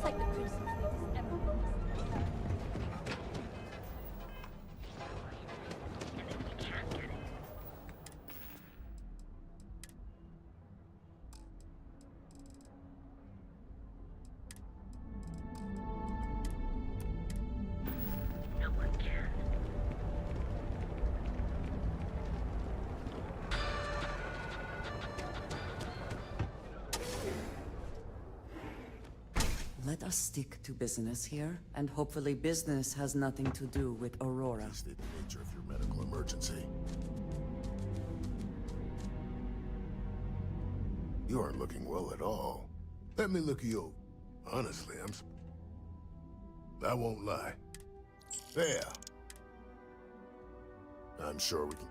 like the crimson fleet is ever witnessed. Let us stick to business here, and hopefully business has nothing to do with Aurora. Please state the nature of your medical emergency. You aren't looking well at all. Let me look you over. Honestly, I won't lie. There. I'm sure we can...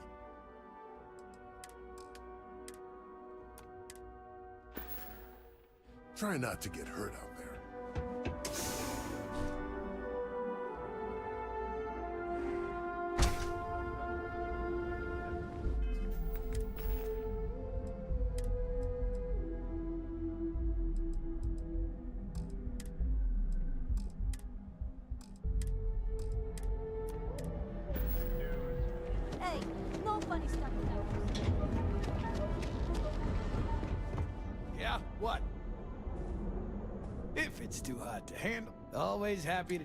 Try not to get hurt out there. Hey, no funny stuff now. Yeah, what? If it's too hot to handle, always happy to...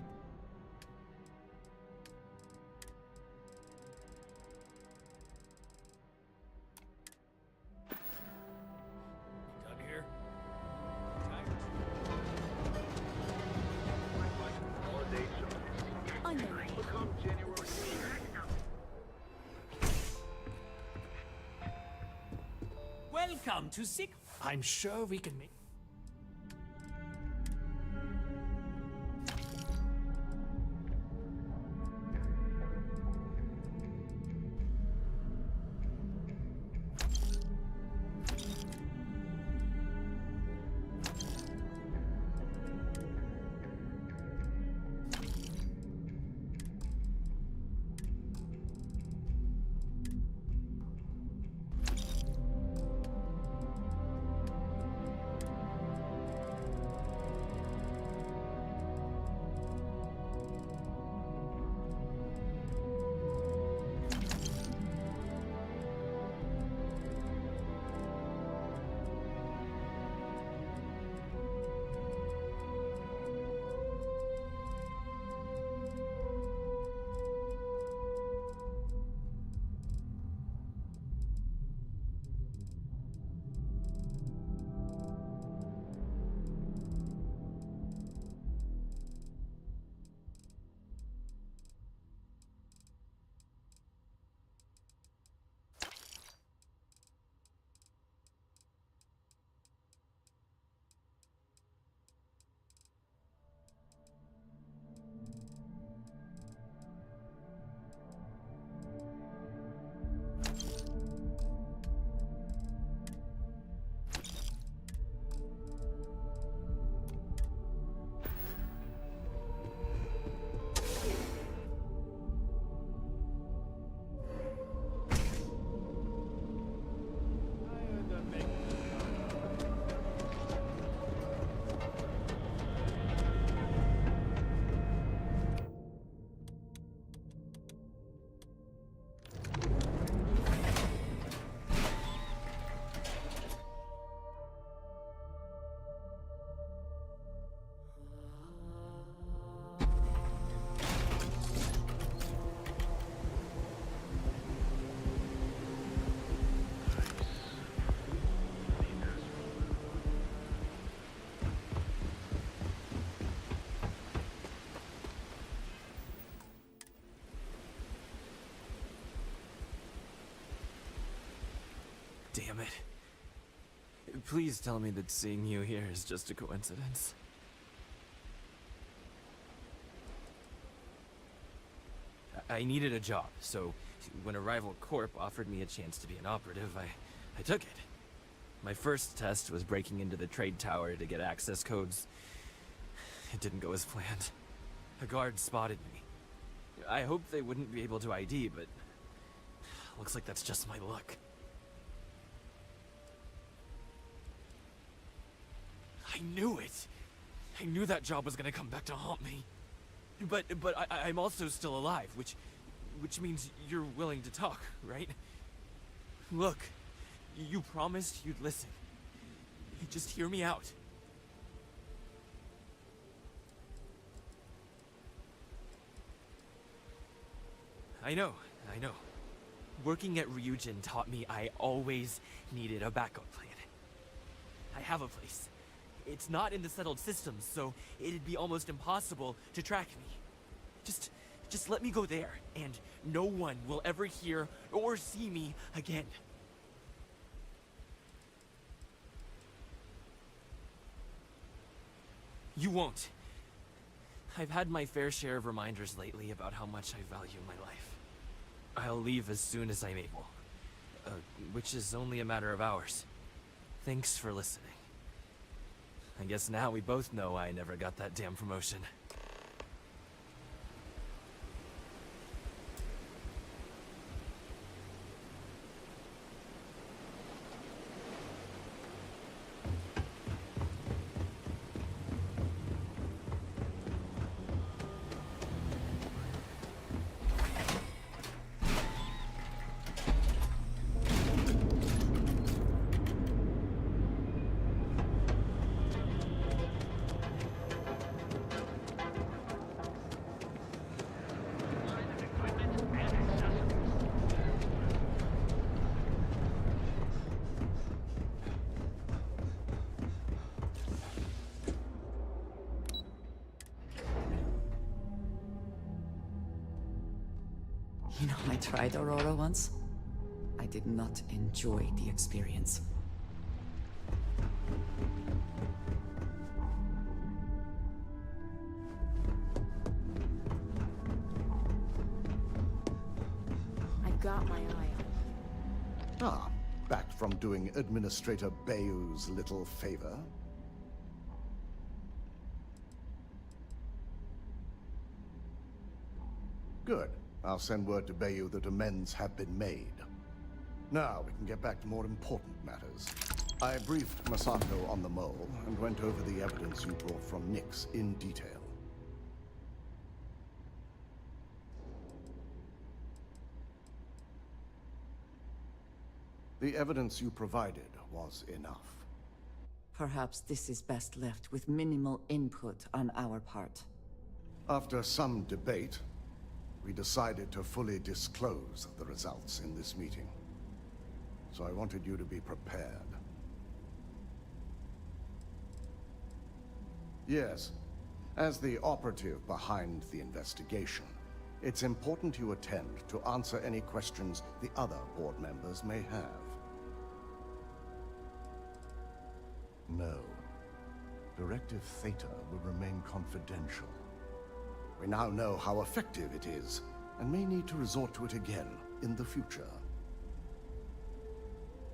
Done here? I know. Welcome to Sick. I'm sure we can make. Damn it. Please tell me that seeing you here is just a coincidence. I needed a job, so when a rival corp offered me a chance to be an operative, I took it. My first test was breaking into the trade tower to get access codes. It didn't go as planned. A guard spotted me. I hoped they wouldn't be able to ID, but looks like that's just my luck. I knew it! I knew that job was gonna come back to haunt me. But I'm also still alive, which means you're willing to talk, right? Look, you promised you'd listen. Just hear me out. I know. Working at Ryujin taught me I always needed a backup plan. I have a place. It's not in the settled systems, so it'd be almost impossible to track me. Just let me go there, and no one will ever hear or see me again. You won't. I've had my fair share of reminders lately about how much I value my life. I'll leave as soon as I'm able. Which is only a matter of hours. Thanks for listening. I guess now we both know I never got that damn promotion. You know, I tried Aurora once. I did not enjoy the experience. I got my eye on. Ah, back from doing Administrator Bayou's little favor. Good. I'll send word to Bayou that amends have been made. Now we can get back to more important matters. I briefed Masako on the mole and went over the evidence you brought from Nyx in detail. The evidence you provided was enough. Perhaps this is best left with minimal input on our part. After some debate, we decided to fully disclose the results in this meeting. So I wanted you to be prepared. Yes, as the operative behind the investigation, it's important you attend to answer any questions the other board members may have. No. Directive Theta will remain confidential. We now know how effective it is, and may need to resort to it again in the future.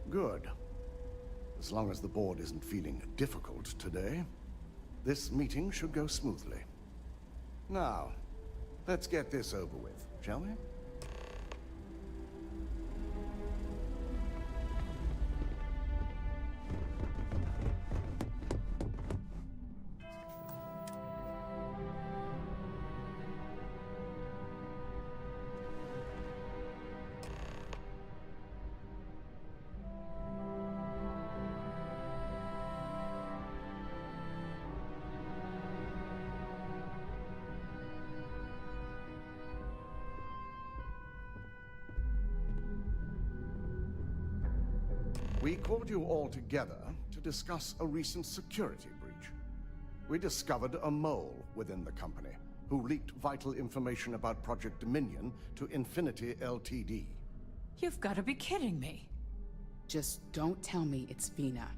Good. As long as the board isn't feeling difficult today, this meeting should go smoothly. Now, let's get this over with, shall we? We called you all together to discuss a recent security breach. We discovered a mole within the company who leaked vital information about Project Dominion to Infinity Ltd. You've got to be kidding me. Just don't tell me it's Vina.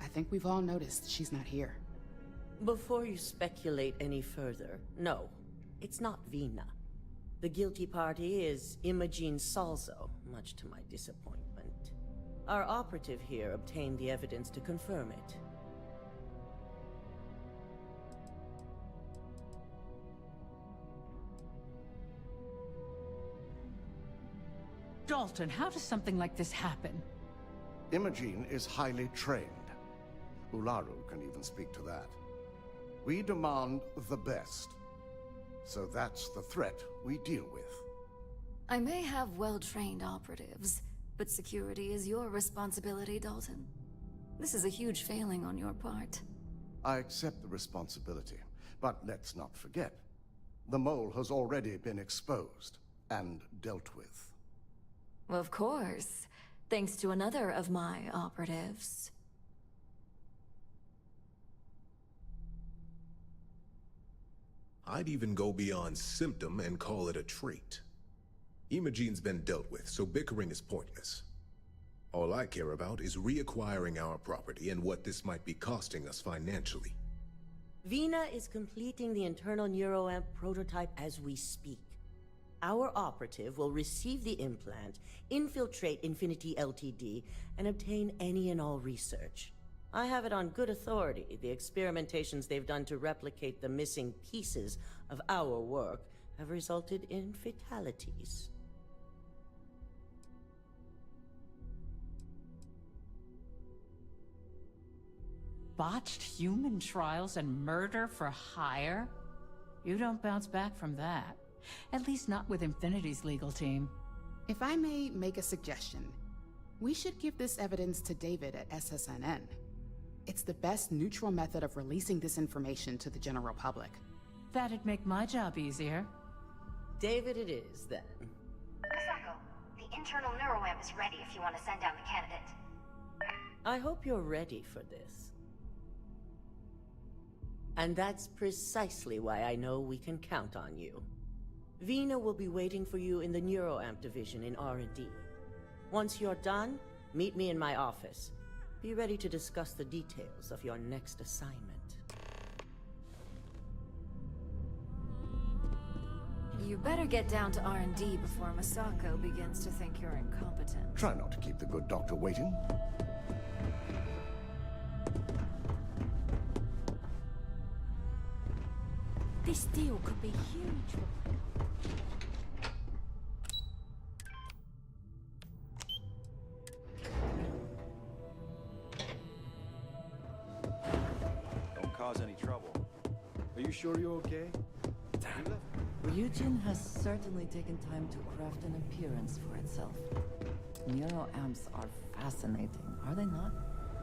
I think we've all noticed she's not here. Before you speculate any further, no, it's not Vina. The guilty party is Imogene Salzo, much to my disappointment. Our operative here obtained the evidence to confirm it. Dalton, how does something like this happen? Imogene is highly trained. Ularu can even speak to that. We demand the best. So that's the threat we deal with. I may have well-trained operatives, but security is your responsibility, Dalton. This is a huge failing on your part. I accept the responsibility, but let's not forget. The mole has already been exposed and dealt with. Of course, thanks to another of my operatives. I'd even go beyond symptom and call it a trait. Imogene's been dealt with, so bickering is pointless. All I care about is reacquiring our property and what this might be costing us financially. Vina is completing the internal neuroamp prototype as we speak. Our operative will receive the implant, infiltrate Infinity Ltd, and obtain any and all research. I have it on good authority. The experimentations they've done to replicate the missing pieces of our work have resulted in fatalities. Botched human trials and murder for hire? You don't bounce back from that. At least not with Infinity's legal team. If I may make a suggestion, we should give this evidence to David at SSNN. It's the best neutral method of releasing this information to the general public. That'd make my job easier. David it is, then. Masako, the internal neuroamp is ready if you want to send down the candidate. I hope you're ready for this. And that's precisely why I know we can count on you. Vina will be waiting for you in the neuroamp division in R&D. Once you're done, meet me in my office. Be ready to discuss the details of your next assignment. You better get down to R&D before Masako begins to think you're incompetent. Try not to keep the good doctor waiting. This deal could be huge. Don't cause any trouble. Are you sure you're okay? Ryujin has certainly taken time to craft an appearance for itself. Neuroamps are fascinating, are they not?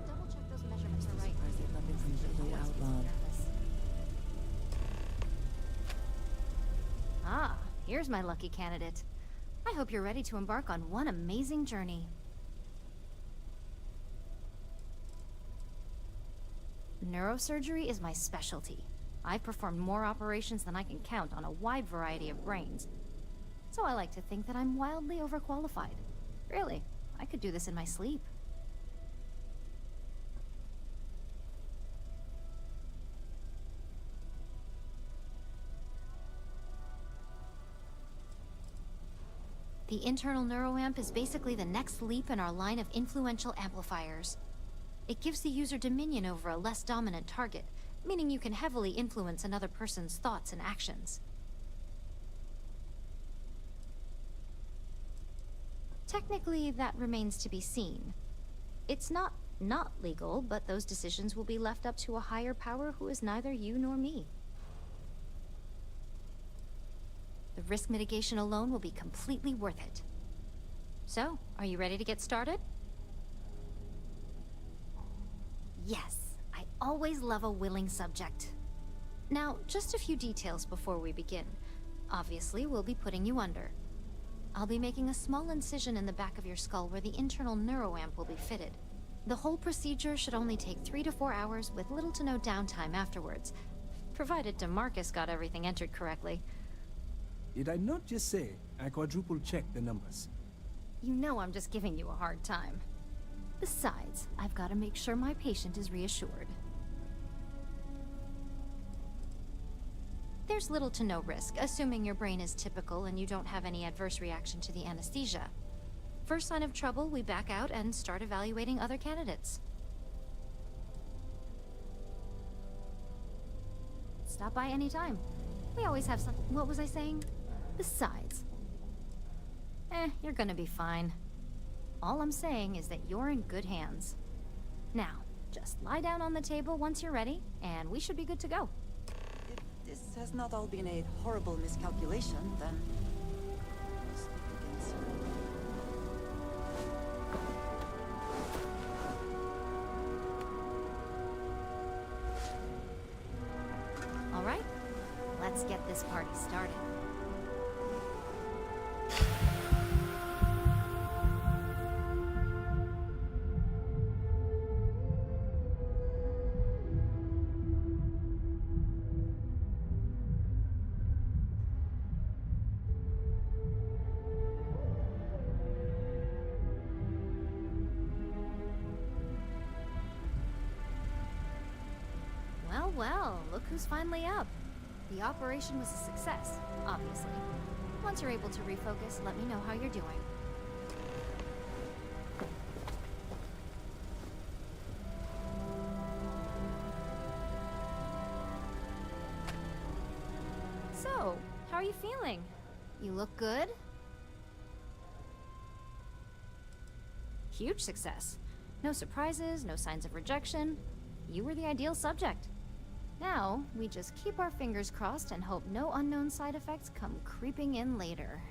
Double check those measurements are right. Surprised they've not been completely outlawed. Ah, here's my lucky candidate. I hope you're ready to embark on one amazing journey. Neurosurgery is my specialty. I've performed more operations than I can count on a wide variety of brains. So I like to think that I'm wildly overqualified. Really, I could do this in my sleep. The internal neuroamp is basically the next leap in our line of influential amplifiers. It gives the user dominion over a less dominant target, meaning you can heavily influence another person's thoughts and actions. Technically, that remains to be seen. It's not legal, but those decisions will be left up to a higher power who is neither you nor me. The risk mitigation alone will be completely worth it. So, are you ready to get started? Yes, I always love a willing subject. Now, just a few details before we begin. Obviously, we'll be putting you under. I'll be making a small incision in the back of your skull where the internal neuroamp will be fitted. The whole procedure should only take 3 to 4 hours with little to no downtime afterwards, provided DeMarcus got everything entered correctly. Did I not just say I quadruple-checked the numbers? You know I'm just giving you a hard time. Besides, I've got to make sure my patient is reassured. There's little to no risk, assuming your brain is typical and you don't have any adverse reaction to the anesthesia. First sign of trouble, we back out and start evaluating other candidates. Stop by anytime. We always have some... What was I saying? Besides... you're gonna be fine. All I'm saying is that you're in good hands. Now, just lie down on the table once you're ready, and we should be good to go. this has not all been a horrible miscalculation, then... let's begin soon. All right, let's get this party started. Well, look who's finally up. The operation was a success, obviously. Once you're able to refocus, let me know how you're doing. So, how are you feeling? You look good? Huge success. No surprises, no signs of rejection. You were the ideal subject. Now, we just keep our fingers crossed and hope no unknown side effects come creeping in later.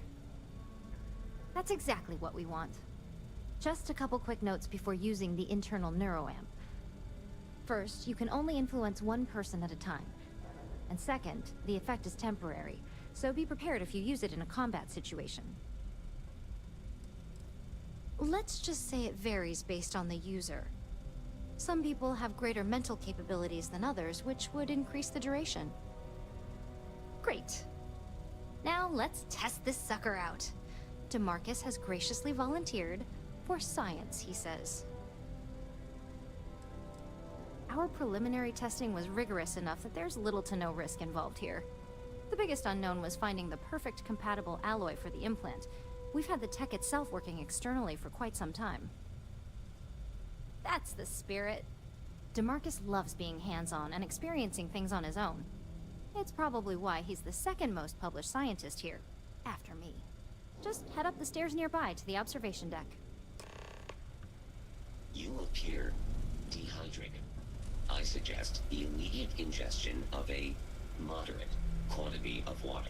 That's exactly what we want. Just a couple quick notes before using the internal neuroamp. First, you can only influence one person at a time. And second, the effect is temporary, so be prepared if you use it in a combat situation. Let's just say it varies based on the user. Some people have greater mental capabilities than others, which would increase the duration. Great. Now let's test this sucker out. DeMarcus has graciously volunteered for science, he says. Our preliminary testing was rigorous enough that there's little to no risk involved here. The biggest unknown was finding the perfect compatible alloy for the implant. We've had the tech itself working externally for quite some time. That's the spirit. DeMarcus loves being hands-on and experiencing things on his own. It's probably why he's the second most published scientist here, after me. Just head up the stairs nearby to the observation deck. You appear dehydrated. I suggest the immediate ingestion of a moderate quantity of water.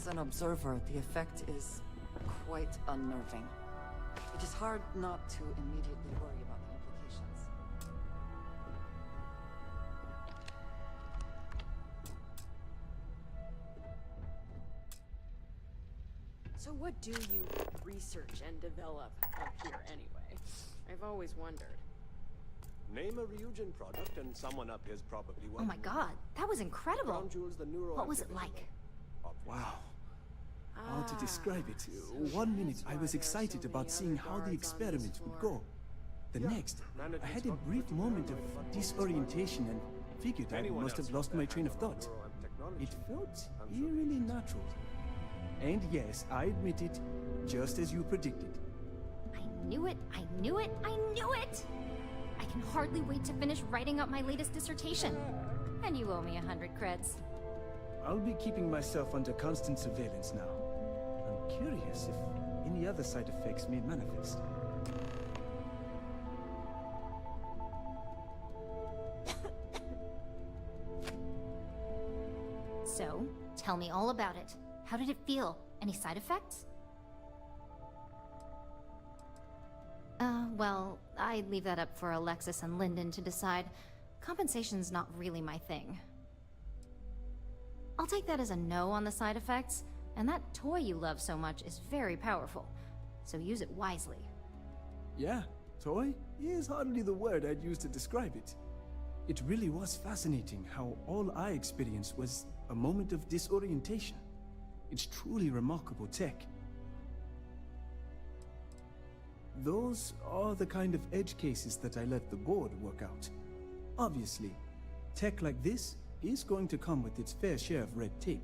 As an observer, the effect is quite unnerving. It is hard not to immediately worry about the implications. So what do you research and develop up here anyway? I've always wondered. Name a Ryujin product and someone up here's probably one. Oh my god, that was incredible. Crown jewels, the neural What was it like? Wow. How to describe it? 1 minute I was excited about seeing how the experiment would go. The next, I had a brief moment of disorientation and figured I must have lost my train of thought. It felt eerily natural. And yes, I admit it, just as you predicted. I knew it, I knew it, I knew it! I can hardly wait to finish writing up my latest dissertation. And you owe me 100 creds. I'll be keeping myself under constant surveillance now. I'm curious if any other side effects may manifest. So, tell me all about it. How did it feel? Any side effects? Well, I'd leave that up for Alexis and Lyndon to decide. Compensation's not really my thing. I'll take that as a no on the side effects, and that toy you love so much is very powerful, so use it wisely. Yeah, toy is hardly the word I'd use to describe it. It really was fascinating how all I experienced was a moment of disorientation. It's truly remarkable tech. Those are the kind of edge cases that I let the board work out. Obviously, tech like this is going to come with its fair share of red tape.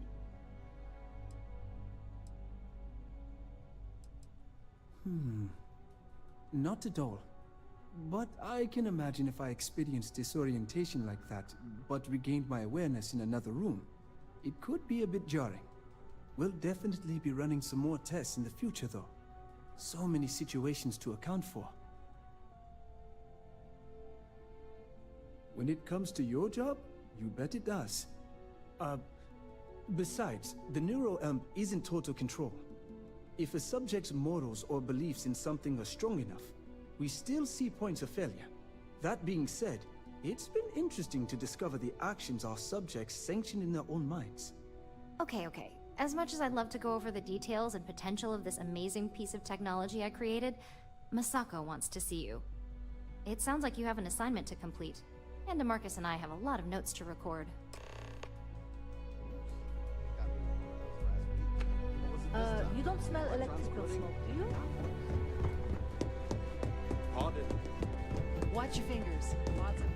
Not at all. But I can imagine if I experienced disorientation like that, but regained my awareness in another room, it could be a bit jarring. We'll definitely be running some more tests in the future, though. So many situations to account for. When it comes to your job, you bet it does. Besides, the neuroamp isn't total control. If a subject's morals or beliefs in something are strong enough, we still see points of failure. That being said, it's been interesting to discover the actions our subjects sanction in their own minds. Okay. As much as I'd love to go over the details and potential of this amazing piece of technology I created, Masako wants to see you. It sounds like you have an assignment to complete, and DeMarcus and I have a lot of notes to record. You don't smell electrical smoke, do you? Pardon. Watch your fingers. Lots of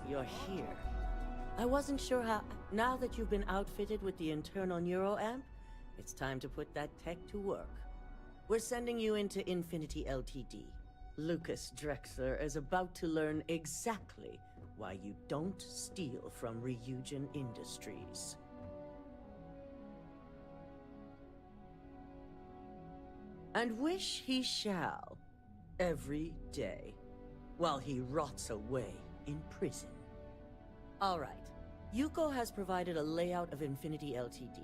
You're here. I wasn't sure how... Now that you've been outfitted with the internal neuroamp, it's time to put that tech to work. We're sending you into Infinity Ltd. Lucas Drexler is about to learn exactly why you don't steal from Ryujin Industries. And wish he shall, every day, while he rots away in prison. All right. Yuko has provided a layout of Infinity Ltd.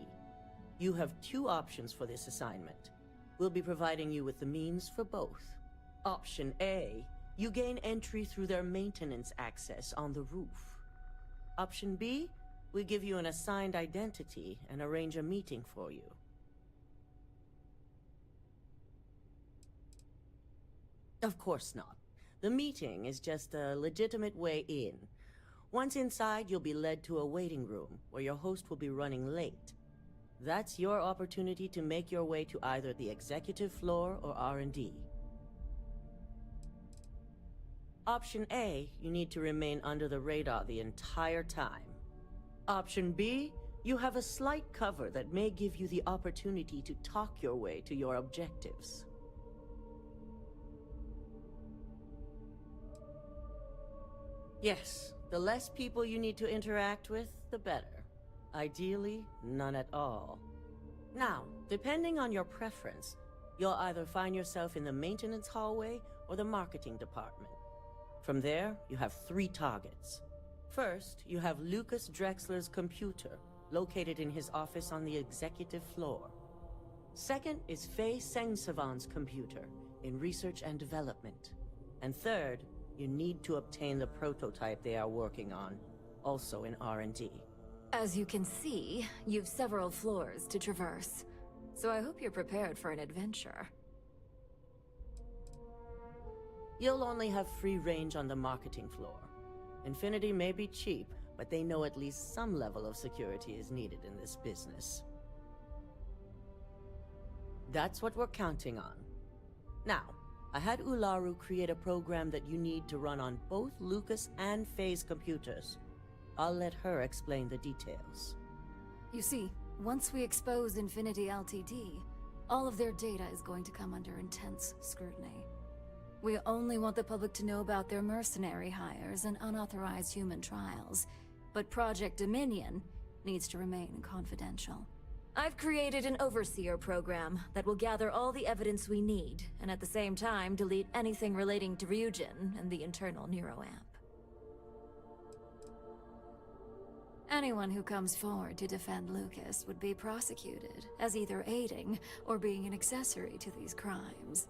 You have two options for this assignment. We'll be providing you with the means for both. Option A, you gain entry through their maintenance access on the roof. Option B, we give you an assigned identity and arrange a meeting for you. Of course not. The meeting is just a legitimate way in. Once inside, you'll be led to a waiting room, where your host will be running late. That's your opportunity to make your way to either the executive floor or R&D. Option A, you need to remain under the radar the entire time. Option B, you have a slight cover that may give you the opportunity to talk your way to your objectives. Yes, the less people you need to interact with, the better. Ideally, none at all. Now, depending on your preference, you'll either find yourself in the maintenance hallway or the marketing department. From there, you have 3 targets. First, you have Lucas Drexler's computer, located in his office on the executive floor. Second is Faye Sengsavan's computer, in research and development. And third, you need to obtain the prototype they are working on, also in R&D. As you can see, you've several floors to traverse. So I hope you're prepared for an adventure. You'll only have free range on the marketing floor. Infinity may be cheap, but they know at least some level of security is needed in this business. That's what we're counting on. Now, I had Ularu create a program that you need to run on both Lucas and Faye's computers. I'll let her explain the details. You see, once we expose Infinity Ltd, all of their data is going to come under intense scrutiny. We only want the public to know about their mercenary hires and unauthorized human trials, but Project Dominion needs to remain confidential. I've created an overseer program that will gather all the evidence we need, and at the same time delete anything relating to Ryujin and the internal neuroamp. Anyone who comes forward to defend Lucas would be prosecuted as either aiding or being an accessory to these crimes.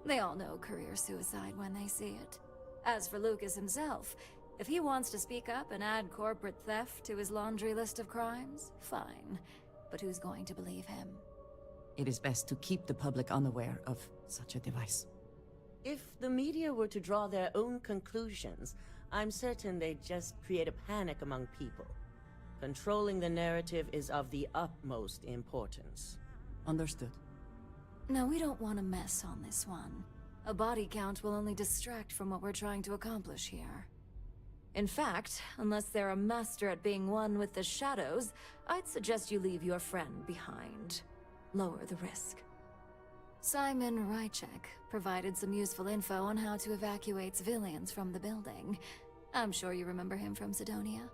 They all know career suicide when they see it. As for Lucas himself, if he wants to speak up and add corporate theft to his laundry list of crimes, fine. But who's going to believe him? It is best to keep the public unaware of such a device. If the media were to draw their own conclusions, I'm certain they'd just create a panic among people. Controlling the narrative is of the utmost importance. Understood. No, we don't want to mess on this one. A body count will only distract from what we're trying to accomplish here. In fact, unless they're a master at being one with the shadows, I'd suggest you leave your friend behind. Lower the risk. Simon Rychek provided some useful info on how to evacuate civilians from the building. I'm sure you remember him from Sidonia.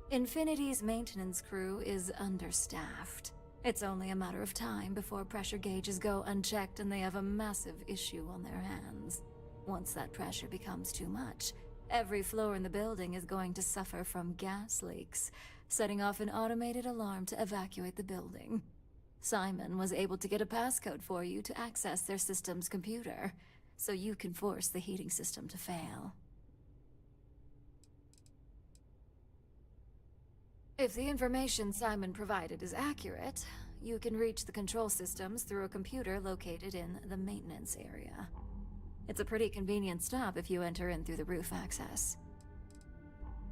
Infinity's maintenance crew is understaffed. It's only a matter of time before pressure gauges go unchecked and they have a massive issue on their hands. Once that pressure becomes too much, every floor in the building is going to suffer from gas leaks, setting off an automated alarm to evacuate the building. Simon was able to get a passcode for you to access their system's computer, so you can force the heating system to fail. If the information Simon provided is accurate, you can reach the control systems through a computer located in the maintenance area. It's a pretty convenient stop if you enter in through the roof access.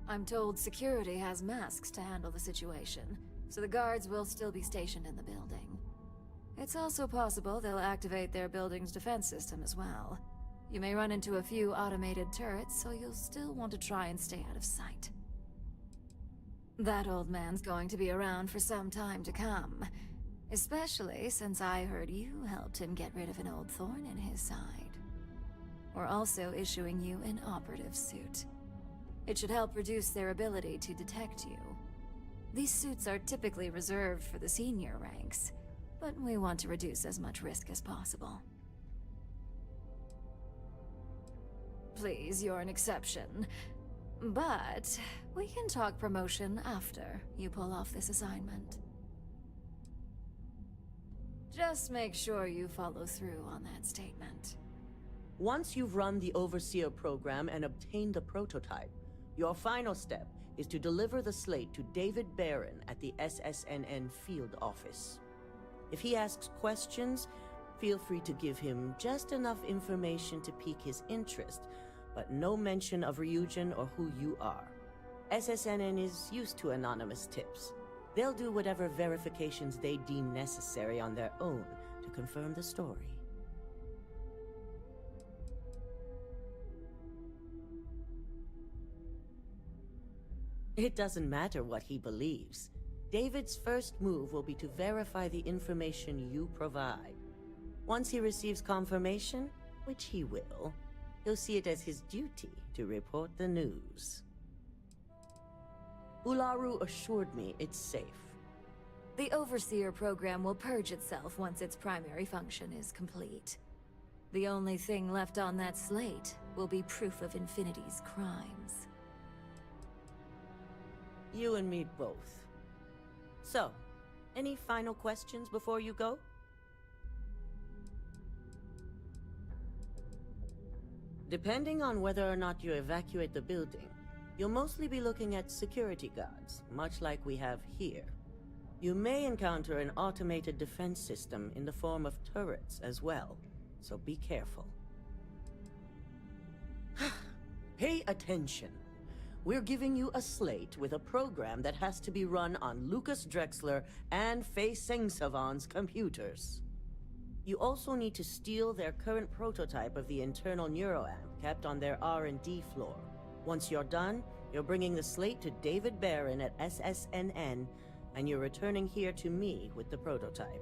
I'm told security has masks to handle the situation, so the guards will still be stationed in the building. It's also possible they'll activate their building's defense system as well. You may run into a few automated turrets, so you'll still want to try and stay out of sight. That old man's going to be around for some time to come, especially since I heard you helped him get rid of an old thorn in his side. We're also issuing you an operative suit. It should help reduce their ability to detect you. These suits are typically reserved for the senior ranks, but we want to reduce as much risk as possible. Please, you're an exception. But we can talk promotion after you pull off this assignment. Just make sure you follow through on that statement. Once you've run the Overseer program and obtained the prototype, your final step is to deliver the slate to David Barron at the SSNN field office. If he asks questions, feel free to give him just enough information to pique his interest, but no mention of Ryujin or who you are. SSNN is used to anonymous tips. They'll do whatever verifications they deem necessary on their own to confirm the story. It doesn't matter what he believes. David's first move will be to verify the information you provide. Once he receives confirmation, which he will, he'll see it as his duty to report the news. Ularu assured me it's safe. The Overseer program will purge itself once its primary function is complete. The only thing left on that slate will be proof of Infinity's crimes. You and me both. So, any final questions before you go? Depending on whether or not you evacuate the building, you'll mostly be looking at security guards, much like we have here. You may encounter an automated defense system in the form of turrets as well, so be careful. Pay attention. We're giving you a slate with a program that has to be run on Lucas Drexler and Fei Sengsavan's computers. You also need to steal their current prototype of the internal neuroamp kept on their R&D floor. Once you're done, you're bringing the slate to David Barron at SSNN, and you're returning here to me with the prototype.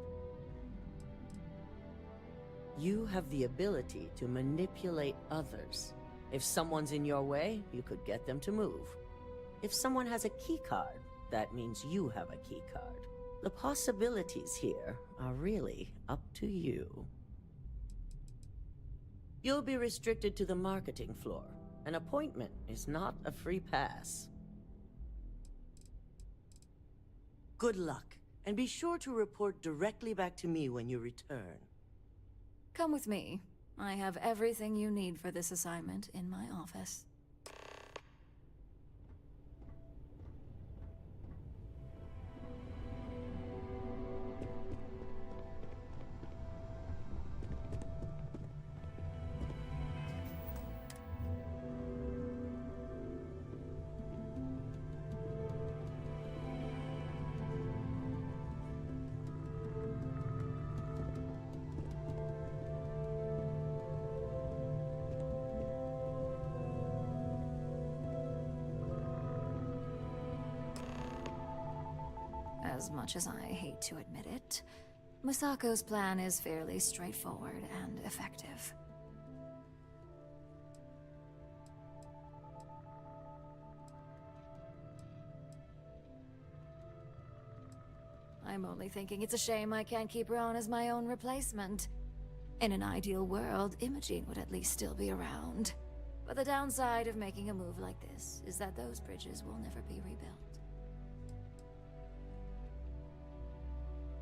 You have the ability to manipulate others. If someone's in your way, you could get them to move. If someone has a keycard, that means you have a keycard. The possibilities here are really up to you. You'll be restricted to the marketing floor. An appointment is not a free pass. Good luck, and be sure to report directly back to me when you return. Come with me. I have everything you need for this assignment in my office. As much as I hate to admit it, Masako's plan is fairly straightforward and effective. I'm only thinking it's a shame I can't keep Roan as my own replacement. In an ideal world, Imogene would at least still be around. But the downside of making a move like this is that those bridges will never be rebuilt.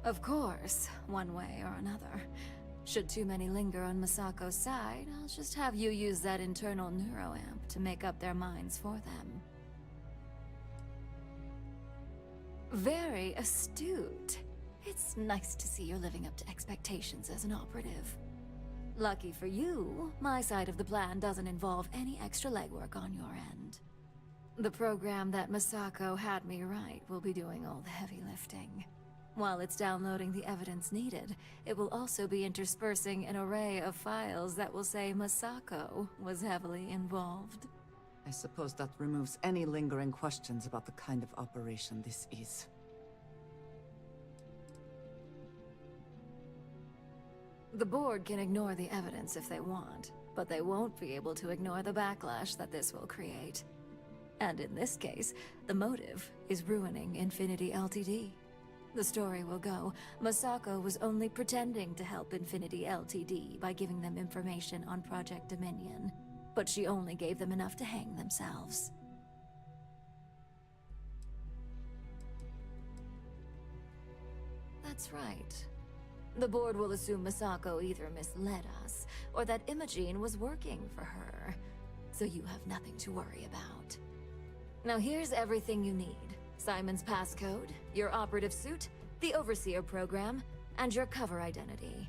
Of course, one way or another. Should too many linger on Masako's side, I'll just have you use that internal neuroamp to make up their minds for them. Very astute. It's nice to see you're living up to expectations as an operative. Lucky for you, my side of the plan doesn't involve any extra legwork on your end. The program that Masako had me write will be doing all the heavy lifting. While it's downloading the evidence needed, it will also be interspersing an array of files that will say Masako was heavily involved. I suppose that removes any lingering questions about the kind of operation this is. The board can ignore the evidence if they want, but they won't be able to ignore the backlash that this will create. And in this case, the motive is ruining Infinity Ltd. The story will go, Masako was only pretending to help Infinity Ltd. By giving them information on Project Dominion, but she only gave them enough to hang themselves. That's right. The board will assume Masako either misled us, or that Imogene was working for her. So you have nothing to worry about. Now here's everything you need. Simon's passcode, your operative suit, the Overseer program, and your cover identity.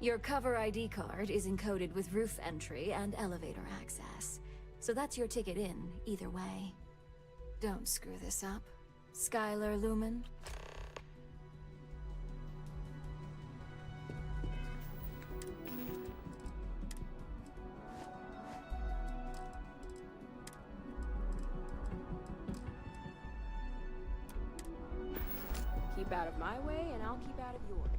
Your cover ID card is encoded with roof entry and elevator access, so that's your ticket in, either way. Don't screw this up. Skylar Lumen? Keep out of my way, and I'll keep out of yours.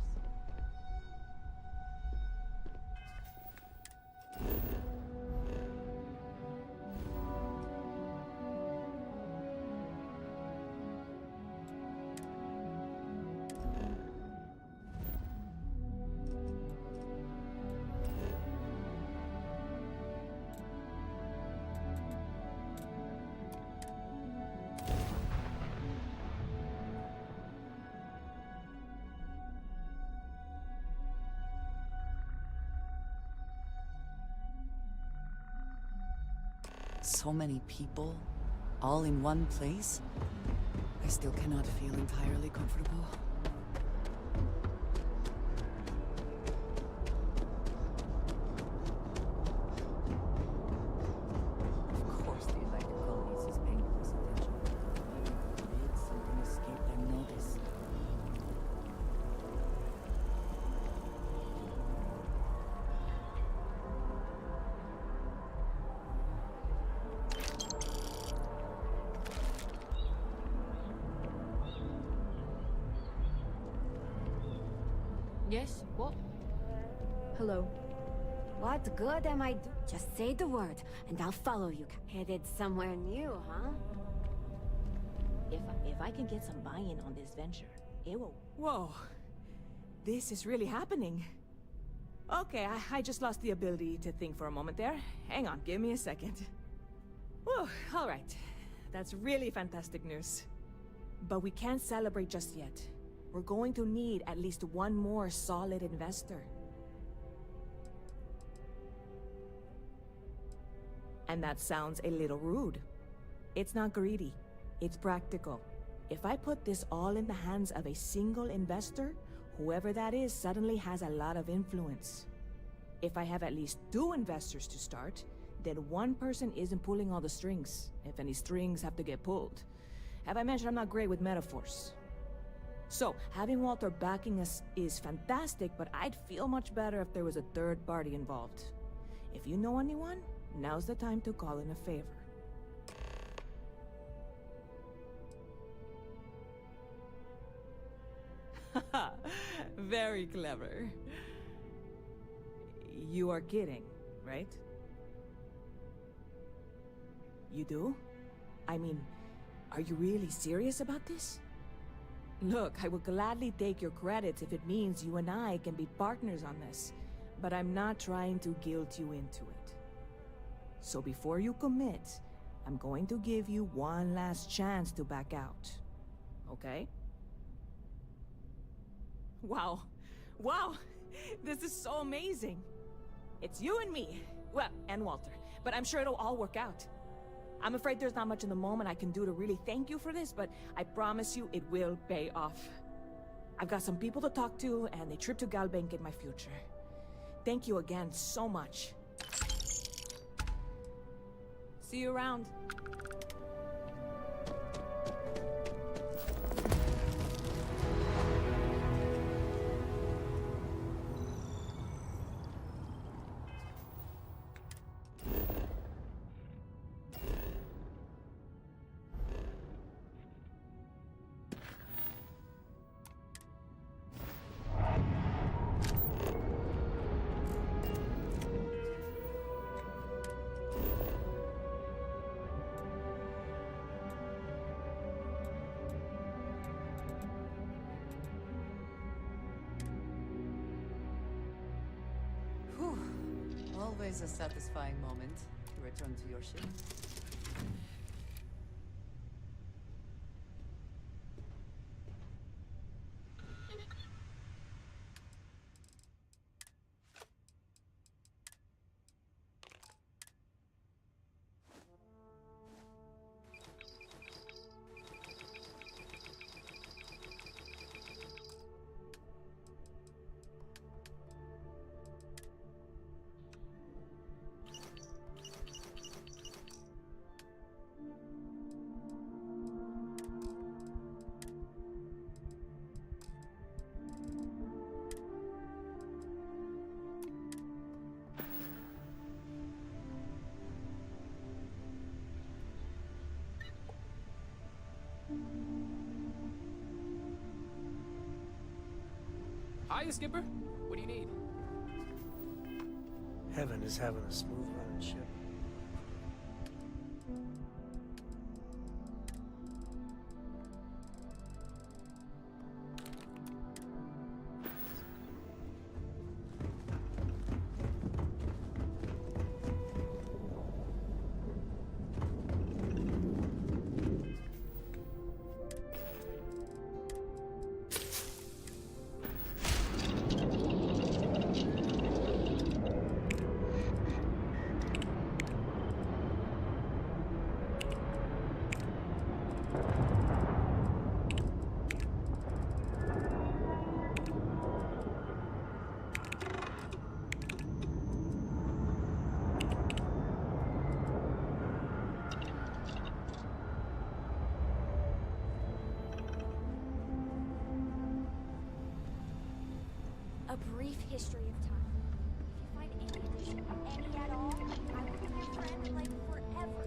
So many people, all in one place. I still cannot feel entirely comfortable. Of course the elected colonies is paying close attention. Did something escape their notice? Yes? What? Hello. What good am I do? Just say the word, and I'll follow you. Headed somewhere new, huh? If I can get some buy-in on this venture, it will... Whoa. This is really happening. Okay, I just lost the ability to think for a moment there. Hang on, give me a second. Whew, all right. That's really fantastic news. But we can't celebrate just yet. We're going to need at least one more solid investor. And that sounds a little rude. It's not greedy. It's practical. If I put this all in the hands of a single investor, whoever that is suddenly has a lot of influence. If I have at least 2 investors to start, then one person isn't pulling all the strings, if any strings have to get pulled. Have I mentioned I'm not great with metaphors? So, having Walter backing us is fantastic, but I'd feel much better if there was a third party involved. If you know anyone, now's the time to call in a favor. Haha, very clever. You are kidding, right? You do? I mean, are you really serious about this? Look, I will gladly take your credits if it means you and I can be partners on this, but I'm not trying to guilt you into it. So before you commit, I'm going to give you one last chance to back out. Okay? Wow. Wow! This is so amazing! It's you and me. Well, and Walter. But I'm sure it'll all work out. I'm afraid there's not much in the moment I can do to really thank you for this, but I promise you it will pay off. I've got some people to talk to, and a trip to Galbank in my future. Thank you again so much. See you around. Always a satisfying moment to return to your ship. Hiya, Skipper. What do you need? Heaven is having a smooth running ship. history of time. If you find any addition, any at all, I will be your friend like forever.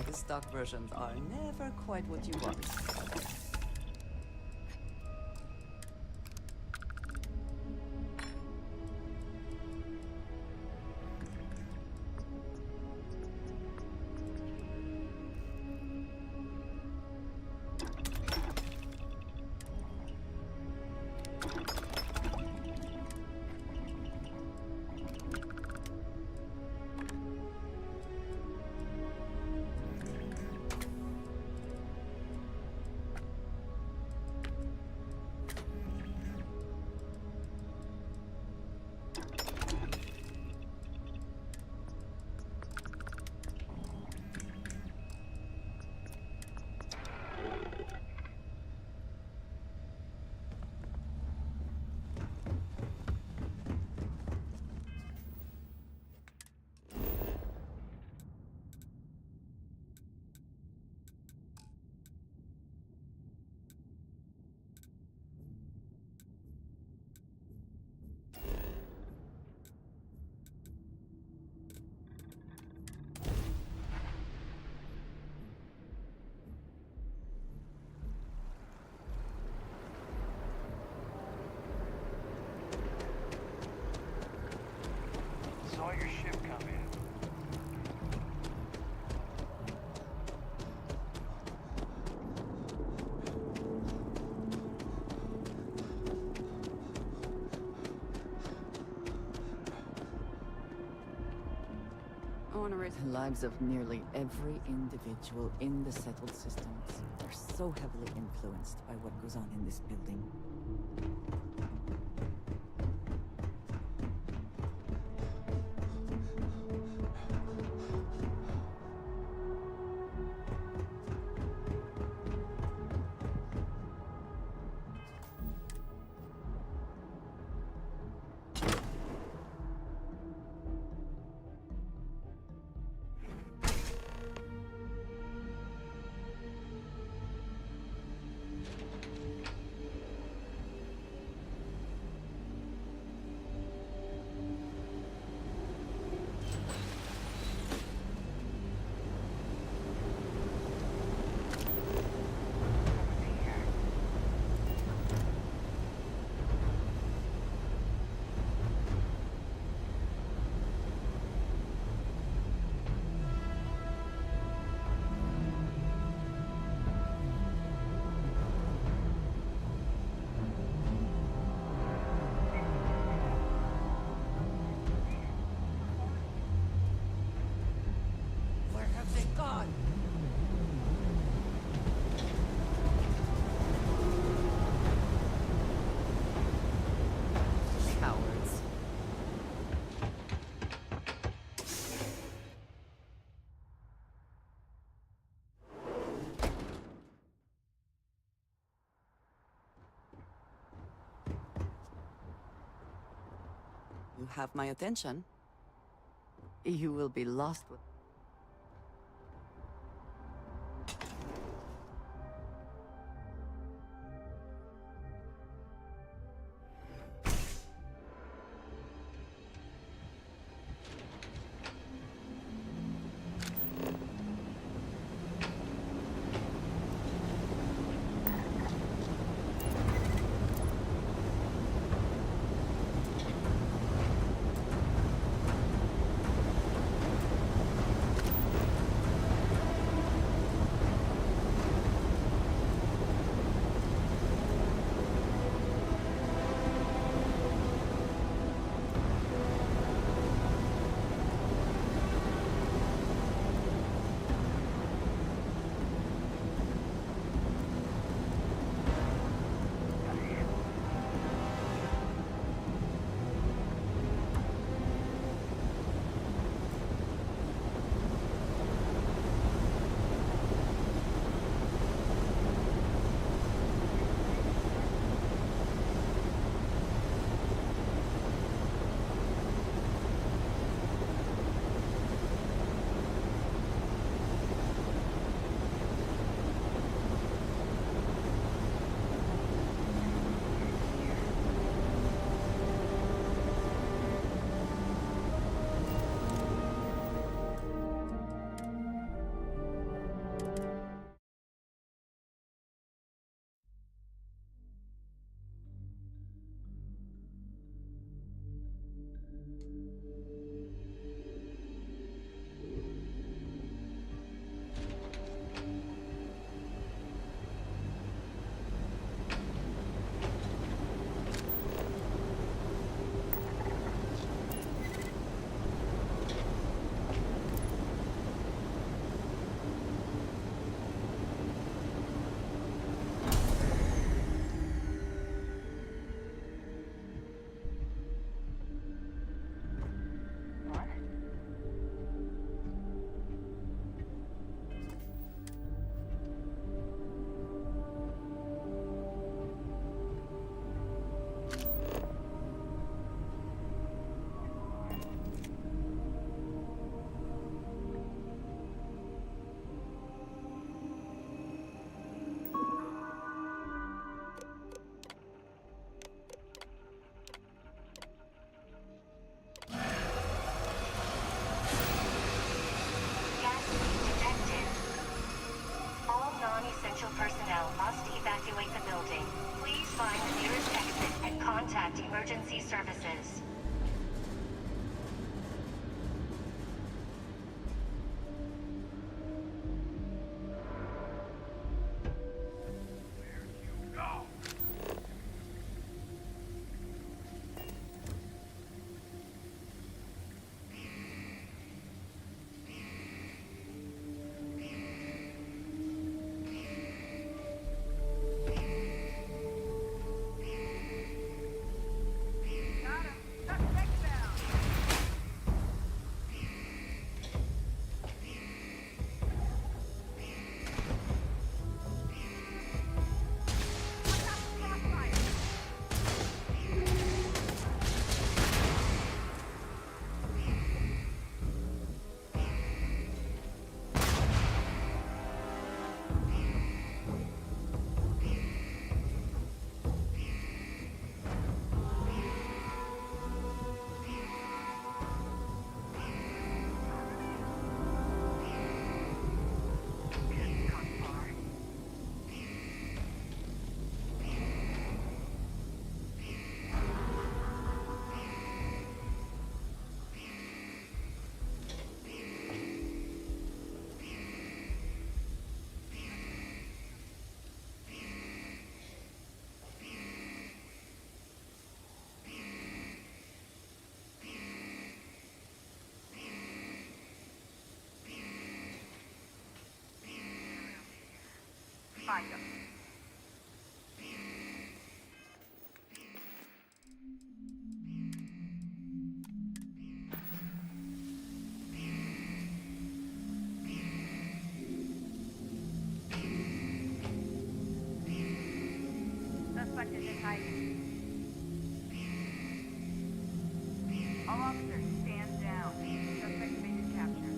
The stock versions are never quite what you want. Saw your ship come in. I want to raise The lives of nearly every individual in the settled systems are so heavily influenced by what goes on in this building. You have my attention. You will be lost with... emergency services. Find them. Suspect is in hiding. All officers, stand down. Suspect may be captured.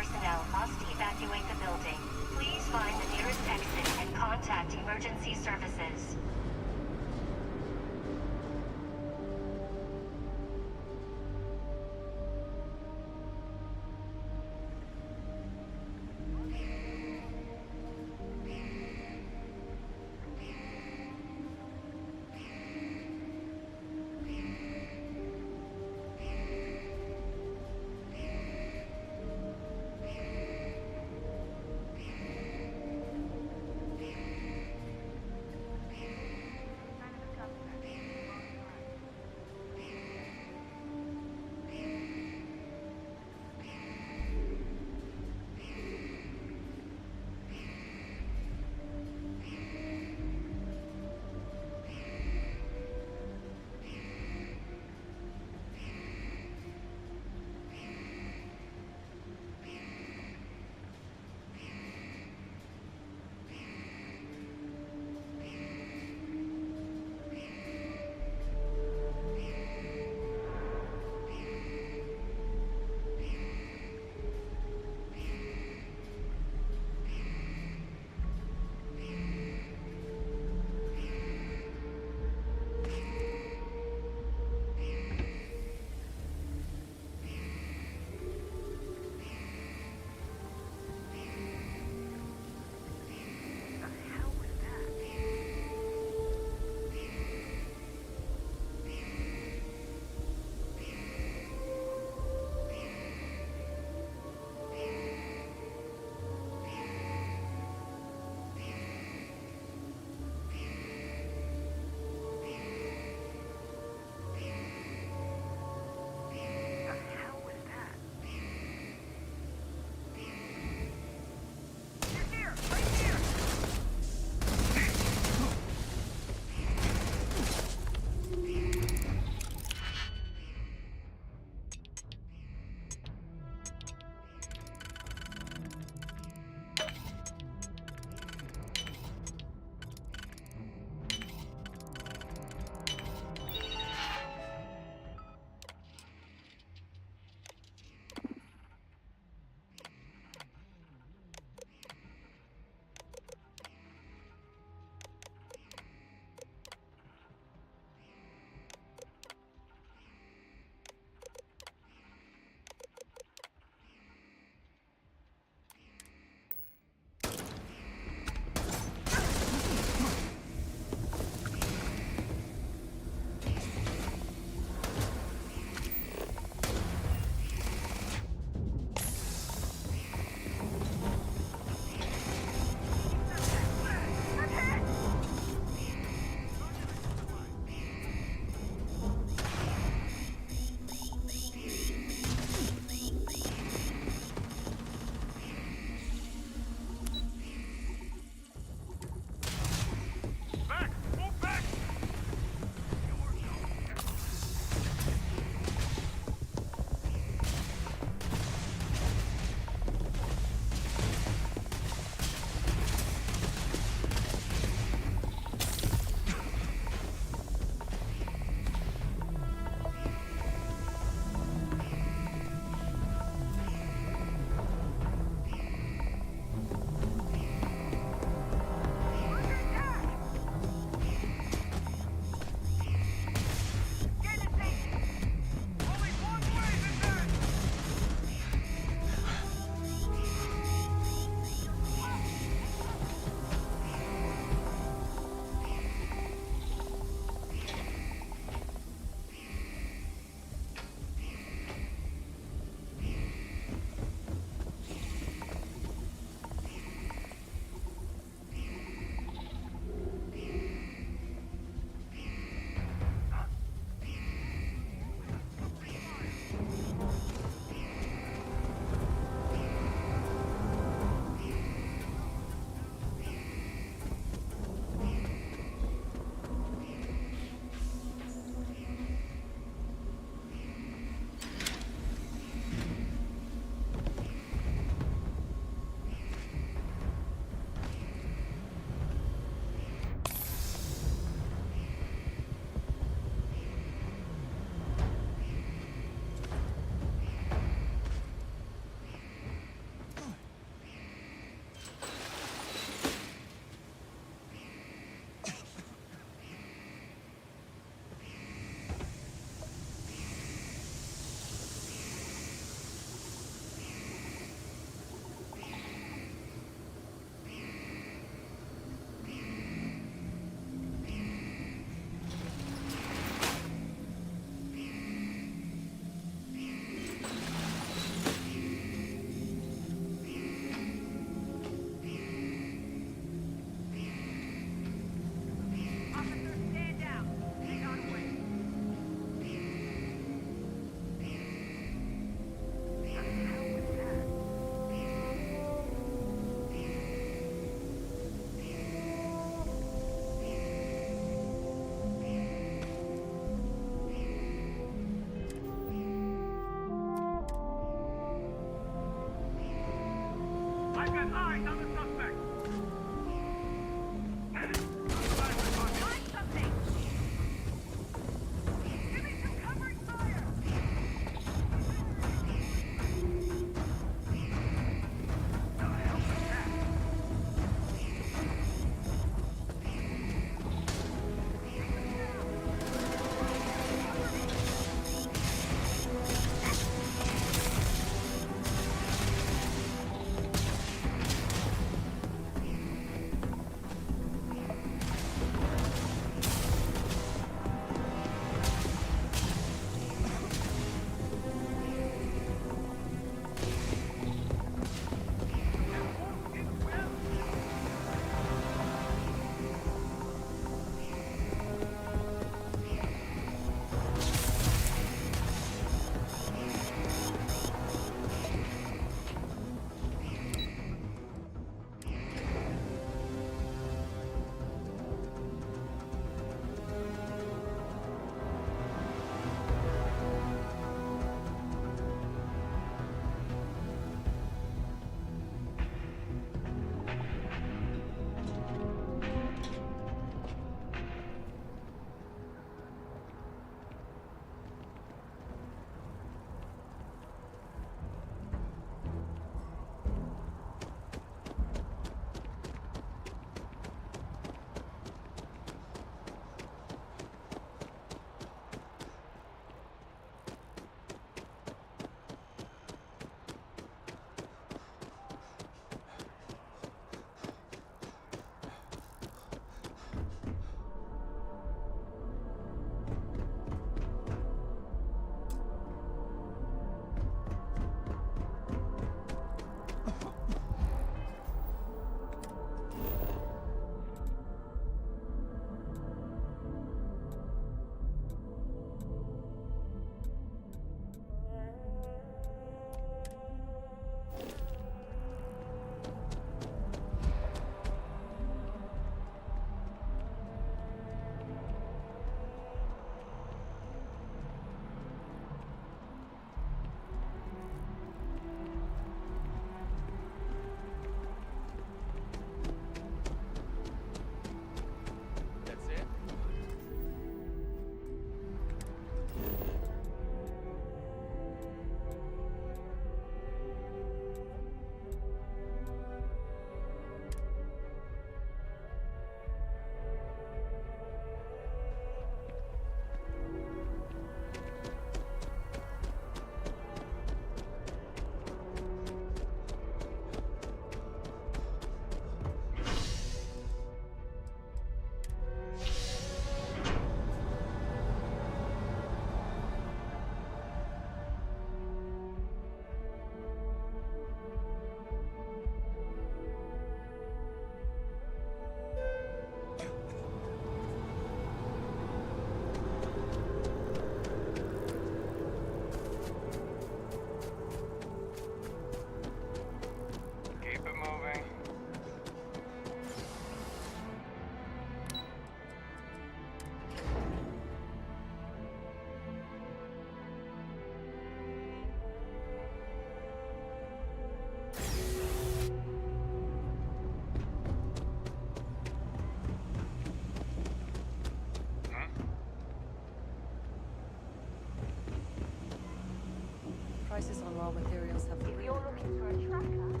prices on raw materials have... If you're looking for a tracker,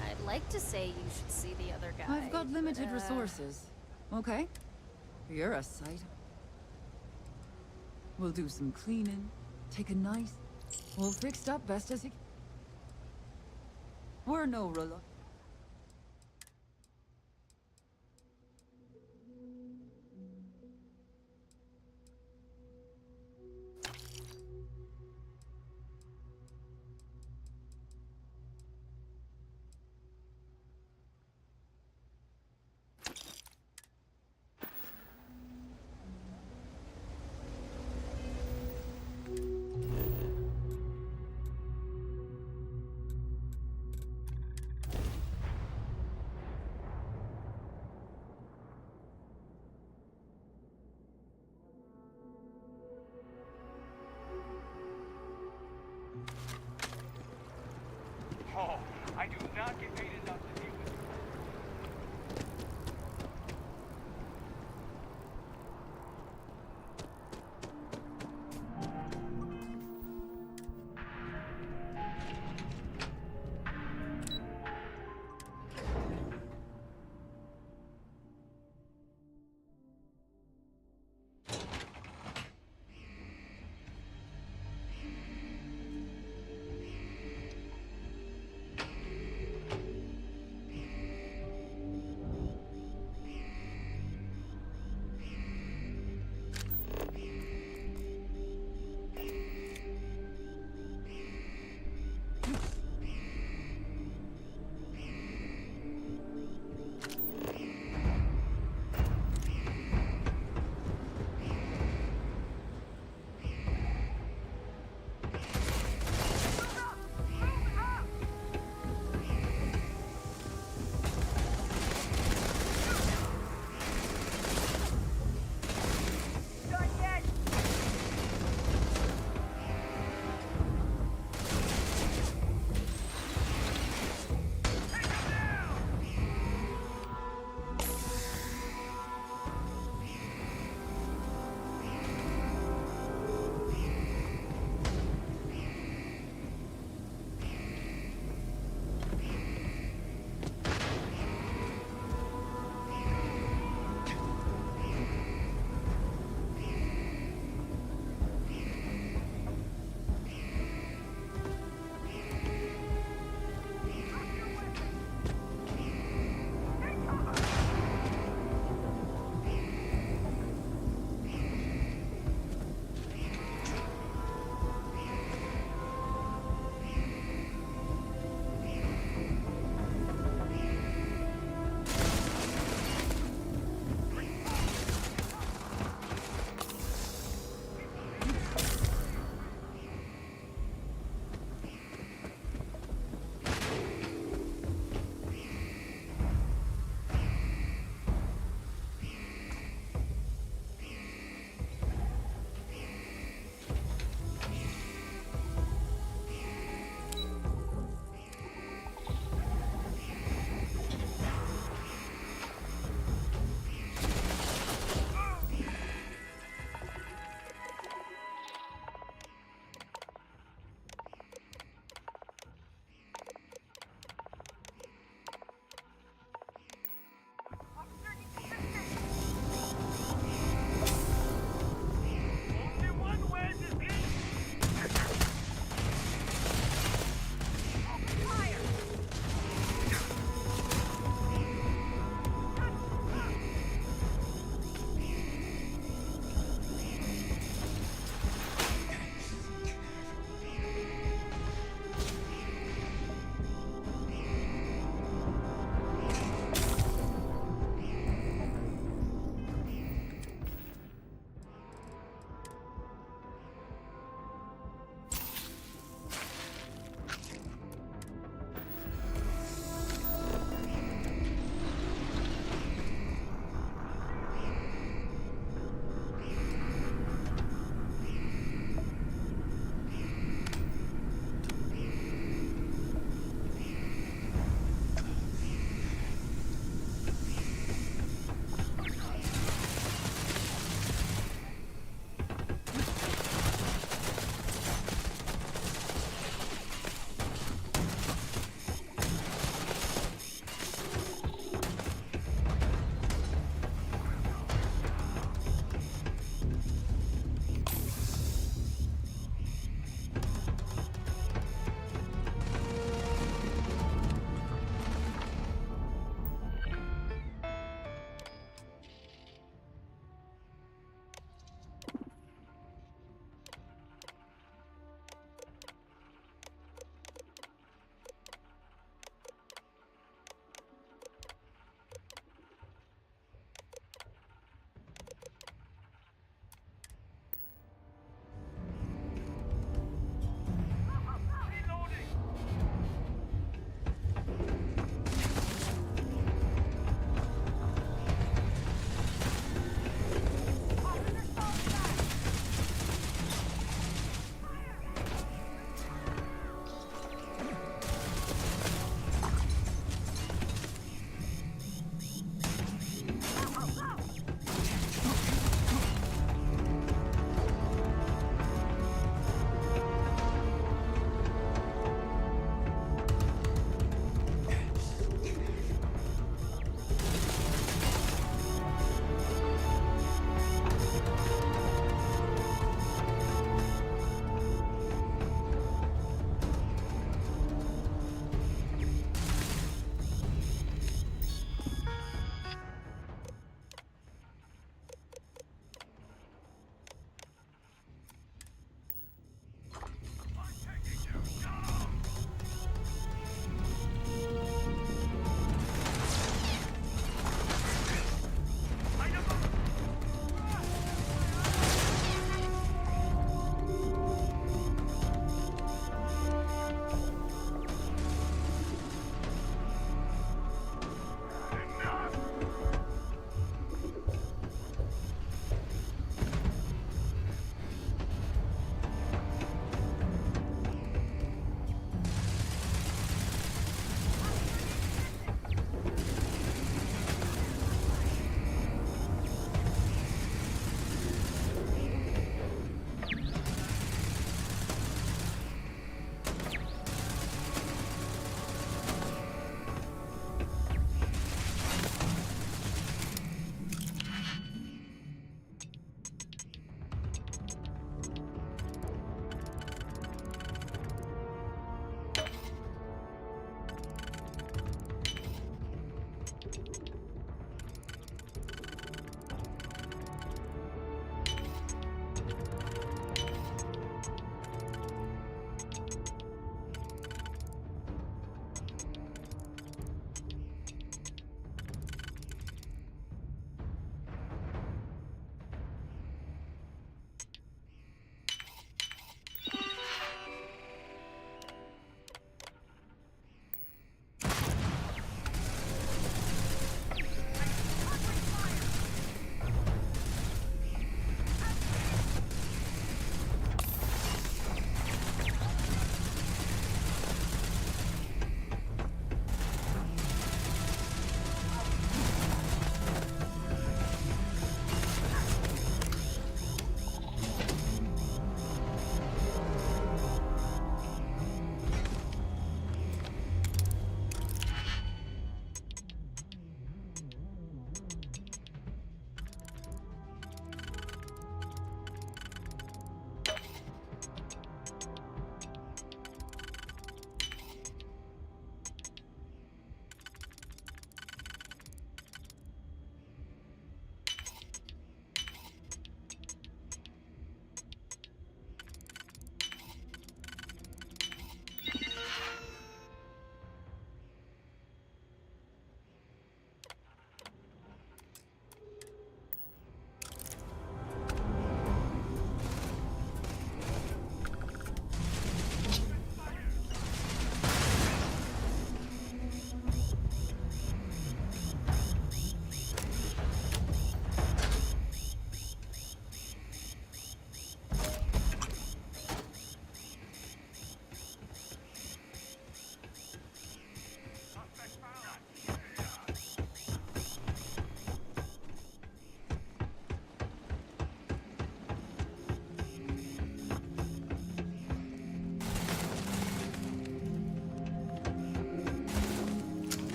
I'd like to say you should see the other guy. I've got limited but, resources. Okay. You're a sight. We'll do some cleaning, take a nice... We'll fix up best as you... We're no reluctant. oh, I do not get paid enough to deal with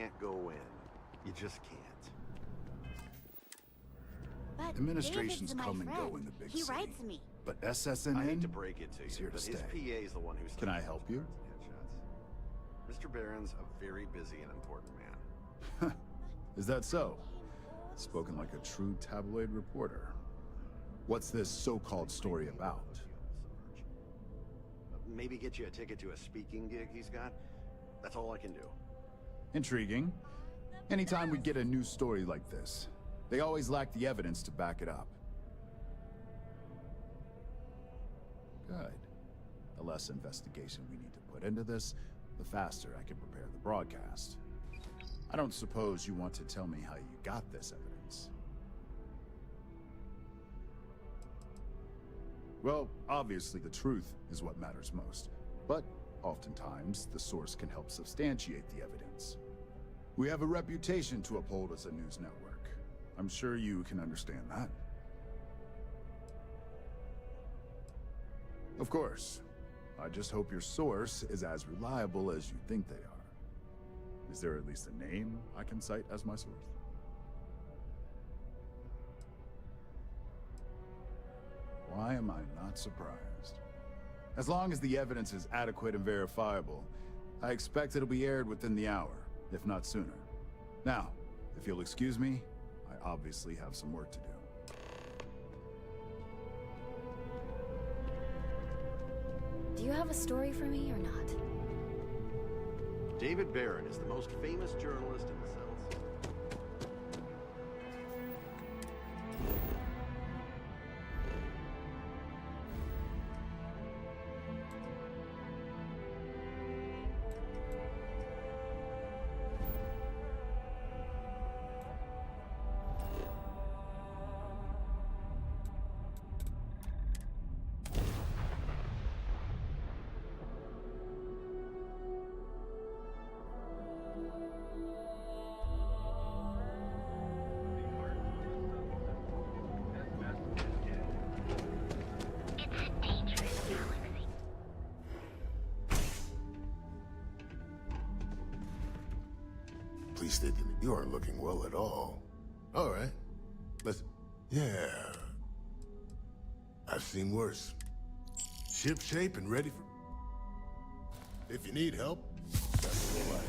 can't go in. You just can't. But Administrations David's my come and friend. go in the big He city. writes me. But SSNN I hate to break it to is you, here to but his stay. PA is the one who's... Can I help you? Mr. Barron's a very busy and important man. Is that so? Spoken like a true tabloid reporter. What's this so-called story about? Maybe get you a ticket to a speaking gig he's got. That's all I can do. Intriguing. Anytime we get a news story like this, they always lack the evidence to back it up. Good. The less investigation we need to put into this, the faster I can prepare the broadcast. I don't suppose you want to tell me how you got this evidence. Well, obviously the truth is what matters most, but oftentimes the source can help substantiate the evidence. We have a reputation to uphold as a news network. I'm sure you can understand that. Of course. I just hope your source is as reliable as you think they are. Is there at least a name I can cite as my source? Why am I not surprised? As long as the evidence is adequate and verifiable, I expect it'll be aired within the hour, if not sooner. Now, if you'll excuse me, I obviously have some work to do. Do you have a story for me or not? David Barron is the most famous journalist in the Cell system. Please state that you aren't looking well at all. All right. Let's... Yeah. I've seen worse. Ship shape and ready for... If you need help, that's the life.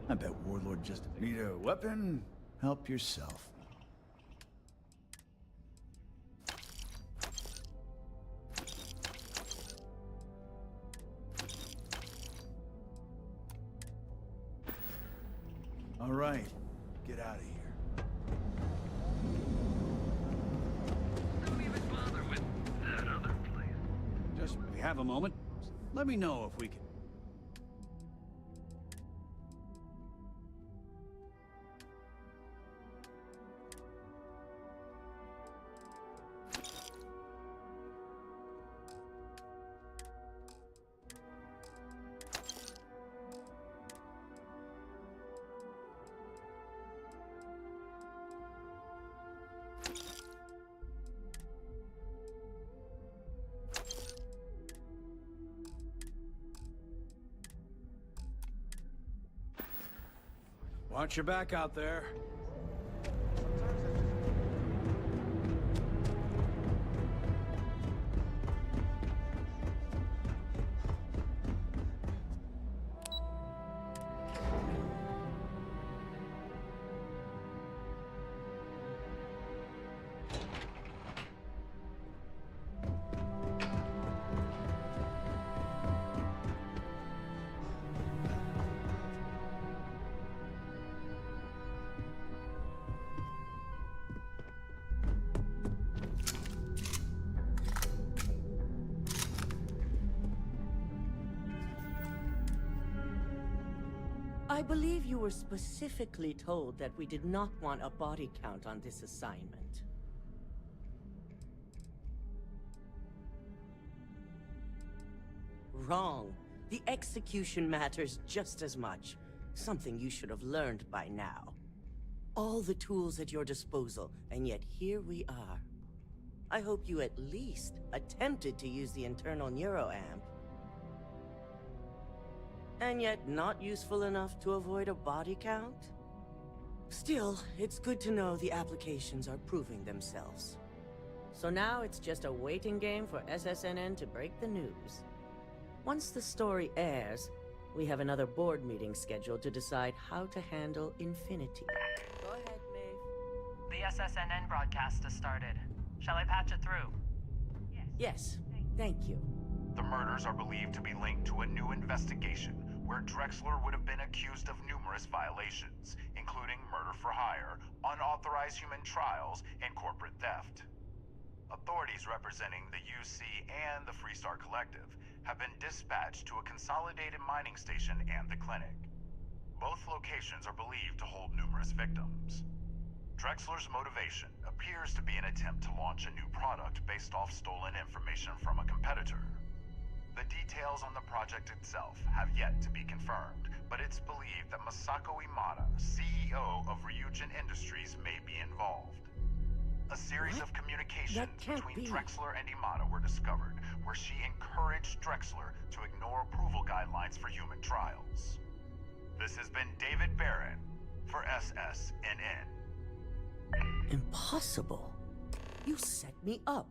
I bet Warlord just need a weapon. Help yourself. All right, get out of here. Don't even bother with that other place. Just if you have a moment, let me know if we can. Watch your back out there. I believe you were specifically told that we did not want a body count on this assignment. Wrong. The execution matters just as much. Something you should have learned by now. All the tools at your disposal, and yet here we are. I hope you at least attempted to use the internal neuroamp. And yet not useful enough to avoid a body count? Still, it's good to know the applications are proving themselves. So now it's just a waiting game for SSNN to break the news. Once the story airs, we have another board meeting scheduled to decide how to handle Infinity. Go ahead, Maeve. The SSNN broadcast has started. Shall I patch it through? Yes, thank you. The murders are believed to be linked to a new investigation where Drexler would have been accused of numerous violations, including murder for hire, unauthorized human trials, and corporate theft. Authorities representing the UC and the Freestar Collective have been dispatched to a consolidated mining station and the clinic. Both locations are believed to hold numerous victims. Drexler's motivation appears to be an attempt to launch a new product based off stolen information from a competitor. The details on the project itself have yet to be confirmed, but it's believed that Masako Imada, CEO of Ryujin Industries, may be involved. A series of communications between Drexler and Imada were discovered, where she encouraged Drexler to ignore approval guidelines for human trials. This has been David Barron for SSNN. Impossible. You set me up.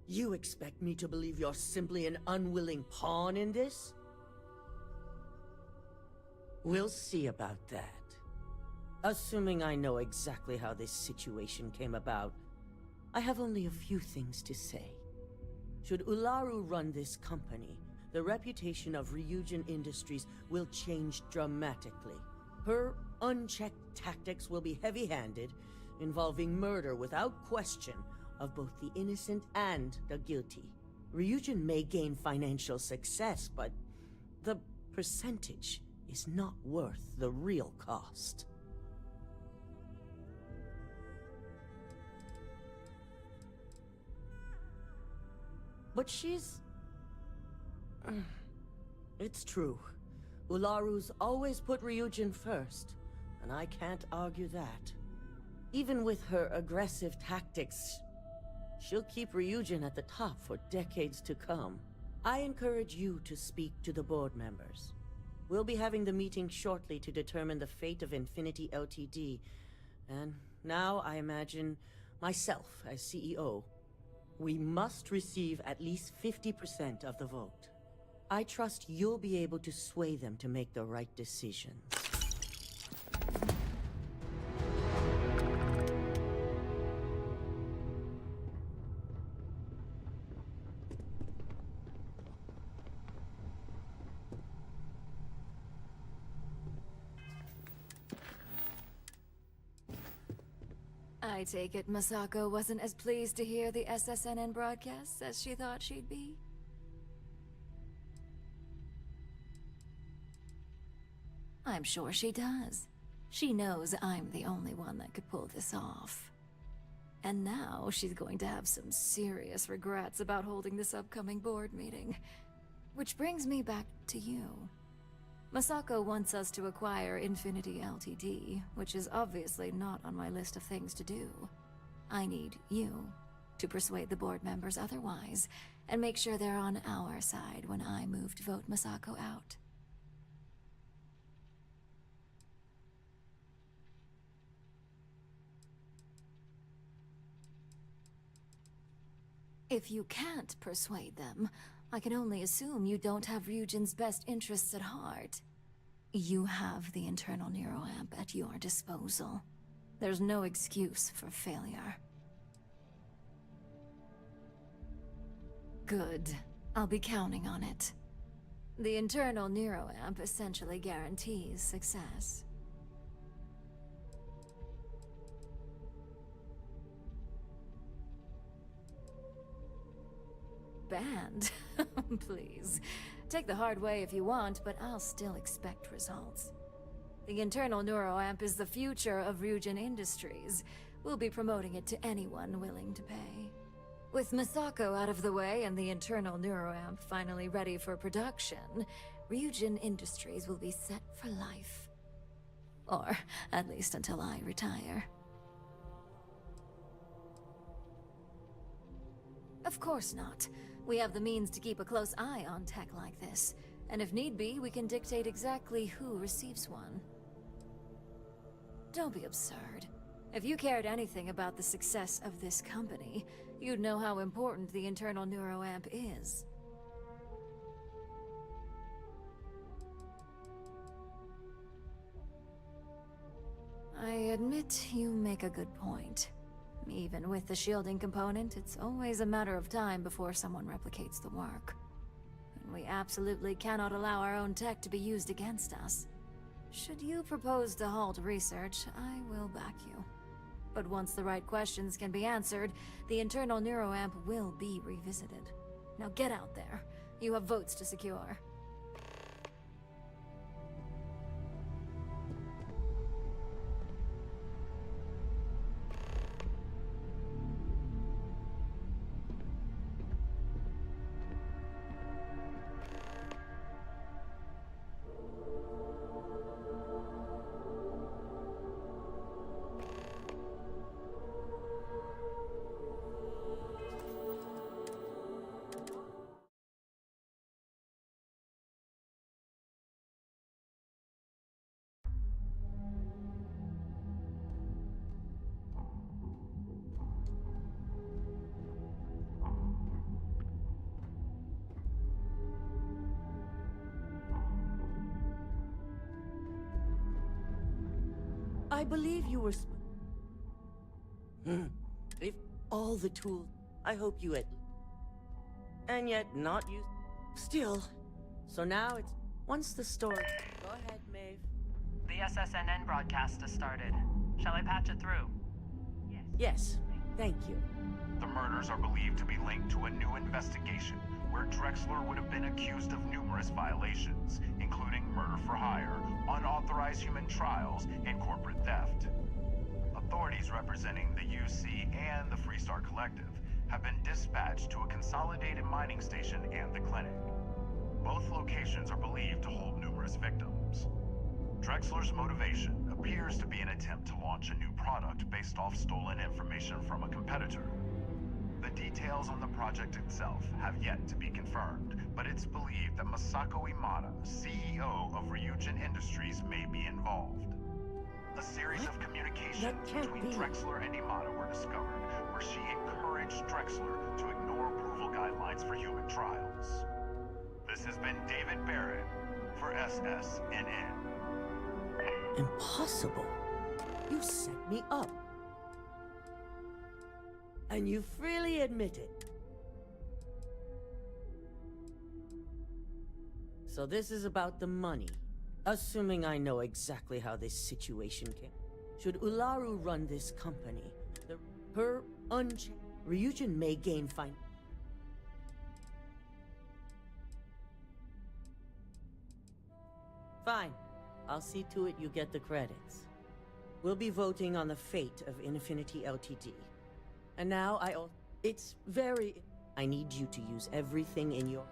You expect me to believe you're simply an unwilling pawn in this? We'll see about that. Assuming I know exactly how this situation came about, I have only a few things to say. Should Ularu run this company, the reputation of Ryujin Industries will change dramatically. Her unchecked tactics will be heavy-handed, involving murder without question of both the innocent and the guilty. Ryujin may gain financial success, but the percentage is not worth the real cost. But she's... It's true. Ularu's always put Ryujin first, and I can't argue that. Even with her aggressive tactics, she'll keep Ryujin at the top for decades to come. I encourage you to speak to the board members. We'll be having the meeting shortly to determine the fate of Infinity Ltd. And now I imagine myself as CEO. We must receive at least 50% of the vote. I trust you'll be able to sway them to make the right decisions. I take it Masako wasn't as pleased to hear the SSNN broadcasts as she thought she'd be? I'm sure she does. She knows I'm the only one that could pull this off. And now she's going to have some serious regrets about holding this upcoming board meeting. Which brings me back to you. Masako wants us to acquire Infinity Ltd., which is obviously not on my list of things to do. I need you to persuade the board members otherwise, and make sure they're on our side when I move to vote Masako out. If you can't persuade them, I can only assume you don't have Ryujin's best interests at heart. You have the internal neuroamp at your disposal. There's no excuse for failure. Good. I'll be counting on it. The internal neuroamp essentially guarantees success. Banned? Please. Take the hard way if you want, but I'll still expect results. The internal neuroamp is the future of Ryujin Industries. We'll be promoting it to anyone willing to pay. With Masako out of the way and the internal neuroamp finally ready for production, Ryujin Industries will be set for life. Or, at least until I retire. Of course not. We have the means to keep a close eye on tech like this. And if need be, we can dictate exactly who receives one. Don't be absurd. If you cared anything about the success of this company, you'd know how important the internal neuroamp is. I admit you make a good point. Even with the shielding component, it's always a matter of time before someone replicates the work. And we absolutely cannot allow our own tech to be used against us. Should you propose to halt research, I will back you. But once the right questions can be answered, the internal neuroamp will be revisited. Now get out there. You have votes to secure. I believe you were if all the tools, I hope you had... And yet not use... Still. So now it's... Once the story... Go ahead, Maeve. The SSNN broadcast has started. Shall I patch it through? Yes, thank you. The murders are believed to be linked to a new investigation where Drexler would have been accused of numerous violations, including murder for hire, unauthorized human trials, and corporate theft. Authorities representing the UC and the Freestar Collective have been dispatched to a consolidated mining station and the clinic. Both locations are believed to hold numerous victims. Drexler's motivation appears to be an attempt to launch a new product based off stolen information from a competitor. The details on the project itself have yet to be confirmed, but it's believed that Masako Imada, CEO of Ryujin Industries, may be involved. A series of communications between Drexler and Imada were discovered, where she encouraged Drexler to ignore approval guidelines for human trials. This has been David Barrett for SSNN. Impossible. You set me up. And you freely admit it. So this is about the money. Assuming I know exactly how this situation came. Should Ularu run this company, her Ryujin may gain fine. Fine. I'll see to it you get the credits. We'll be voting on the fate of Infinity Ltd. And now it's very... I need you to use everything in your...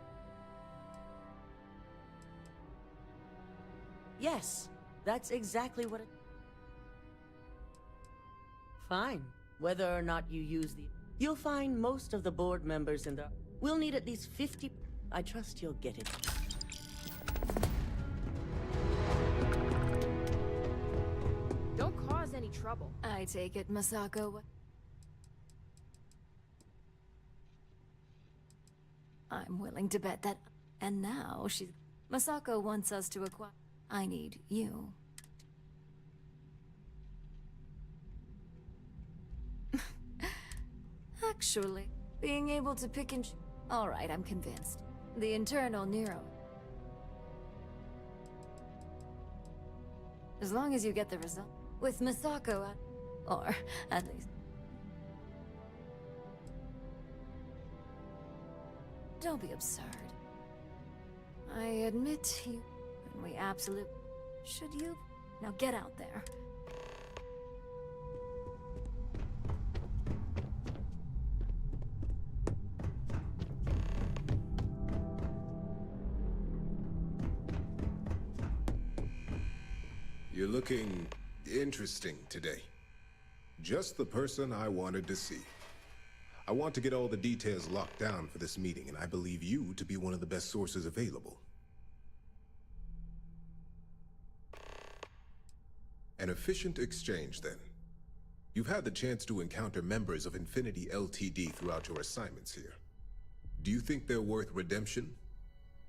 Yes, that's exactly what it... Fine. Whether or not you use the... You'll find most of the board members in the... We'll need at least 50... I trust you'll get it. Don't cause any trouble. I take it, Masako. I'm willing to bet that... And now she's... Masako wants us to acquire... I need you. Actually, being able to pick and... Alright, I'm convinced. The internal neuro... As long as you get the result. With Masako at... Or, at least... Don't be absurd. I admit you... And we absolutely... Should you? Now get out there. You're looking interesting today. Just the person I wanted to see. I want to get all the details locked down for this meeting, and I believe you to be one of the best sources available. An efficient exchange, then. You've had the chance to encounter members of Infinity Ltd. Throughout your assignments here. Do you think they're worth redemption?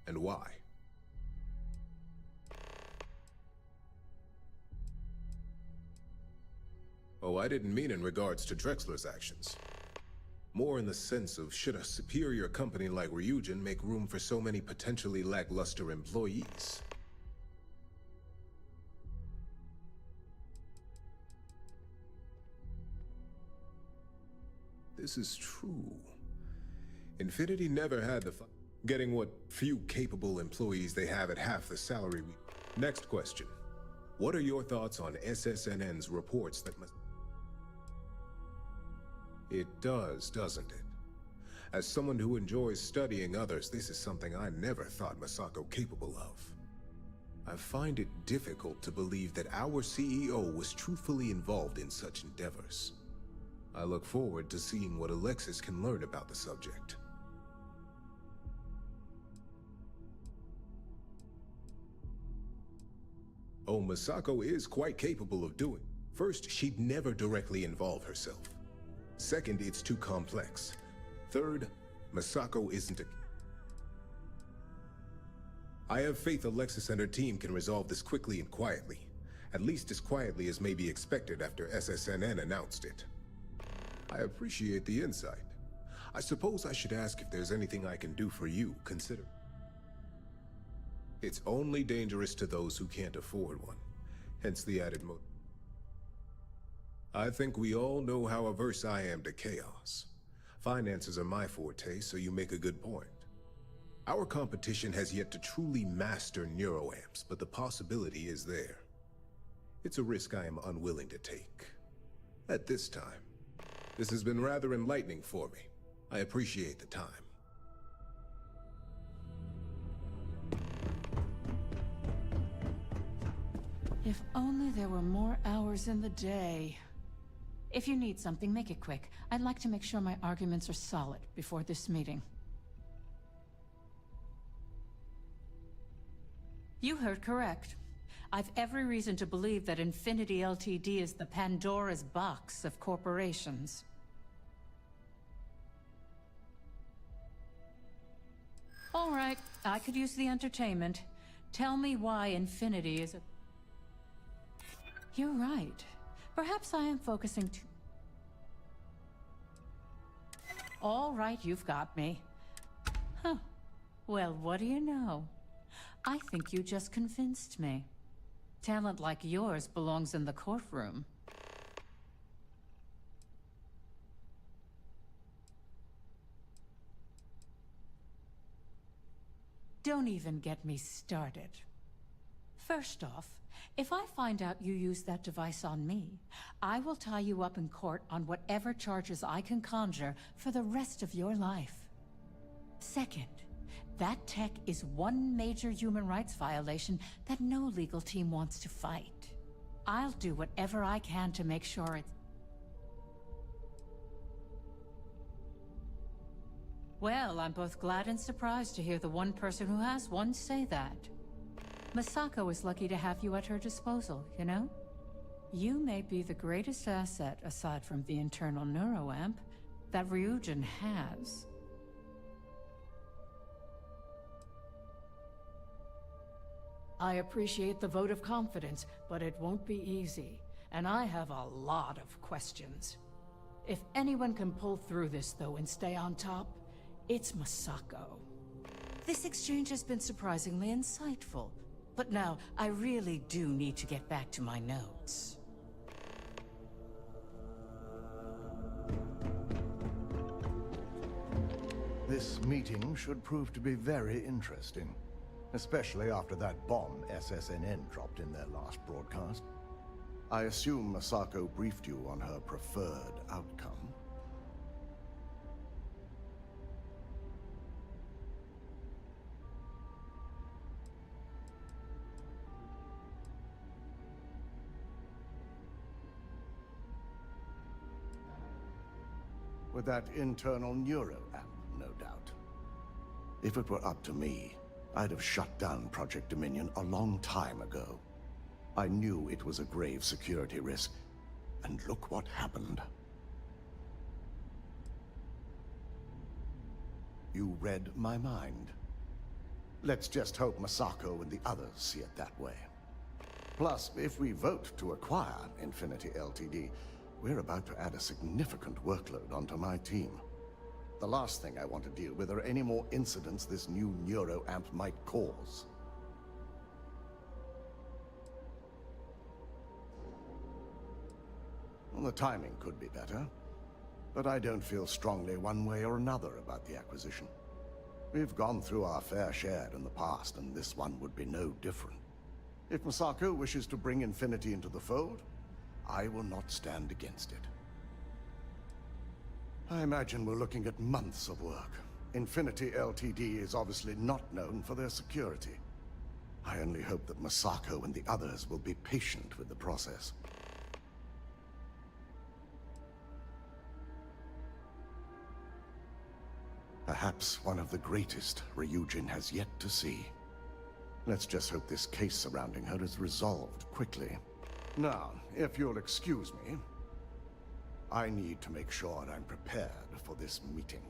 And why? Oh, I didn't mean in regards to Drexler's actions. More in the sense of, should a superior company like Ryujin make room for so many potentially lackluster employees? This is true. Infinity never had the fun getting what few capable employees they have at half the salary we... Next question. What are your thoughts on SSNN's reports that must... It does, doesn't it? As someone who enjoys studying others, this is something I never thought Masako capable of. I find it difficult to believe that our CEO was truthfully involved in such endeavors. I look forward to seeing what Alexis can learn about the subject. Oh, Masako is quite capable of doing. First, she'd never directly involve herself. Second, it's too complex. Third, Masako isn't a... I have faith Alexis and her team can resolve this quickly and quietly. At least as quietly as may be expected after SSNN announced it. I appreciate the insight. I suppose I should ask if there's anything I can do for you, consider. It's only dangerous to those who can't afford one, hence the added motive. I think we all know how averse I am to chaos. Finances are my forte, so you make a good point. Our competition has yet to truly master neuroamps, but the possibility is there. It's a risk I am unwilling to take. At this time. This has been rather enlightening for me. I appreciate the time. If only there were more hours in the day. If you need something, make it quick. I'd like to make sure my arguments are solid before this meeting. You heard correct. I've every reason to believe that Infinity Ltd. Is the Pandora's box of corporations. All right, I could use the entertainment. Tell me why Infinity is a... You're right. Perhaps I am focusing too... All right, you've got me. Huh. Well, what do you know? I think you just convinced me. Talent like yours belongs in the courtroom. Don't even get me started. First off, if I find out you used that device on me, I will tie you up in court on whatever charges I can conjure for the rest of your life. Second, that tech is one major human rights violation that no legal team wants to fight. I'll do whatever I can to make sure it's... Well, I'm both glad and surprised to hear the one person who has one say that. Masako is lucky to have you at her disposal, you know? You may be the greatest asset, aside from the internal neuroamp, that Ryujin has. I appreciate the vote of confidence, but it won't be easy, and I have a lot of questions. If anyone can pull through this, though, and stay on top, it's Masako. This exchange has been surprisingly insightful, but now I really do need to get back to my notes. This meeting should prove to be very interesting. Especially after that bomb SSNN dropped in their last broadcast. I assume Masako briefed you on her preferred outcome. With that internal neuro amp, no doubt. If it were up to me, I'd have shut down Project Dominion a long time ago. I knew it was a grave security risk, and look what happened. You read my mind. Let's just hope Masako and the others see it that way. Plus, if we vote to acquire Infinity Ltd., we're about to add a significant workload onto my team. The last thing I want to deal with are any more incidents this new neuro amp might cause. Well, the timing could be better, but I don't feel strongly one way or another about the acquisition. We've gone through our fair share in the past, and this one would be no different. If Masako wishes to bring Infinity into the fold, I will not stand against it. I imagine we're looking at months of work. Infinity Ltd. is obviously not known for their security. I only hope that Masako and the others will be patient with the process. Perhaps one of the greatest Ryujin has yet to see. Let's just hope this case surrounding her is resolved quickly. Now, if you'll excuse me, I need to make sure I'm prepared for this meeting.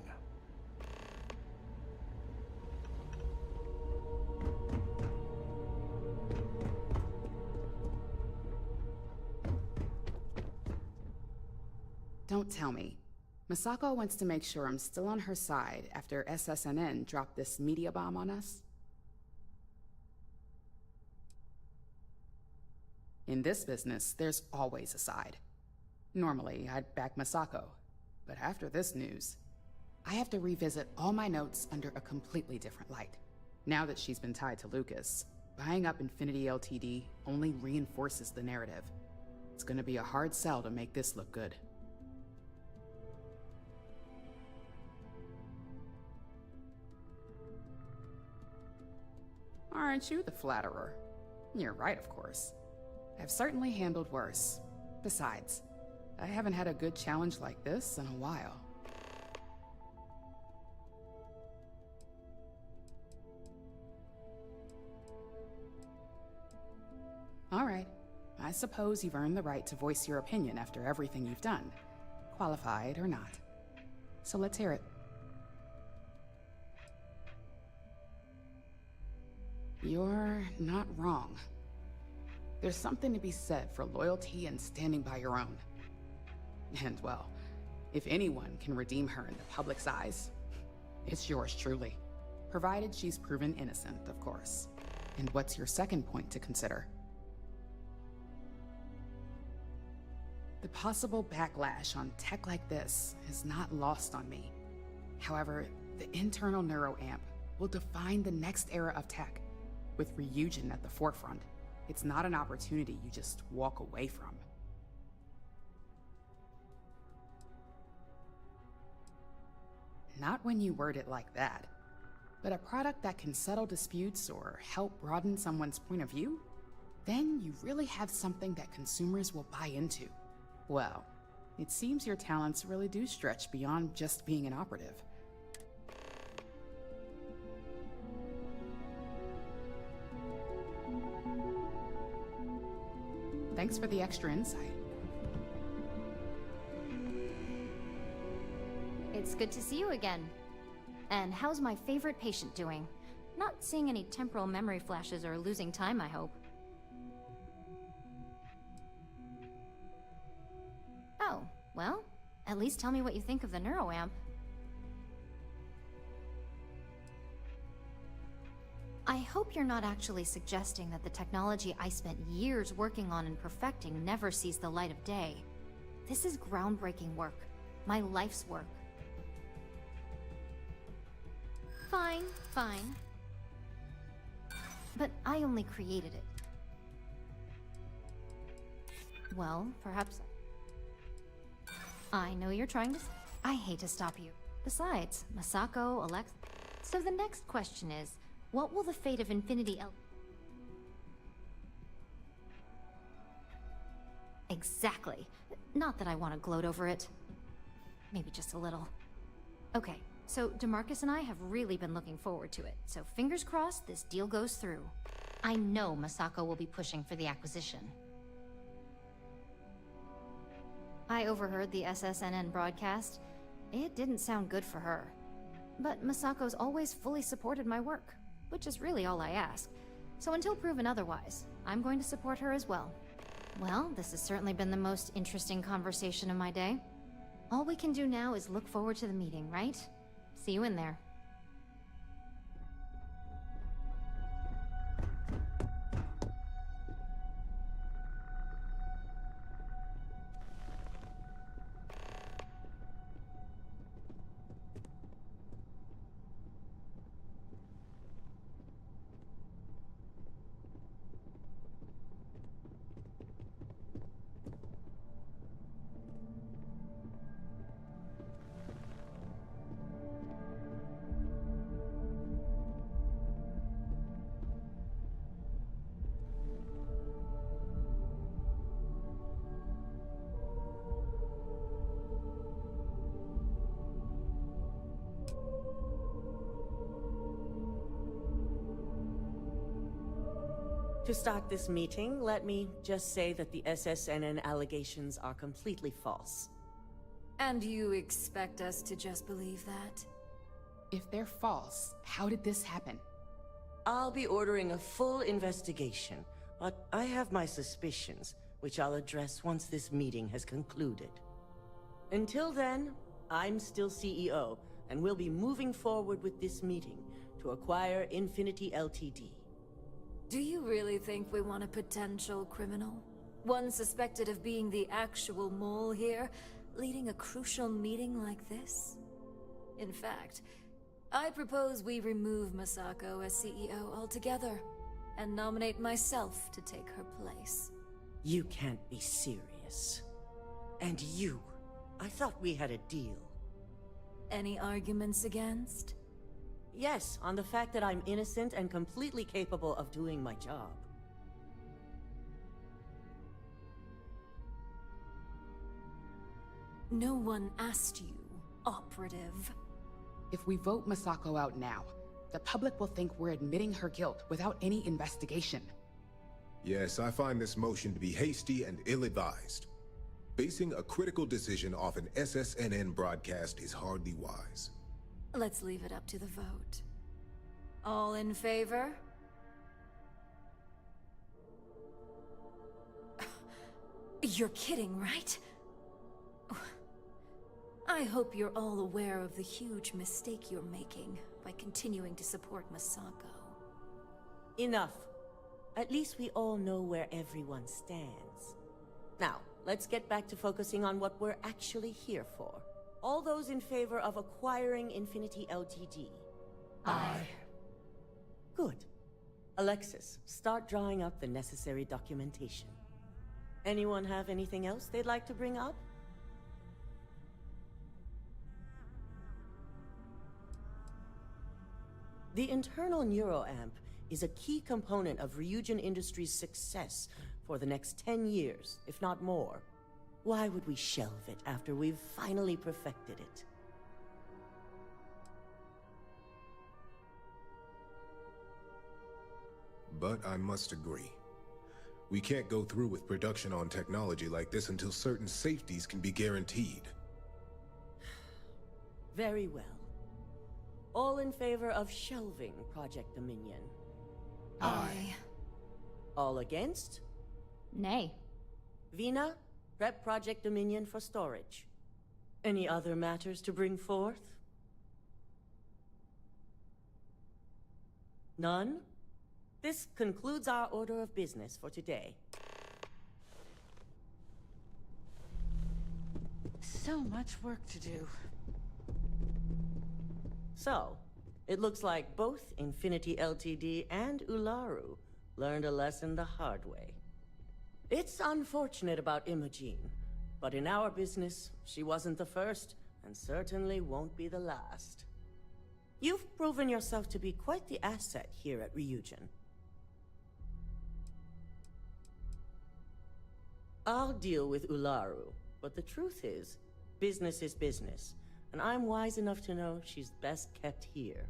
Don't tell me. Masako wants to make sure I'm still on her side after SSNN dropped this media bomb on us? In this business, there's always a side. Normally, I'd back Masako, but after this news, I have to revisit all my notes under a completely different light. Now that she's been tied to Lucas, buying up Infinity Ltd. Only reinforces the narrative. It's gonna be a hard sell to make this look good. Aren't you the flatterer? You're right, of course. I've certainly handled worse. Besides, I haven't had a good challenge like this in a while. All right. I suppose you've earned the right to voice your opinion after everything you've done, qualified or not. So let's hear it. You're not wrong. There's something to be said for loyalty and standing by your own. And well, if anyone can redeem her in the public's eyes, it's yours truly. Provided she's proven innocent, of course. And what's your second point to consider? The possible backlash on tech like this is not lost on me. However, the internal neuroamp will define the next era of tech, with Ryujin at the forefront. It's not an opportunity you just walk away from. Not when you word it like that. But a product that can settle disputes or help broaden someone's point of view? Then you really have something that consumers will buy into. Well, it seems your talents really do stretch beyond just being an operative. Thanks for the extra insight. It's good to see you again. And how's my favorite patient doing? Not seeing any temporal memory flashes or losing time, I hope. Oh, well, at least tell me what you think of the neuroamp. I hope you're not actually suggesting that the technology I spent years working on and perfecting never sees the light of day. This is groundbreaking work. My life's work. Fine, fine. But I only created it. Well, perhaps... I know you're trying to... I hate to stop you. Besides, Masako, Alex... So the next question is, what will the fate of Infinity Exactly. Not that I want to gloat over it. maybe just a little. Okay, so DeMarcus and I have really been looking forward to it, so fingers crossed this deal goes through. I know Masako will be pushing for the acquisition. I overheard the SSNN broadcast. It didn't sound good for her. But Masako's always fully supported my work, which is really all I ask. So until proven otherwise, I'm going to support her as well. Well, this has certainly been the most interesting conversation of my day. All we can do now is look forward to the meeting, right? See you in there. To start this meeting, let me just say that the SSNN allegations are completely false. And you expect us to just believe that? If they're false, how did this happen? I'll be ordering a full investigation, but I have my suspicions, which I'll address once this meeting has concluded. Until then, I'm still CEO, and we'll be moving forward with this meeting to acquire Infinity Ltd. Do you really think we want a potential criminal? One suspected of being the actual mole here, leading a crucial meeting like this? In fact, I propose we remove Masako as CEO altogether, and nominate myself to take her place. You can't be serious. And you, I thought we had a deal. Any arguments against? Yes, on the fact that I'm innocent and completely capable of doing my job. No one asked you, operative. If we vote Masako out now, the public will think we're admitting her guilt without any investigation. Yes, I find this motion to be hasty and ill-advised. Basing a critical decision off an SSNN broadcast is hardly wise. Let's leave it up to the vote. All in favor? You're kidding, right? I hope you're all aware of the huge mistake you're making by continuing to support Masako. Enough. At least we all know where everyone stands. Now, let's get back to focusing on what we're actually here for. All those in favor of acquiring Infinity Ltd? Aye. Good. Alexis, start drawing up the necessary documentation. Anyone have anything else they'd like to bring up? The internal neuroamp is a key component of Ryujin Industries' success for the next 10 years, if not more. Why would we shelve it after we've finally perfected it? But I must agree. We can't go through with production on technology like this until certain safeties can be guaranteed. Very well. All in favor of shelving Project Dominion? Aye. All against? Nay. Vina, prep Project Dominion for storage. Any other matters to bring forth? None? This concludes our order of business for today. So much work to do. So, it looks like both Infinity Ltd and Ularu learned a lesson the hard way. It's unfortunate about Imogene, but in our business, she wasn't the first, and certainly won't be the last. You've proven yourself to be quite the asset here at Ryujin. I'll deal with Ularu, but the truth is, business is business, and I'm wise enough to know she's best kept here.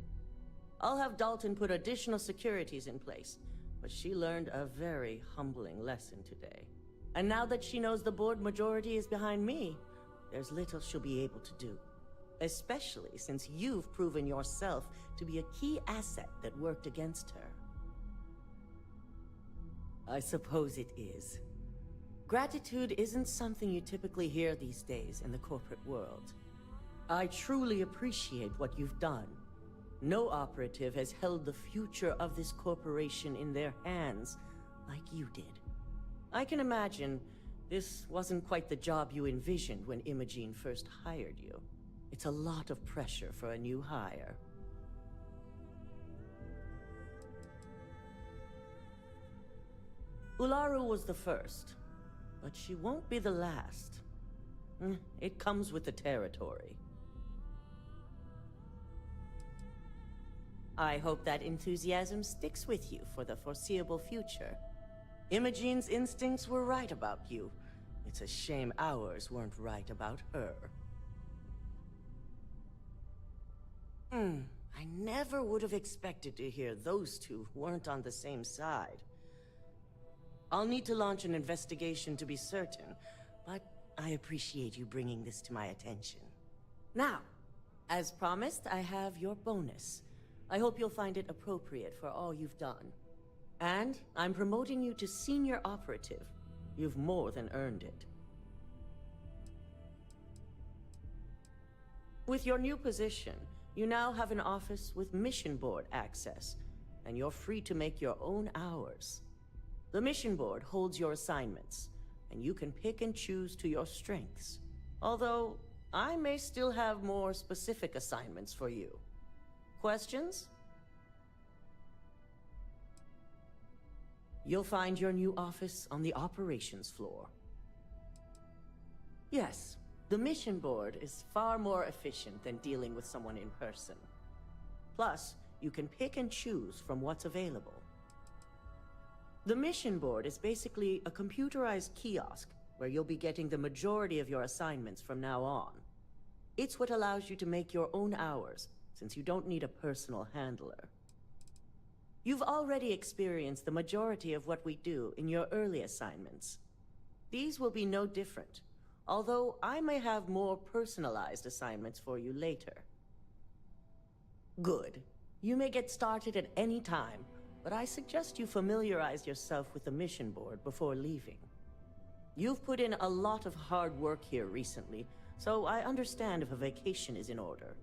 I'll have Dalton put additional securities in place, but she learned a very humbling lesson today. And now that she knows the board majority is behind me, there's little she'll be able to do. Especially since you've proven yourself to be a key asset that worked against her. I suppose it is. Gratitude isn't something you typically hear these days in the corporate world. I truly appreciate what you've done. No operative has held the future of this corporation in their hands like you did. I can imagine this wasn't quite the job you envisioned when Imogene first hired you. It's a lot of pressure for a new hire. Ularu was the first, but she won't be the last. It comes with the territory. I hope that enthusiasm sticks with you for the foreseeable future. Imogene's instincts were right about you. It's a shame ours weren't right about her. I never would have expected to hear those two weren't on the same side. I'll need to launch an investigation to be certain, but I appreciate you bringing this to my attention. Now, as promised, I have your bonus. I hope you'll find it appropriate for all you've done. And I'm promoting you to senior operative. You've more than earned it. With your new position, you now have an office with mission board access, and you're free to make your own hours. The mission board holds your assignments, and you can pick and choose to your strengths. Although, I may still have more specific assignments for you. Questions? You'll find your new office on the operations floor. Yes, the mission board is far more efficient than dealing with someone in person. Plus, you can pick and choose from what's available. The mission board is basically a computerized kiosk where you'll be getting the majority of your assignments from now on. It's what allows you to make your own hours, since you don't need a personal handler. You've already experienced the majority of what we do in your early assignments. These will be no different, although I may have more personalized assignments for you later. Good. You may get started at any time, but I suggest you familiarize yourself with the mission board before leaving. You've put in a lot of hard work here recently, so I understand if a vacation is in order.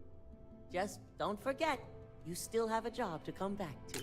Just don't forget, you still have a job to come back to.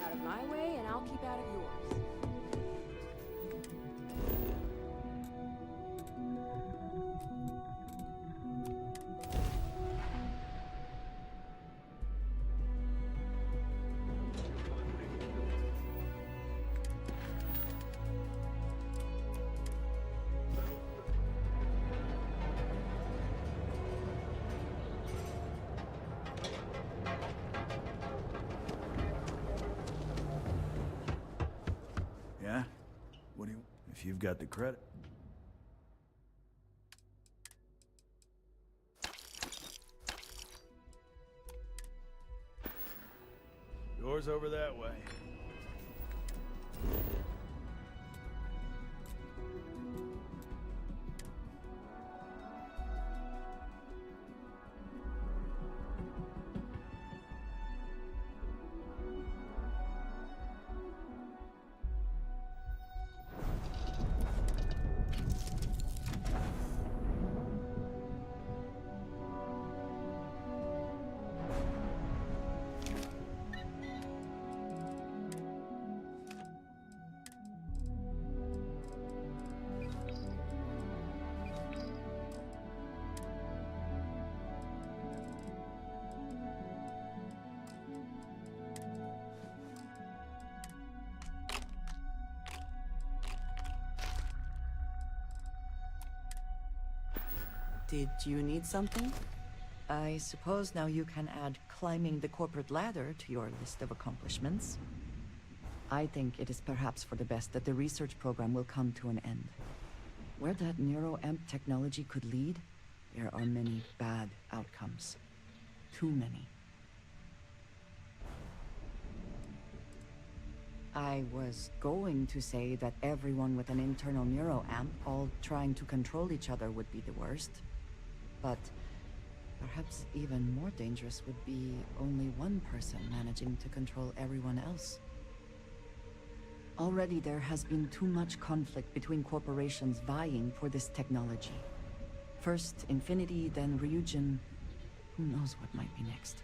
Out of my way, and I'll keep out of yours. if you've got the credit. Doors over that way. Did you need something? I suppose now you can add climbing the corporate ladder to your list of accomplishments. I think it is perhaps for the best that the research program will come to an end. Where that neuroamp technology could lead, there are many bad outcomes. Too many. I was going to say that everyone with an internal neuroamp all trying to control each other would be the worst. But perhaps even more dangerous would be only one person managing to control everyone else. Already there has been too much conflict between corporations vying for this technology. First Infinity, then Ryujin. Who knows what might be next?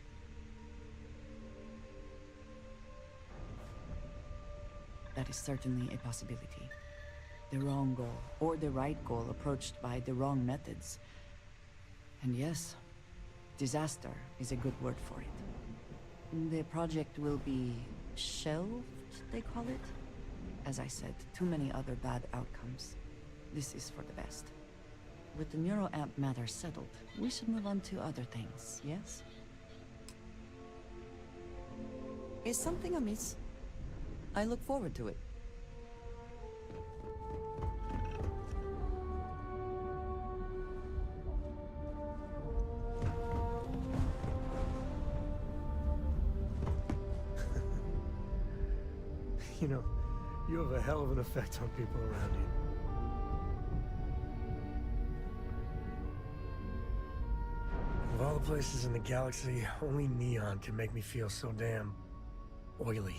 That is certainly a possibility. The wrong goal, or the right goal approached by the wrong methods. And yes, disaster is a good word for it. The project will be shelved, they call it? As I said, too many other bad outcomes. This is for the best. With the neuroamp matter settled, we should move on to other things, yes? Is something amiss? I look forward to it. You know, you have a hell of an effect on people around you. Of all the places in the galaxy, only Neon can make me feel so damn oily.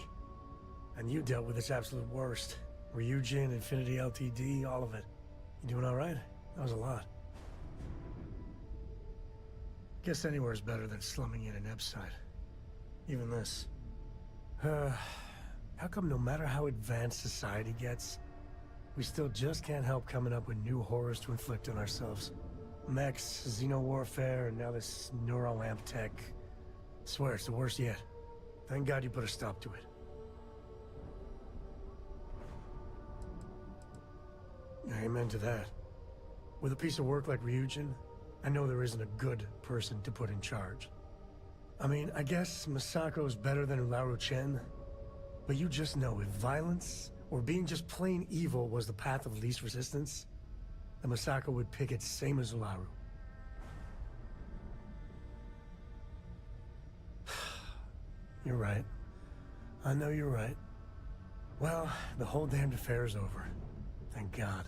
And you dealt with its absolute worst. Ryujin, Infinity LTD, all of it. You doing all right? That was a lot. Guess anywhere is better than slumming in an Epside. Even this. How come no matter how advanced society gets, we still just can't help coming up with new horrors to inflict on ourselves? Mechs, xeno-warfare, and now this neuroamp tech. Swear it's the worst yet. Thank God you put a stop to it. Amen to that. With a piece of work like Ryujin, I know there isn't a good person to put in charge. I mean, I guess Masako's better than Ularu Chen, but you just know if violence, or being just plain evil was the path of least resistance, then Masako would pick it same as Ularu. You're right. I know you're right. Well, the whole damned affair is over. Thank God.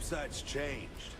website's changed.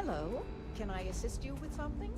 Hello, can I assist you with something?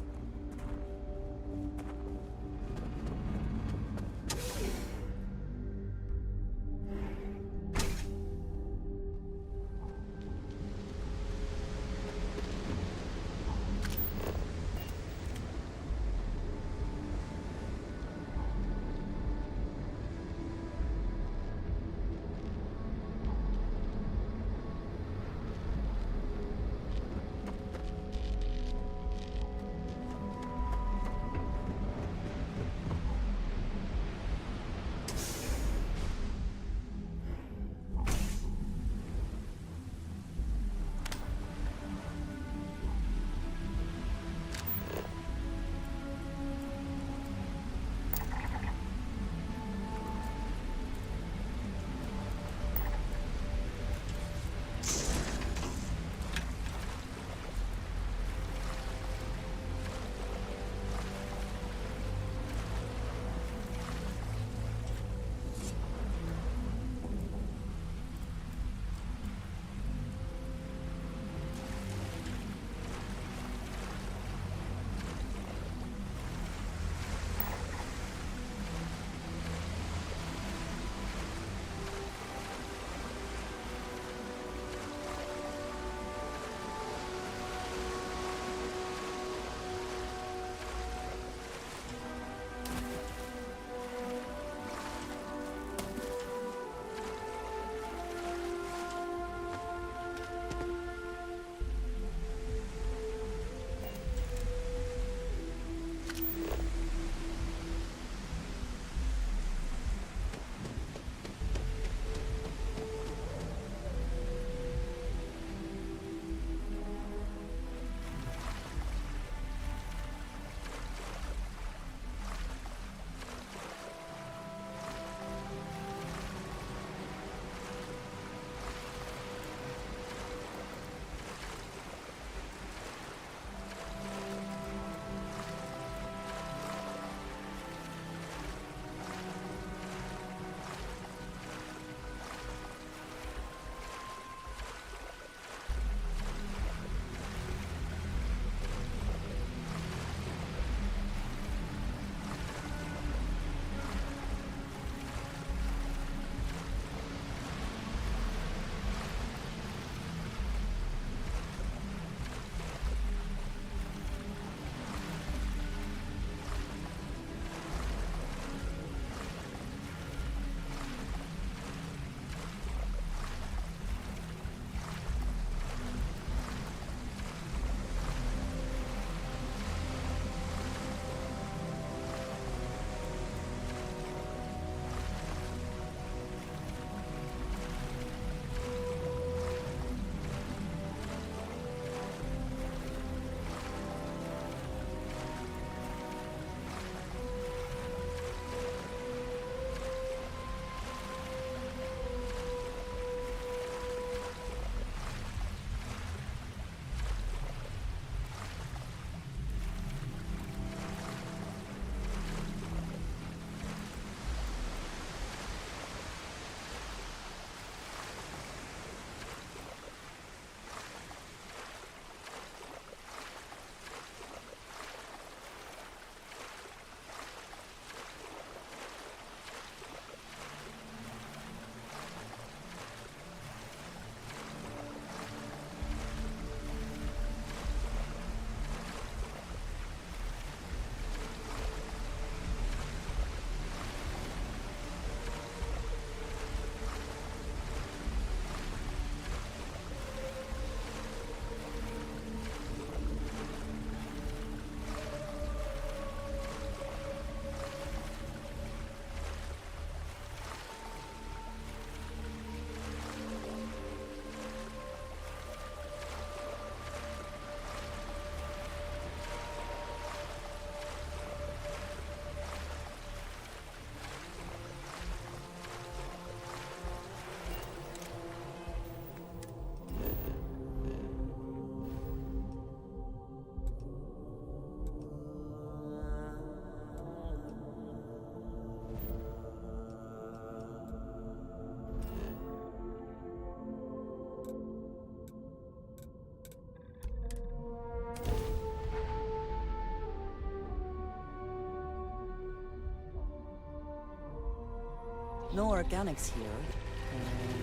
No organics here.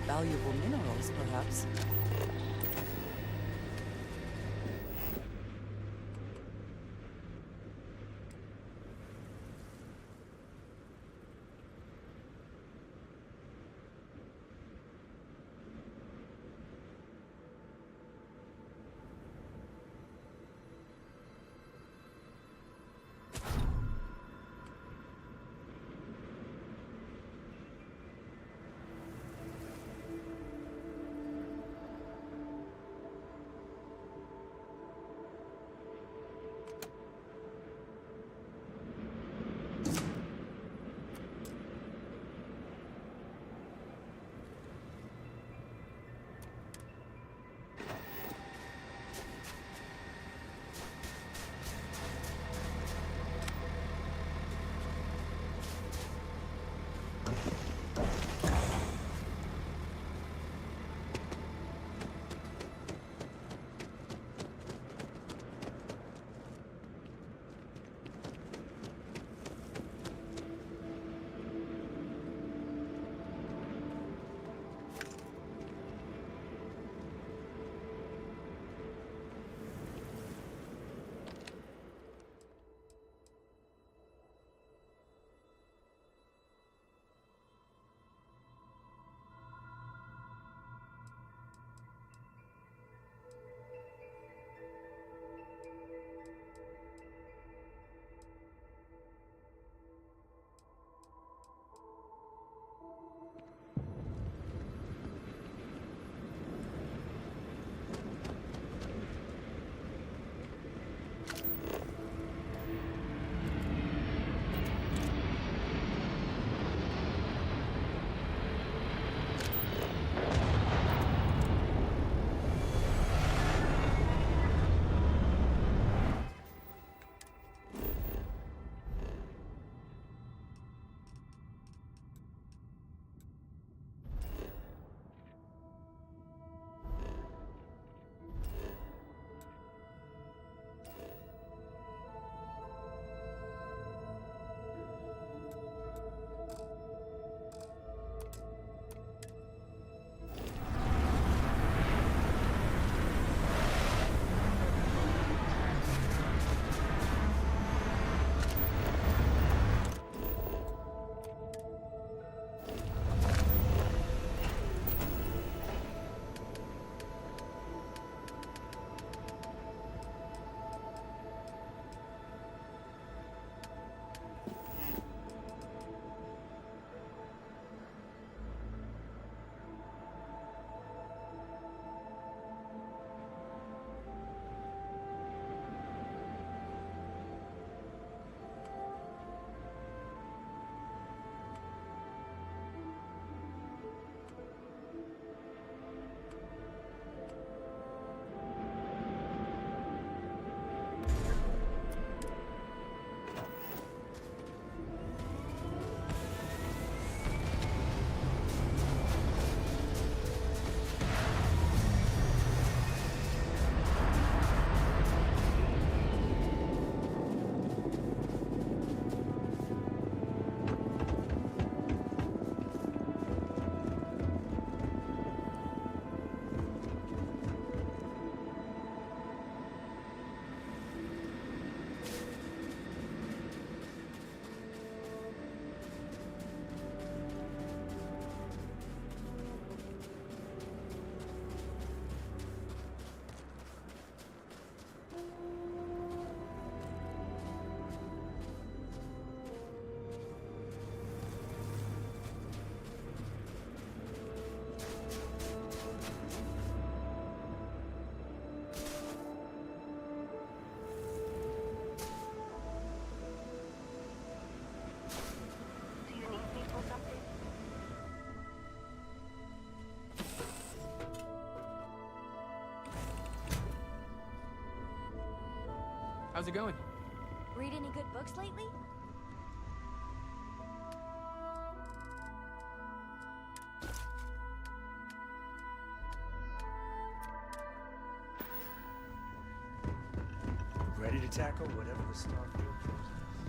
Valuable minerals, perhaps. How's it going? Read any good books lately? Ready to tackle whatever the Starfield throws at us?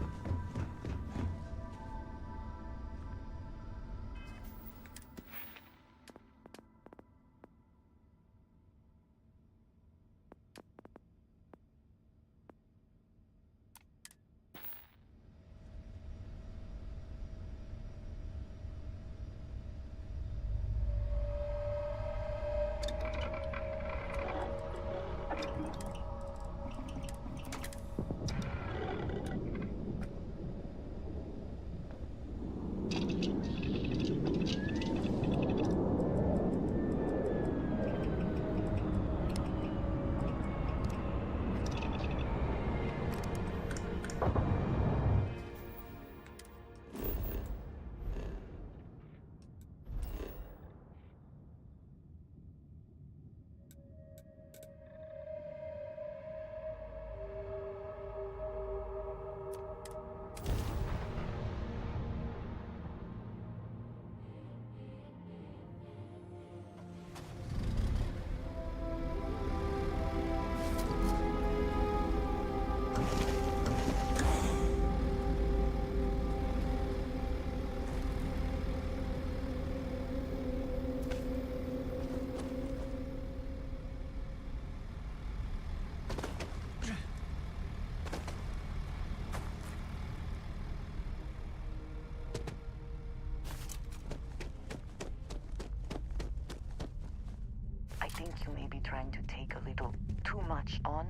much on?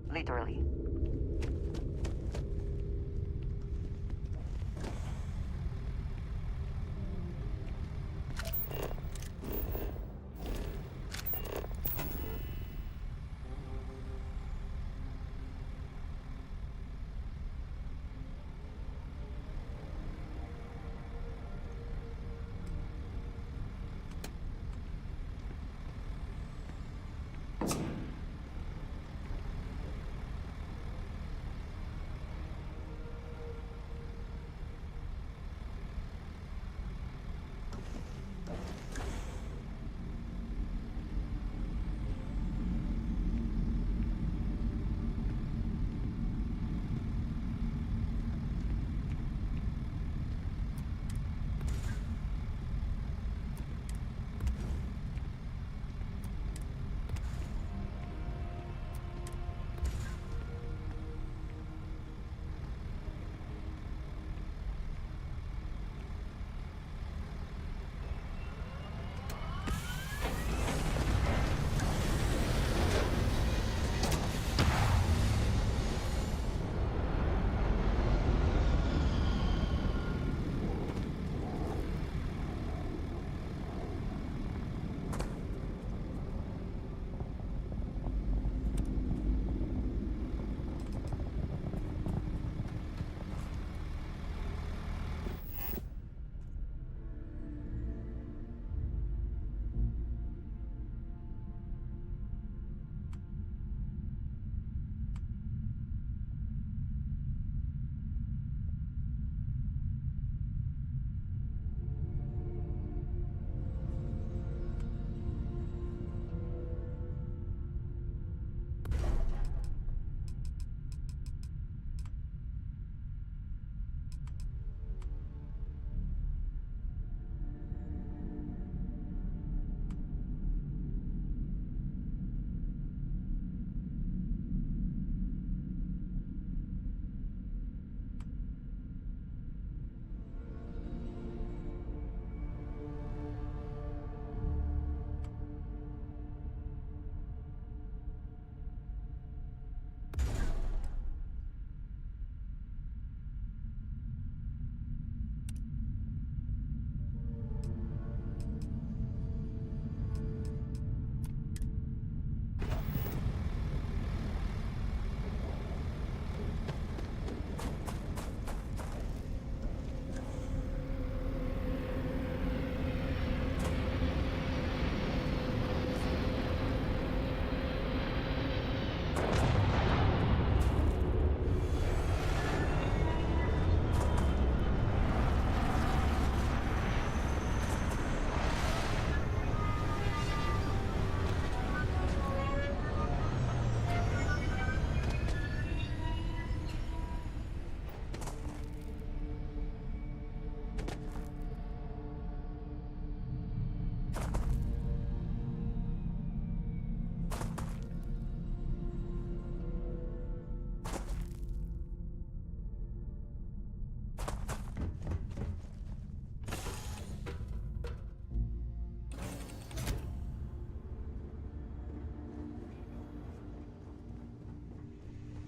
Literally.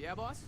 Yeah, boss?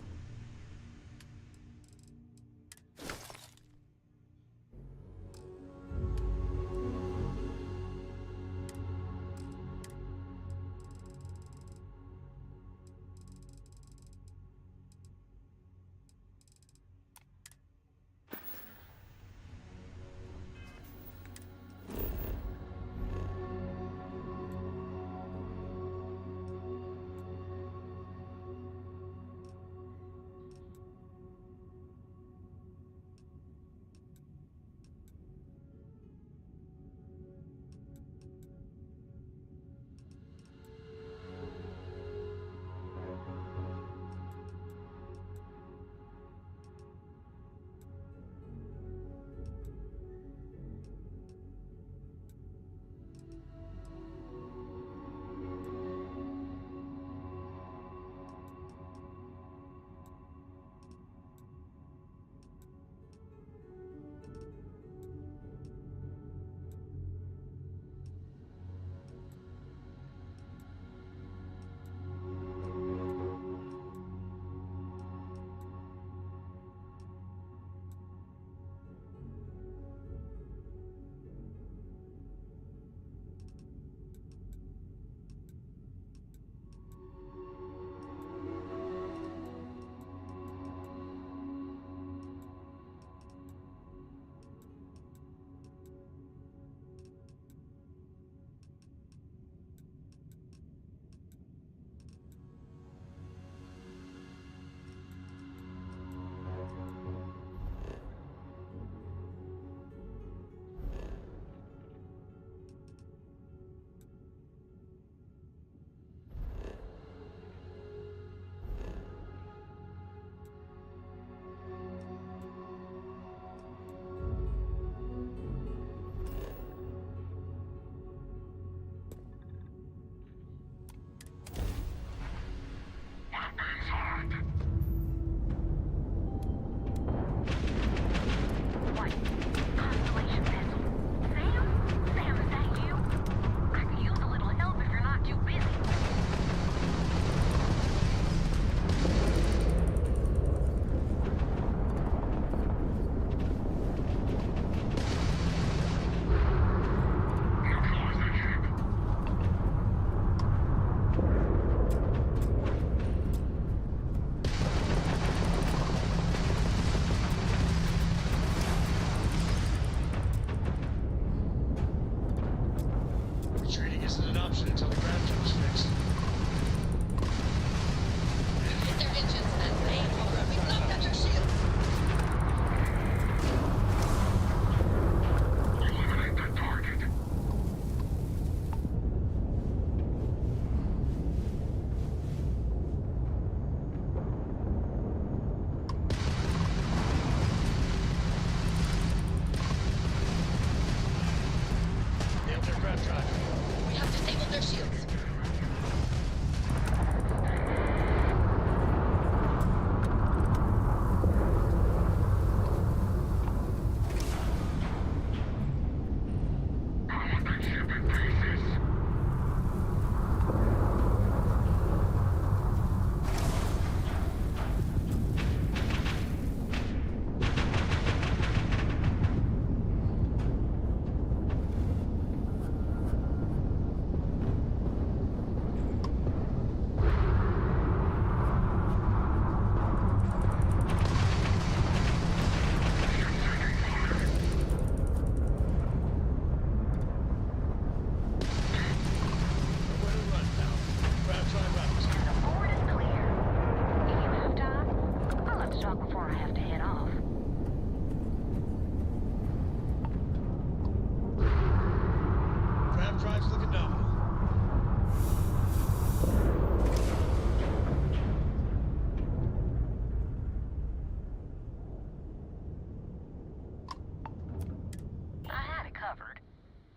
covered.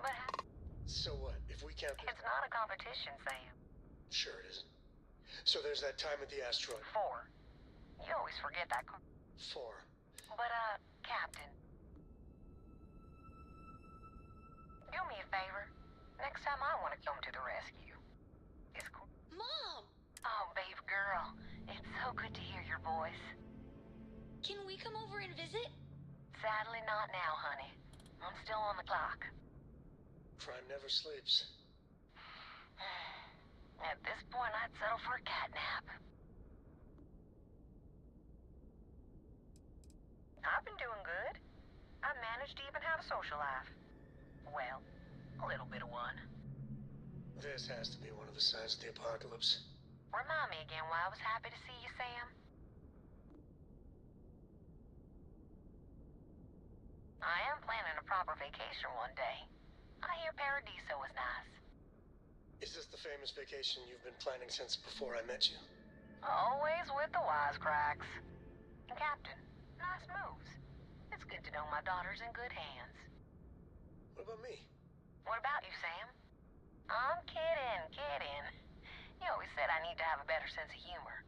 But So what, if we can't... it's not a competition, Sam. Sure it isn't. So there's that time at the asteroid. 4. You always forget that. 4. But, Captain. Do me a favor. Next time I want to come to the rescue. It's cool. Mom! Oh, babe girl. It's so good to hear your voice. Can we come over and visit? Sadly not now, honey. I'm still on the clock. Crime never sleeps. At this point, I'd settle for a cat nap. I've been doing good. I've managed to even have a social life. Well, a little bit of one. This has to be one of the signs of the apocalypse. Remind me again why I was happy to see you, Sam. I am planning a proper vacation one day. I hear Paradiso is nice. Is this the famous vacation you've been planning since before I met you? Always with the wisecracks. And Captain, nice moves. It's good to know my daughter's in good hands. What about me? What about you, Sam? I'm kidding. You always said I need to have a better sense of humor.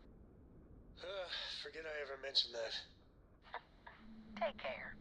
Forget I ever mentioned that. Take care.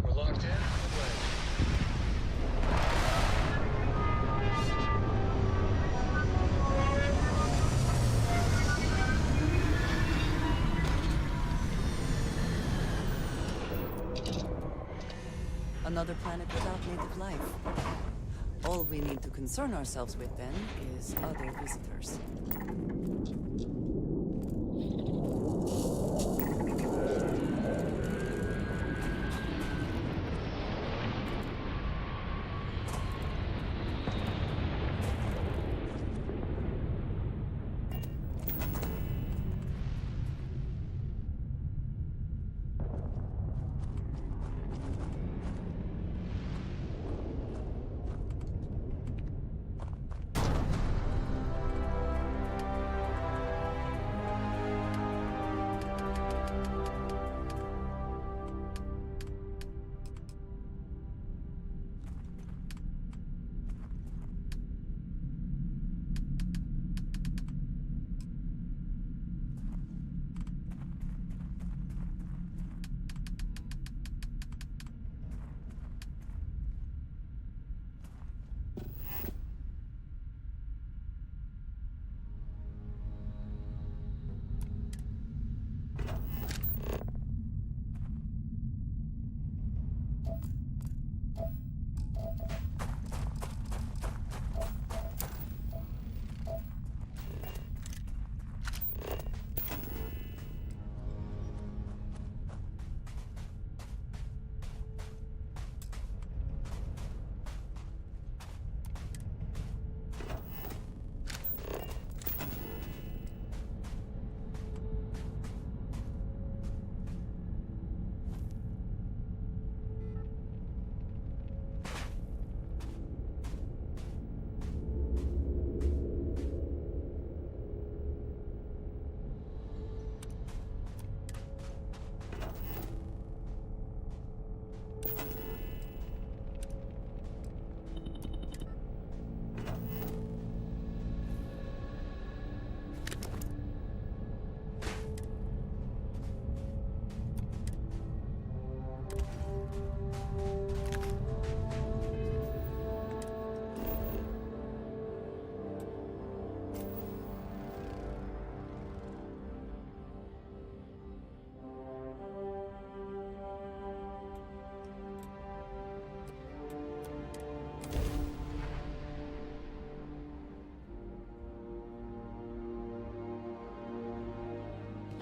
We're locked in. Another planet without native life. All we need to concern ourselves with then is other visitors.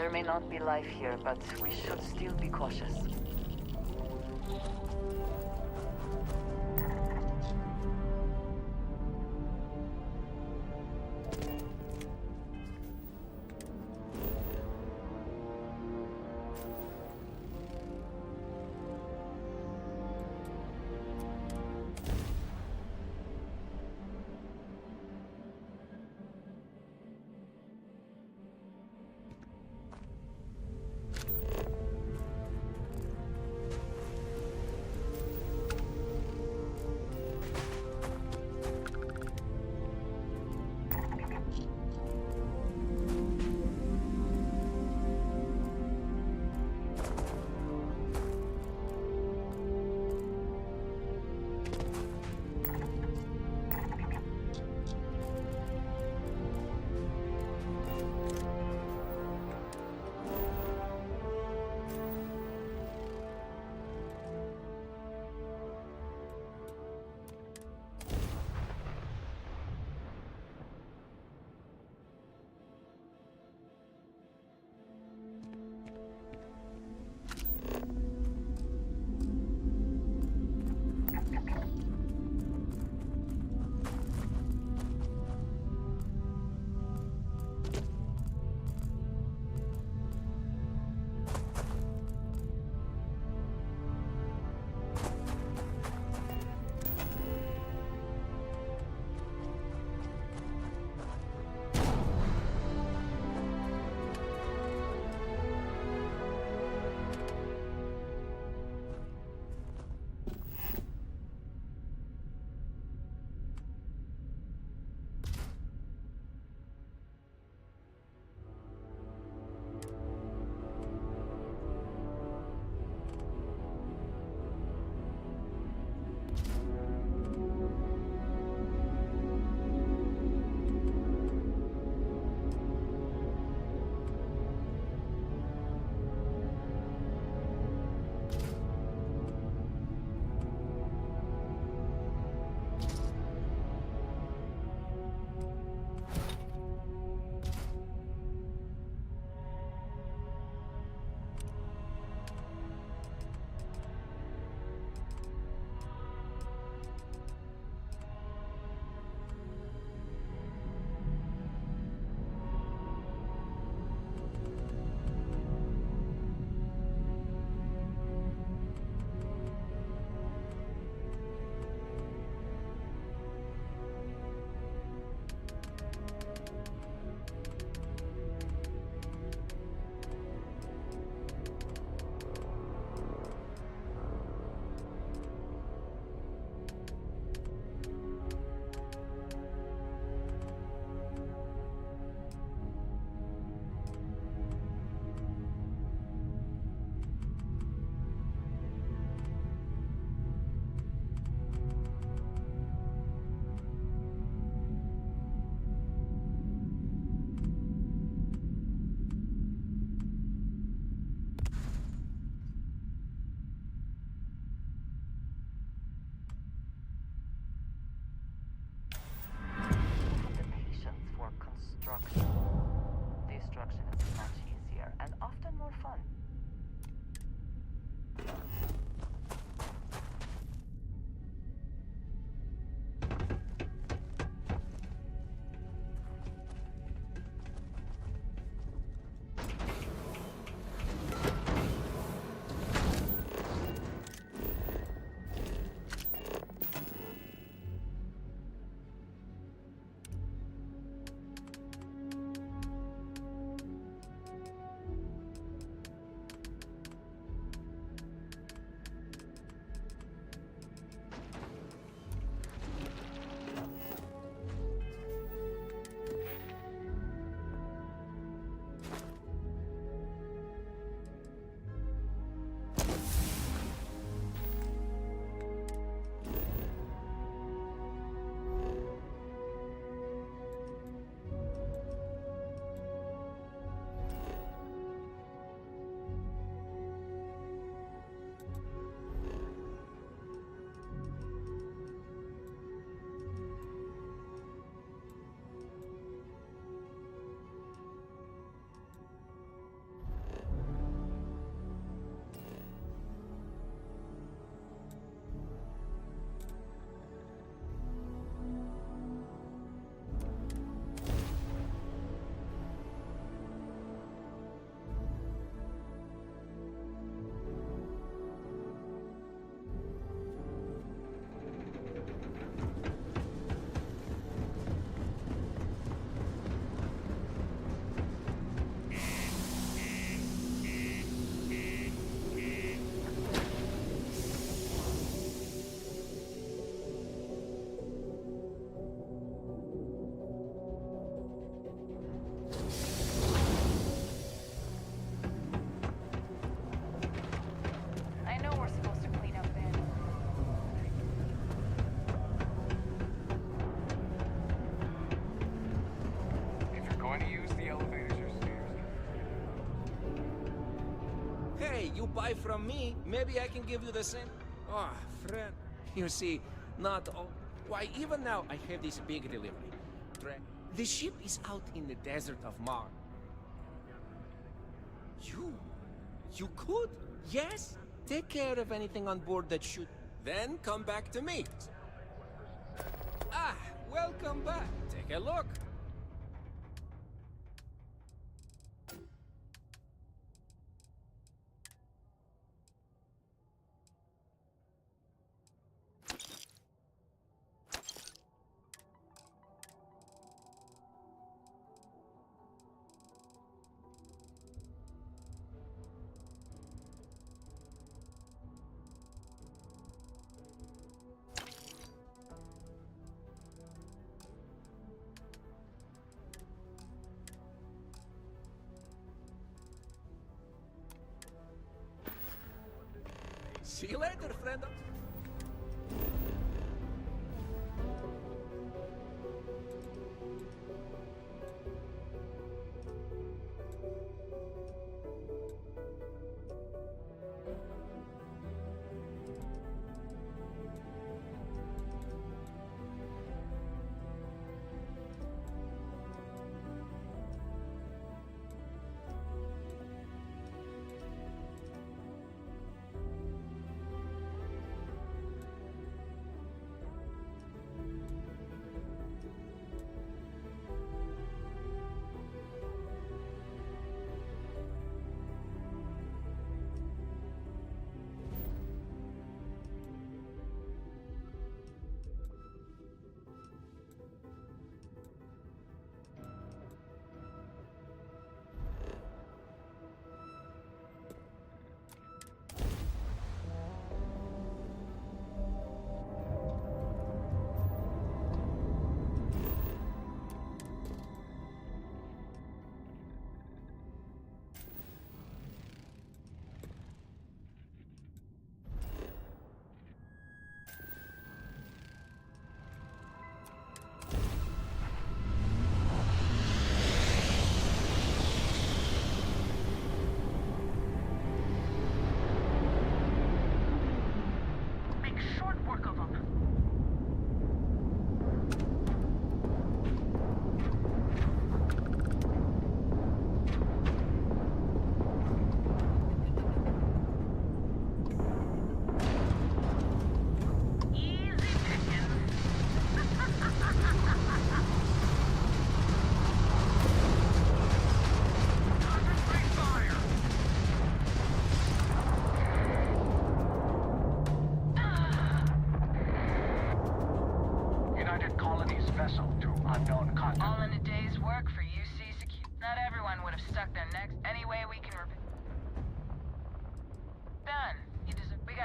There may not be life here, but we should still be cautious. you buy from me, maybe I can give you the same. Oh, friend. You see, not all. Why, even now, I have this big delivery. The ship is out in the desert of Mars. You could? Yes? Take care of anything on board that should. Then come back to me. Ah, welcome back. Take a look. See you later, friend.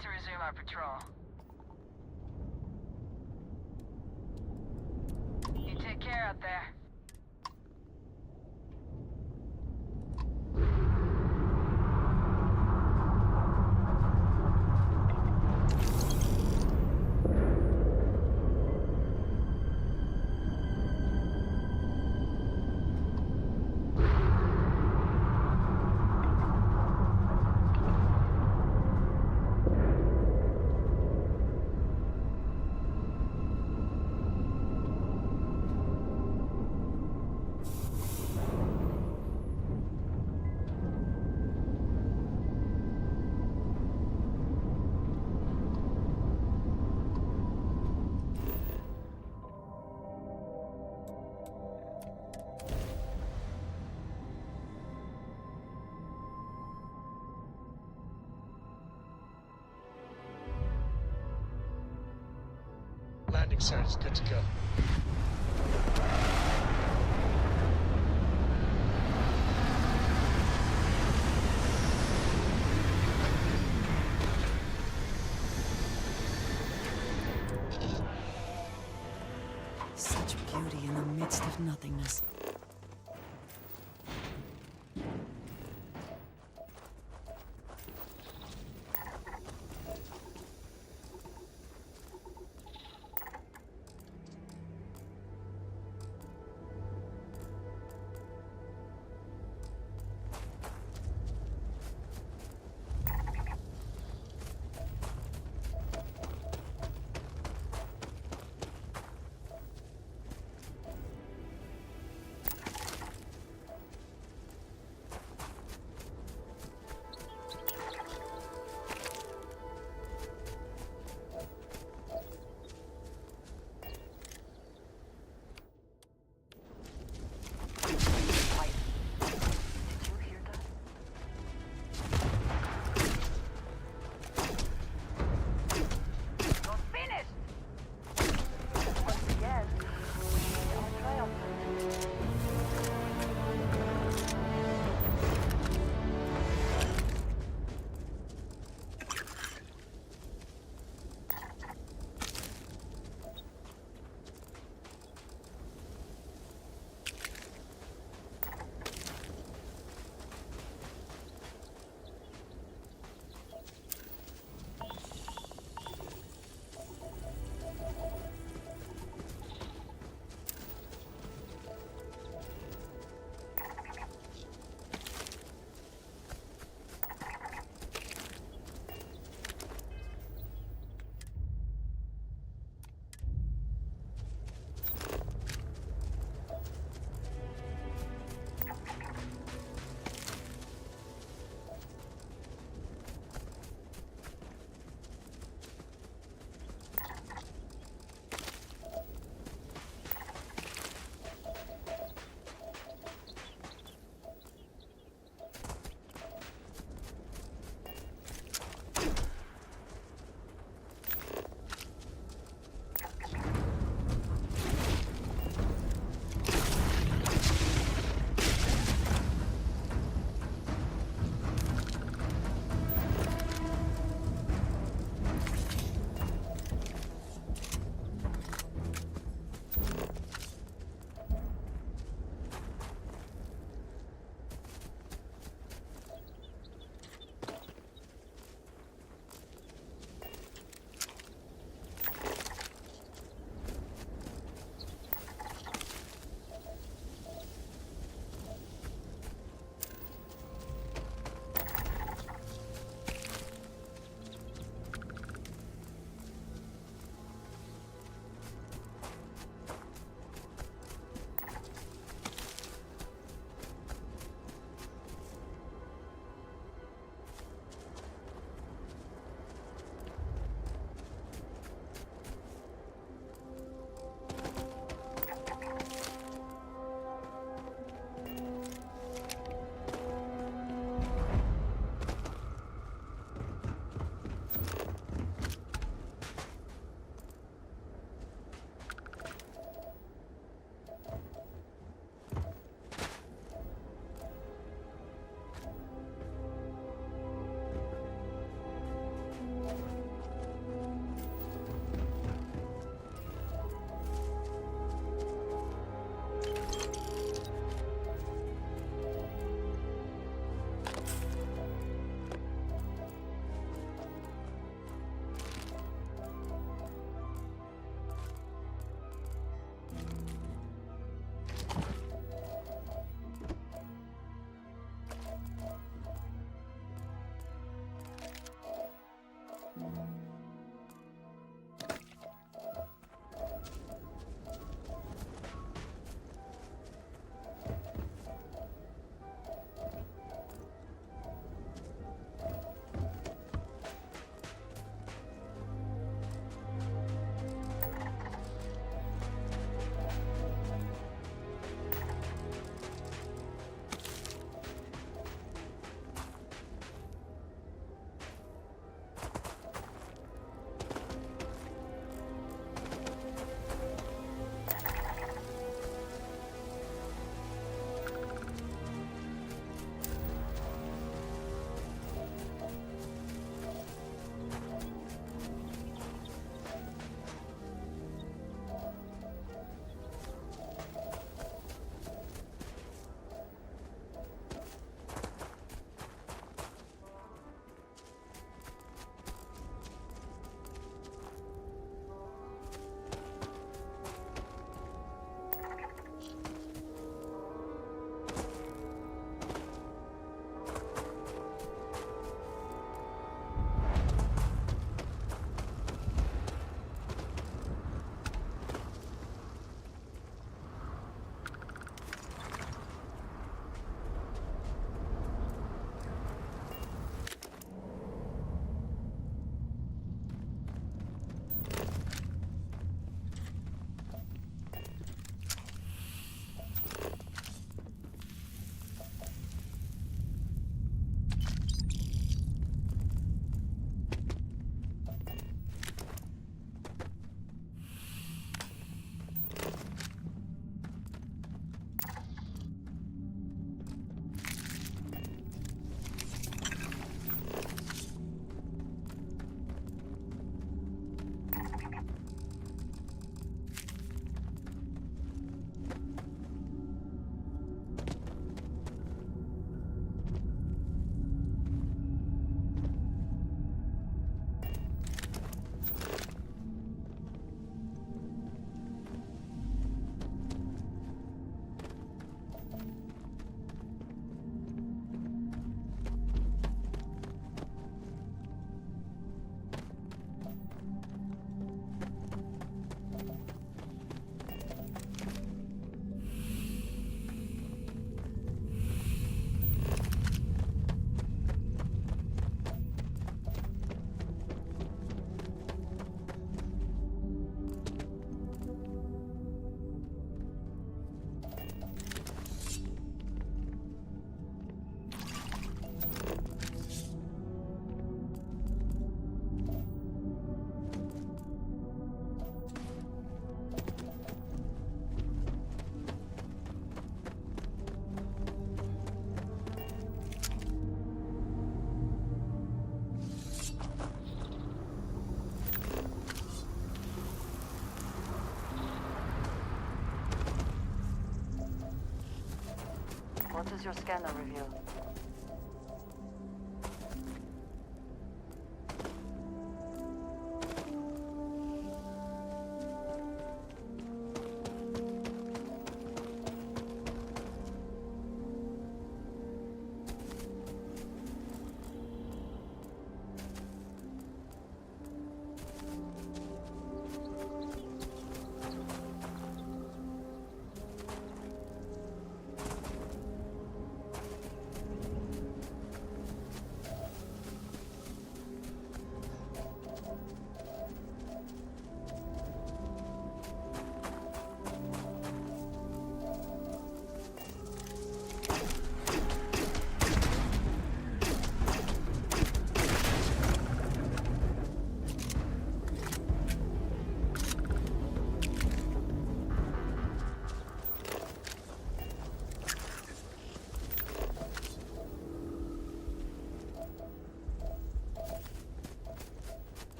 To resume our patrol. You take care out there. Landing site is good to go. Such beauty in the midst of nothingness. What does your scanner reveal?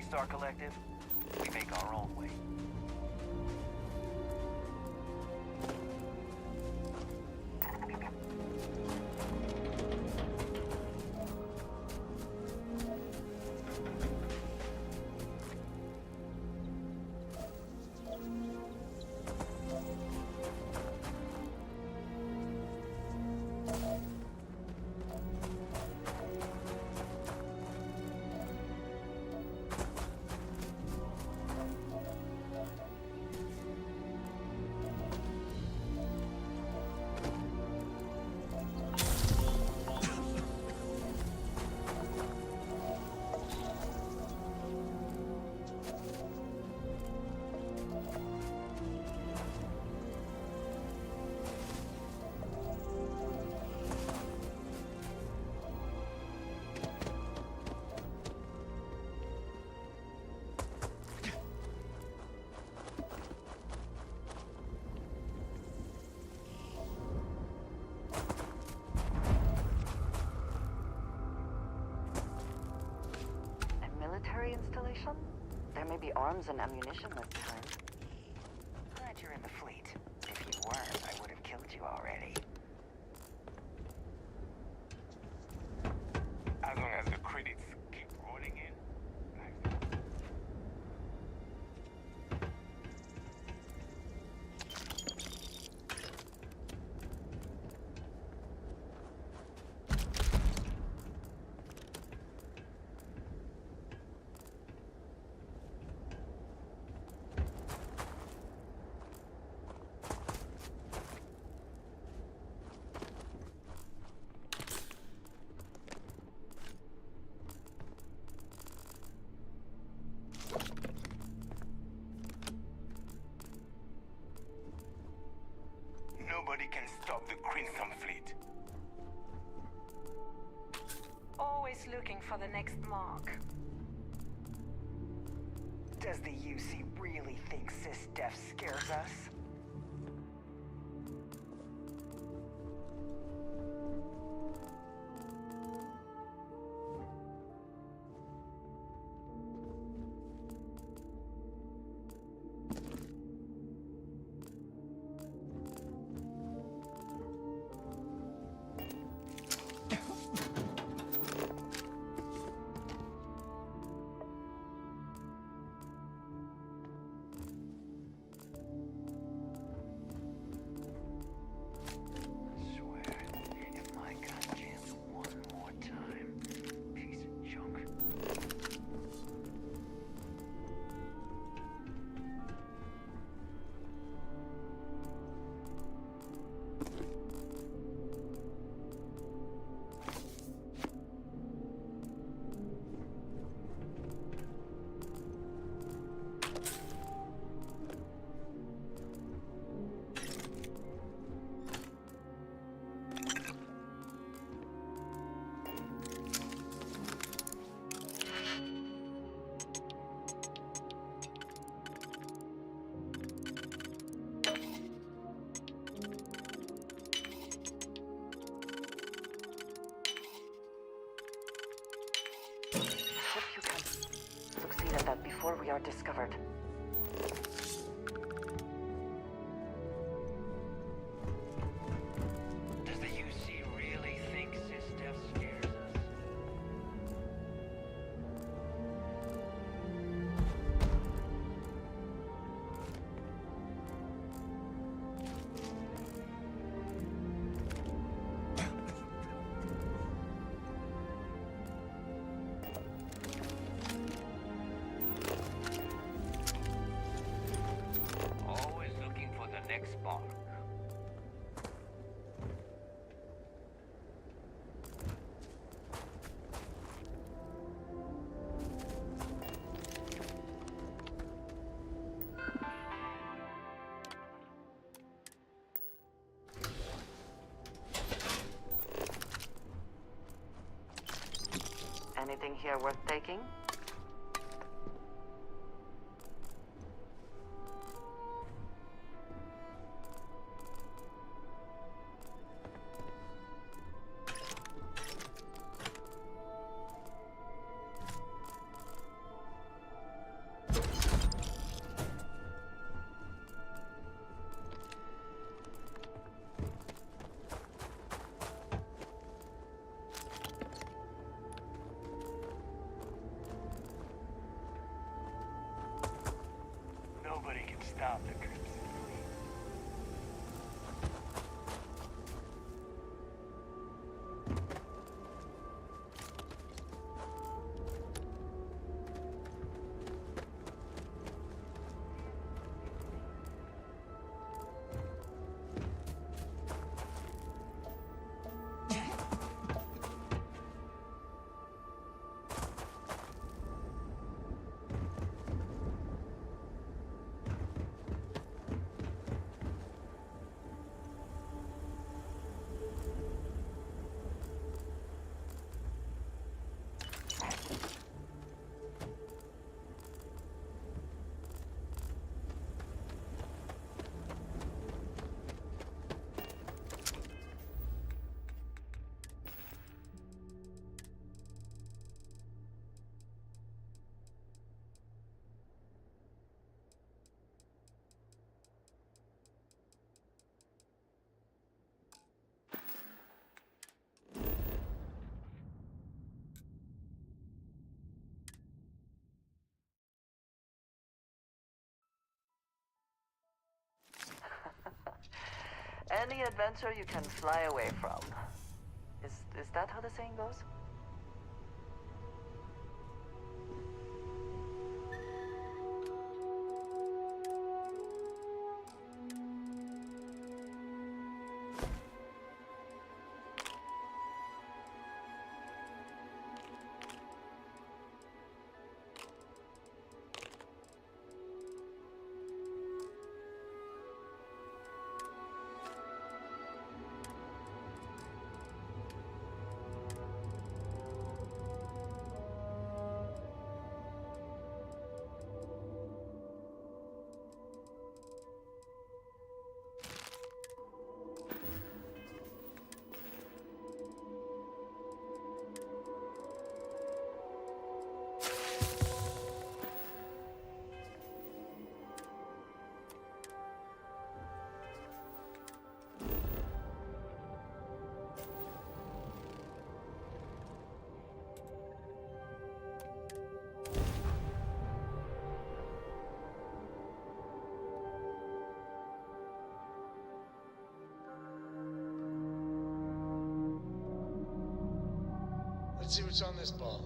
Star Collective, we make our own way. Military installation? There may be arms and ammunition left behind. Glad you're in the fleet. If you weren't, I would have killed you already. As long as the credits keep rolling in. Nobody can stop the Crimson Fleet. Always looking for the next mark. Does the UC really think Sys-Def scares us? are discovered. Does the UC really think Sysdef scares us? Always looking for the next spark. Anything here worth taking? Nobody can stop the Crimson Fleet. Any adventure you can fly away from. Is that how the saying goes? Let's see what's on this ball.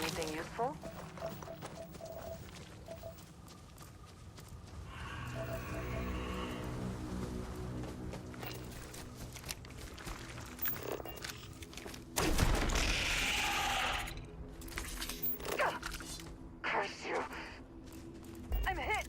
Anything useful? Curse you! I'm hit!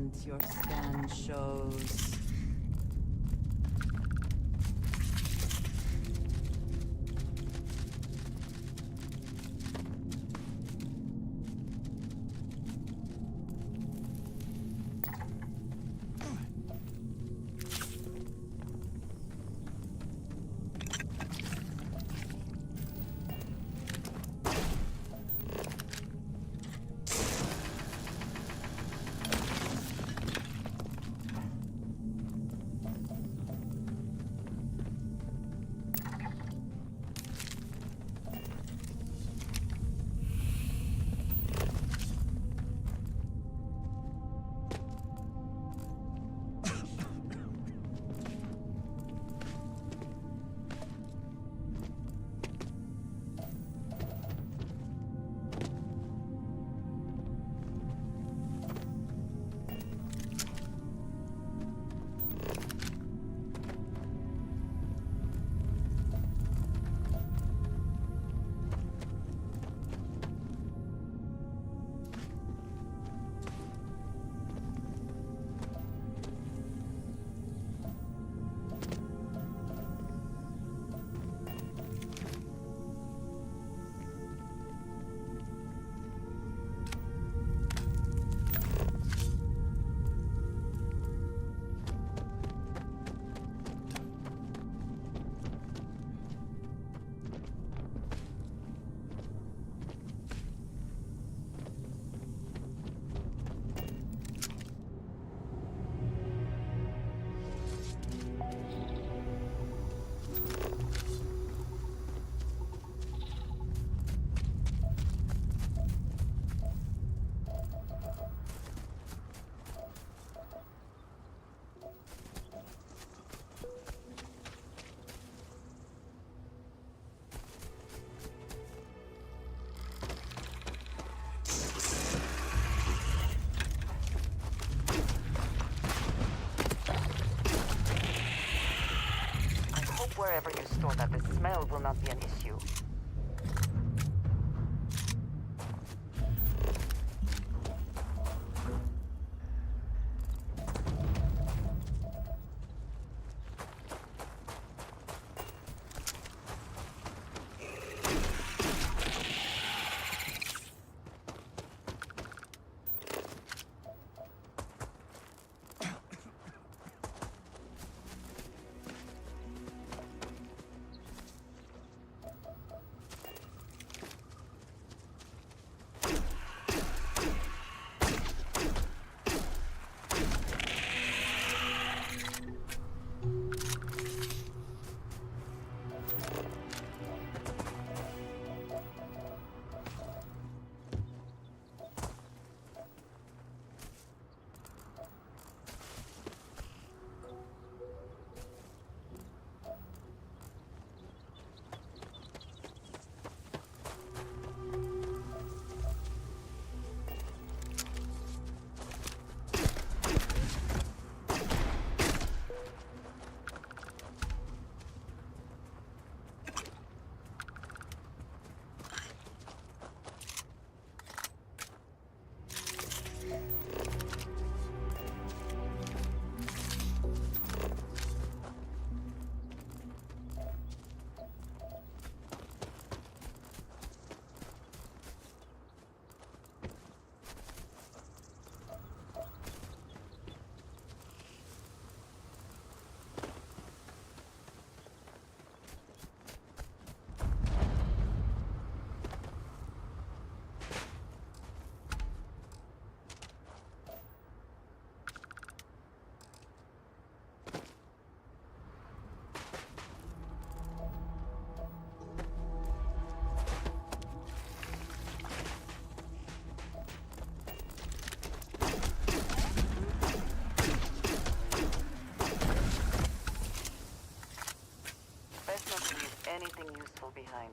And your scan shows... Wherever you store that, the smell will not be an issue. anything useful behind.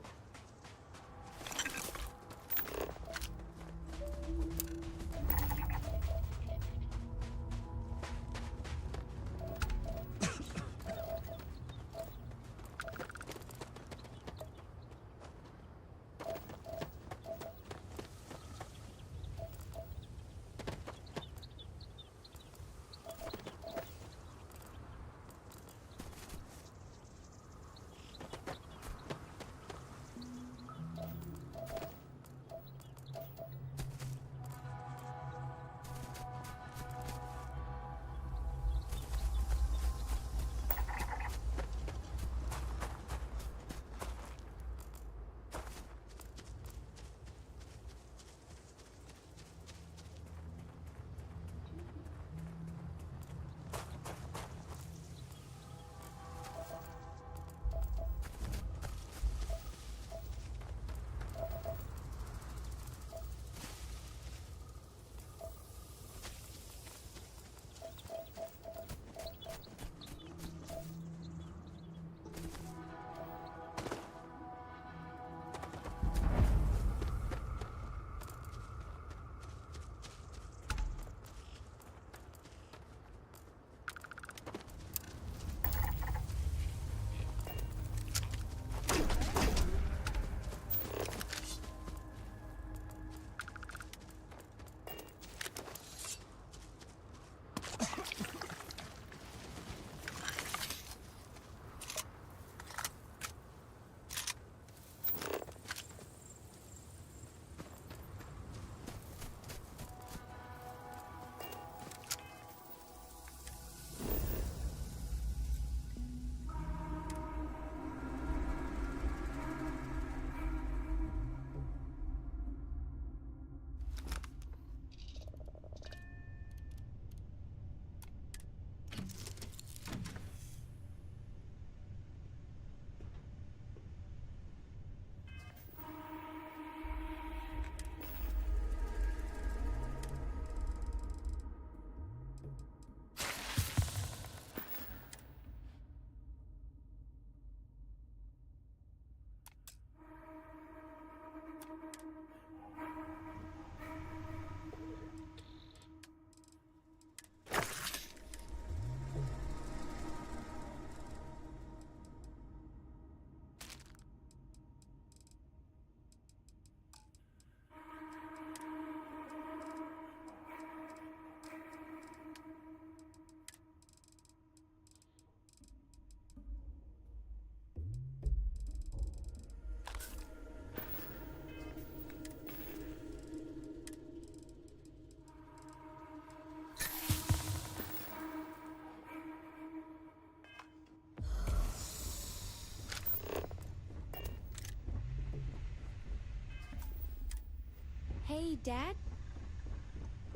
Hey, Dad?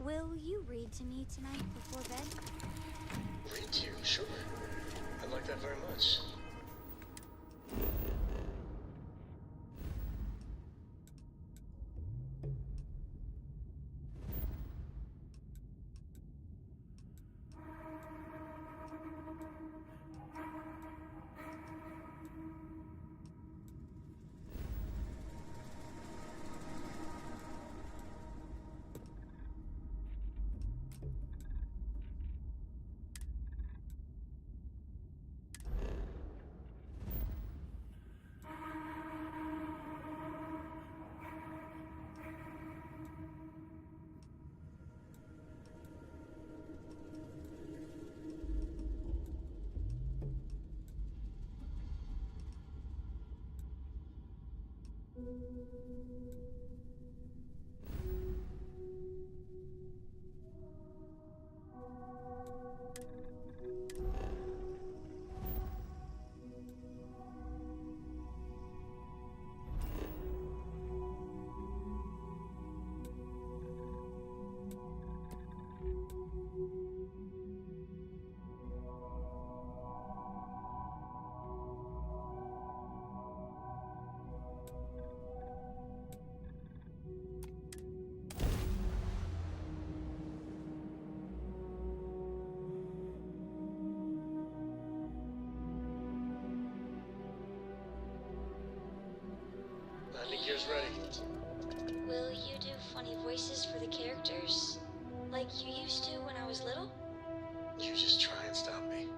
Will you read to me tonight before bed? Read to you? Sure. I'd like that very much. Landing gear's ready. Will you do funny voices for the characters? Like you used to when I was little? You just try and stop me.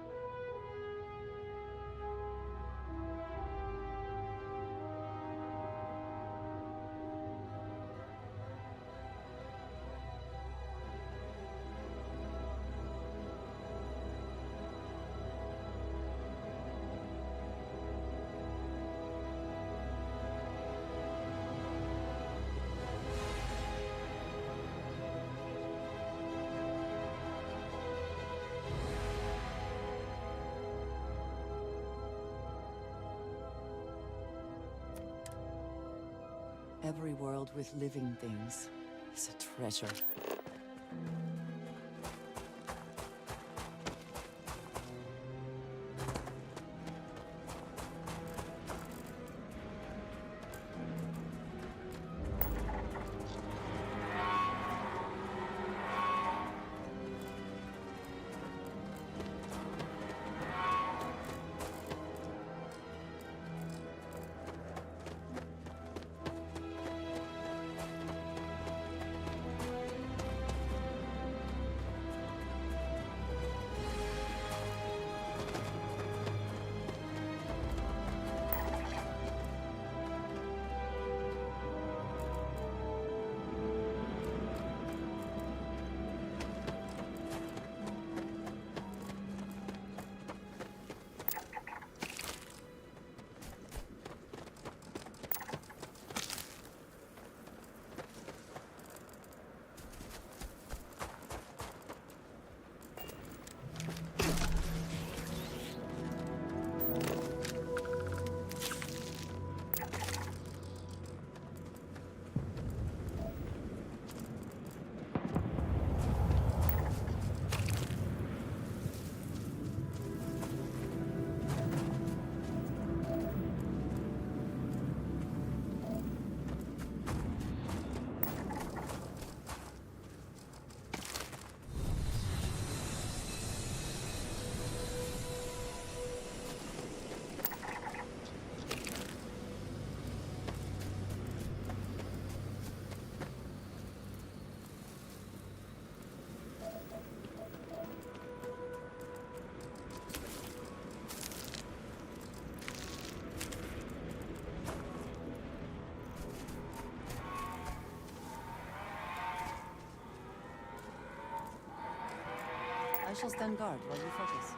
Every world with living things is a treasure. I shall stand guard while you focus.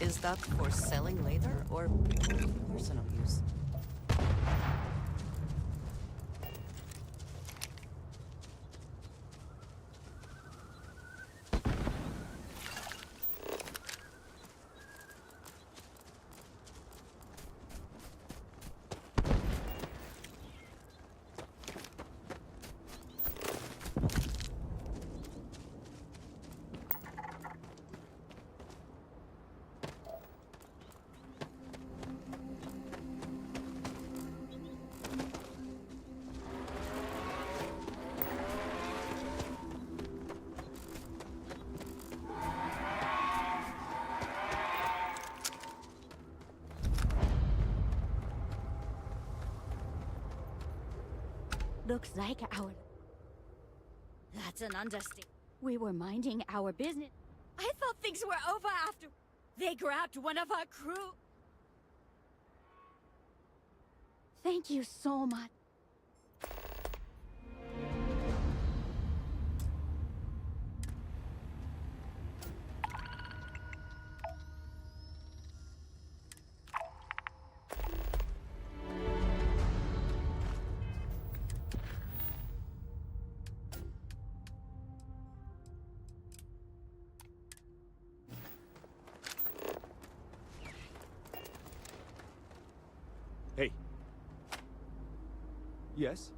Is that for selling later or personal use? Looks like our... That's an understatement. We were minding our business. I thought things were over after... They grabbed one of our crew. Thank you so much. Hey. Yes?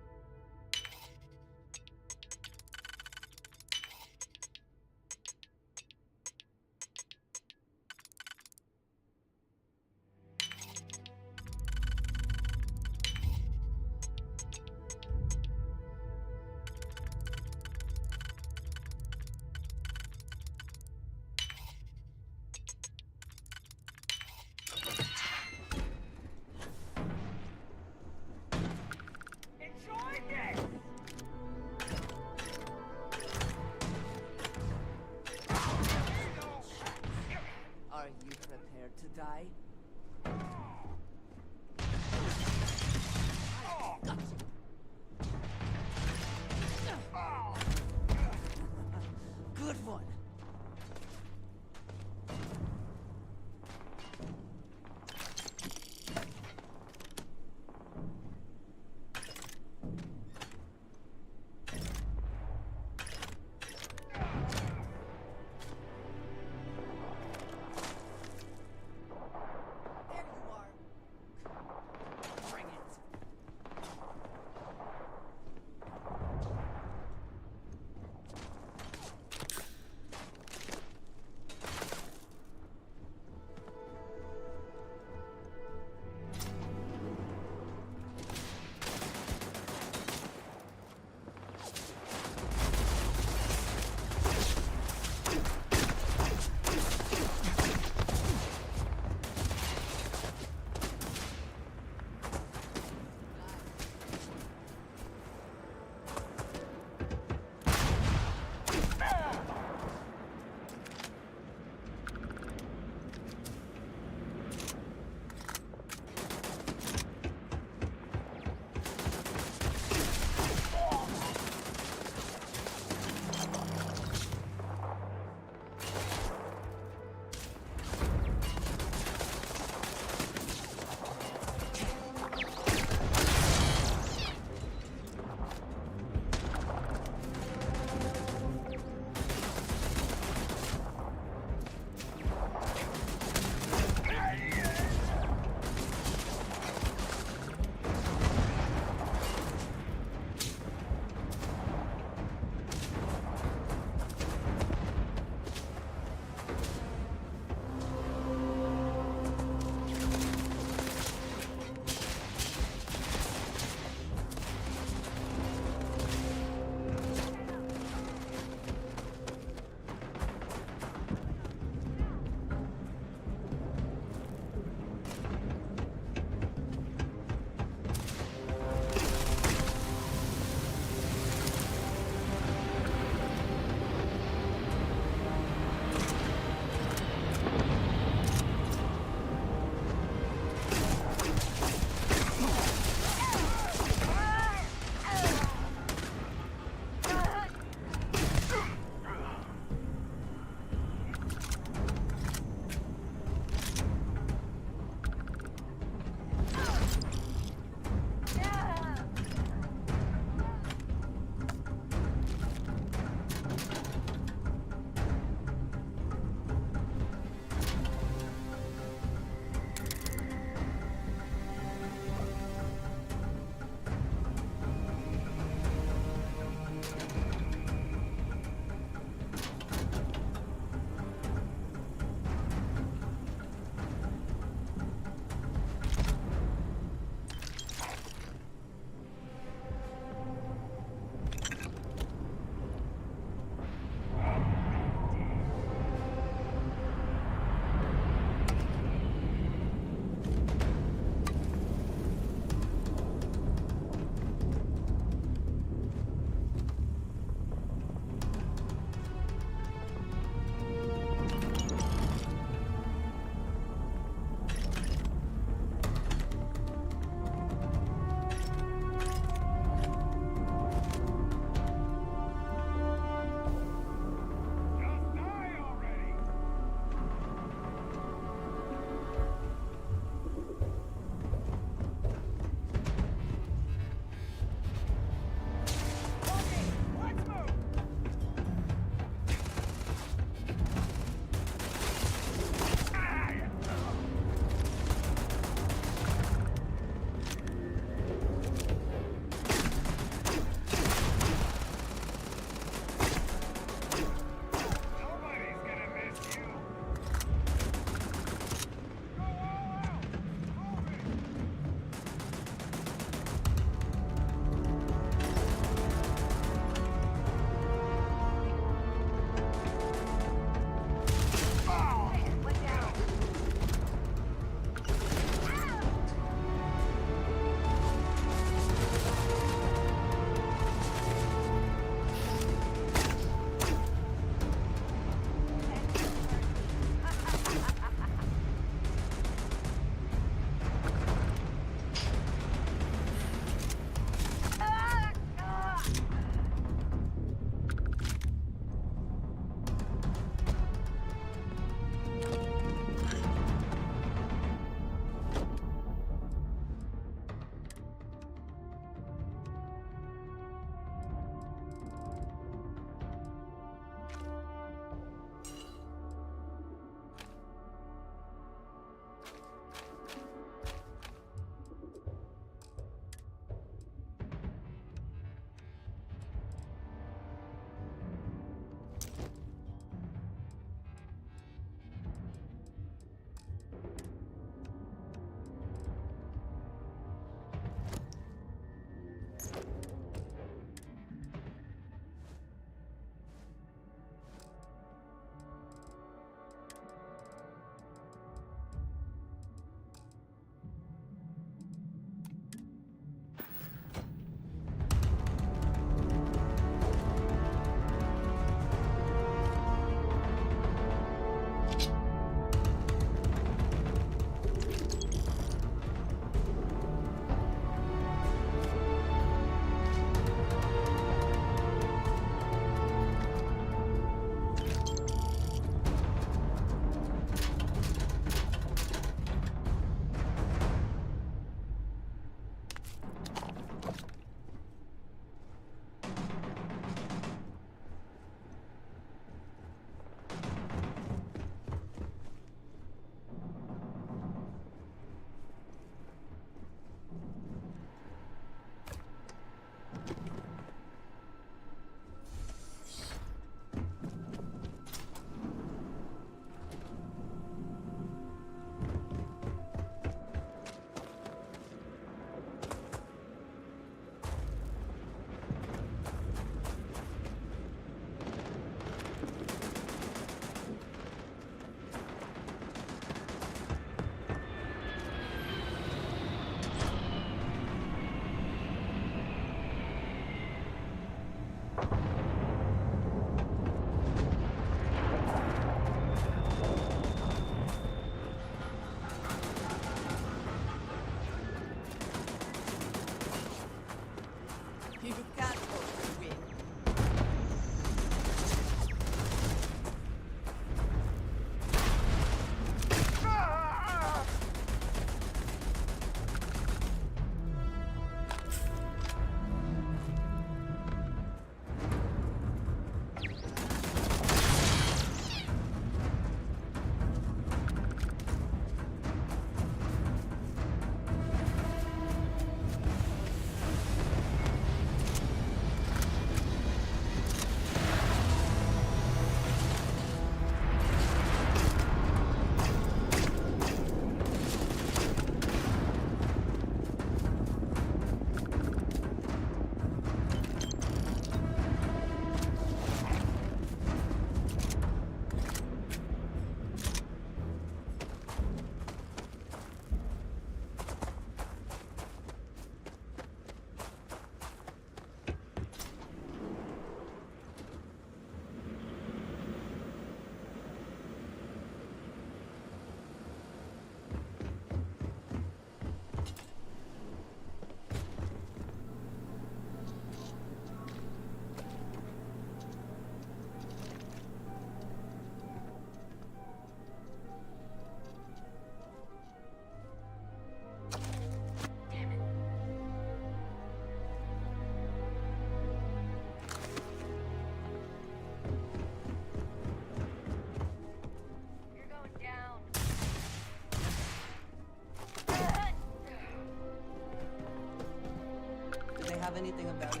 have anything of value.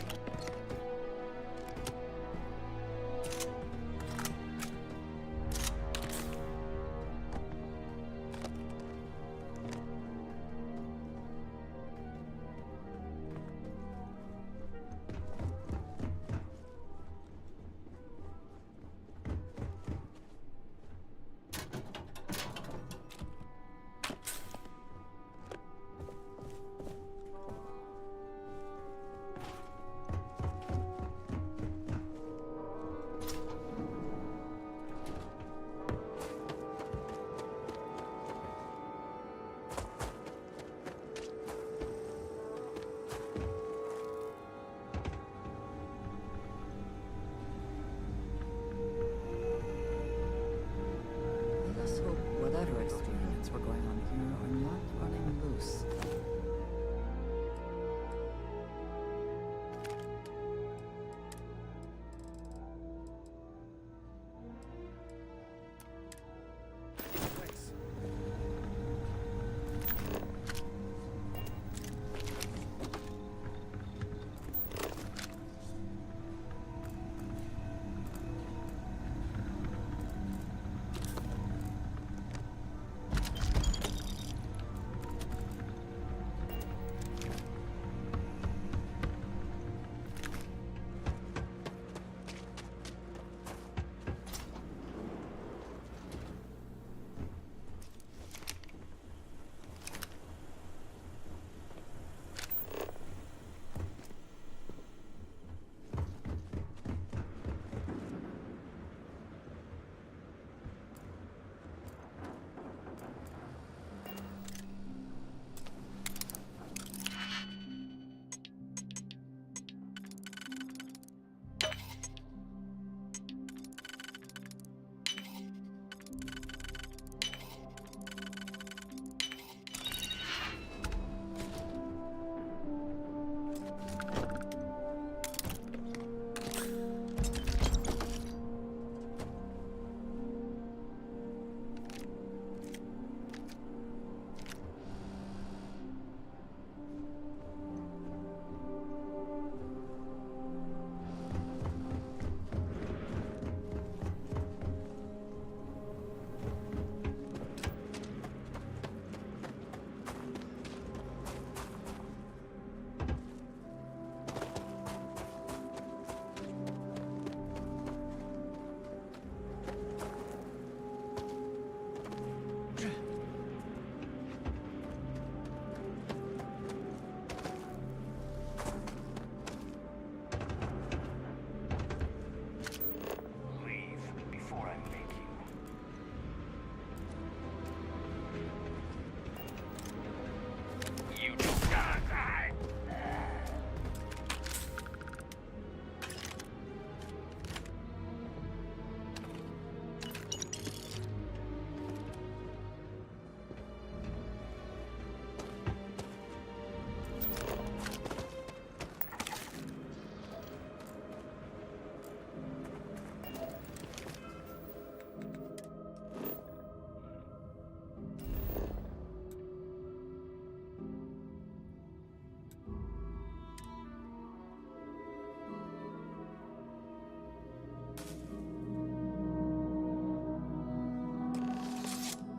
Let's hope whatever experiments were going on here are not running loose.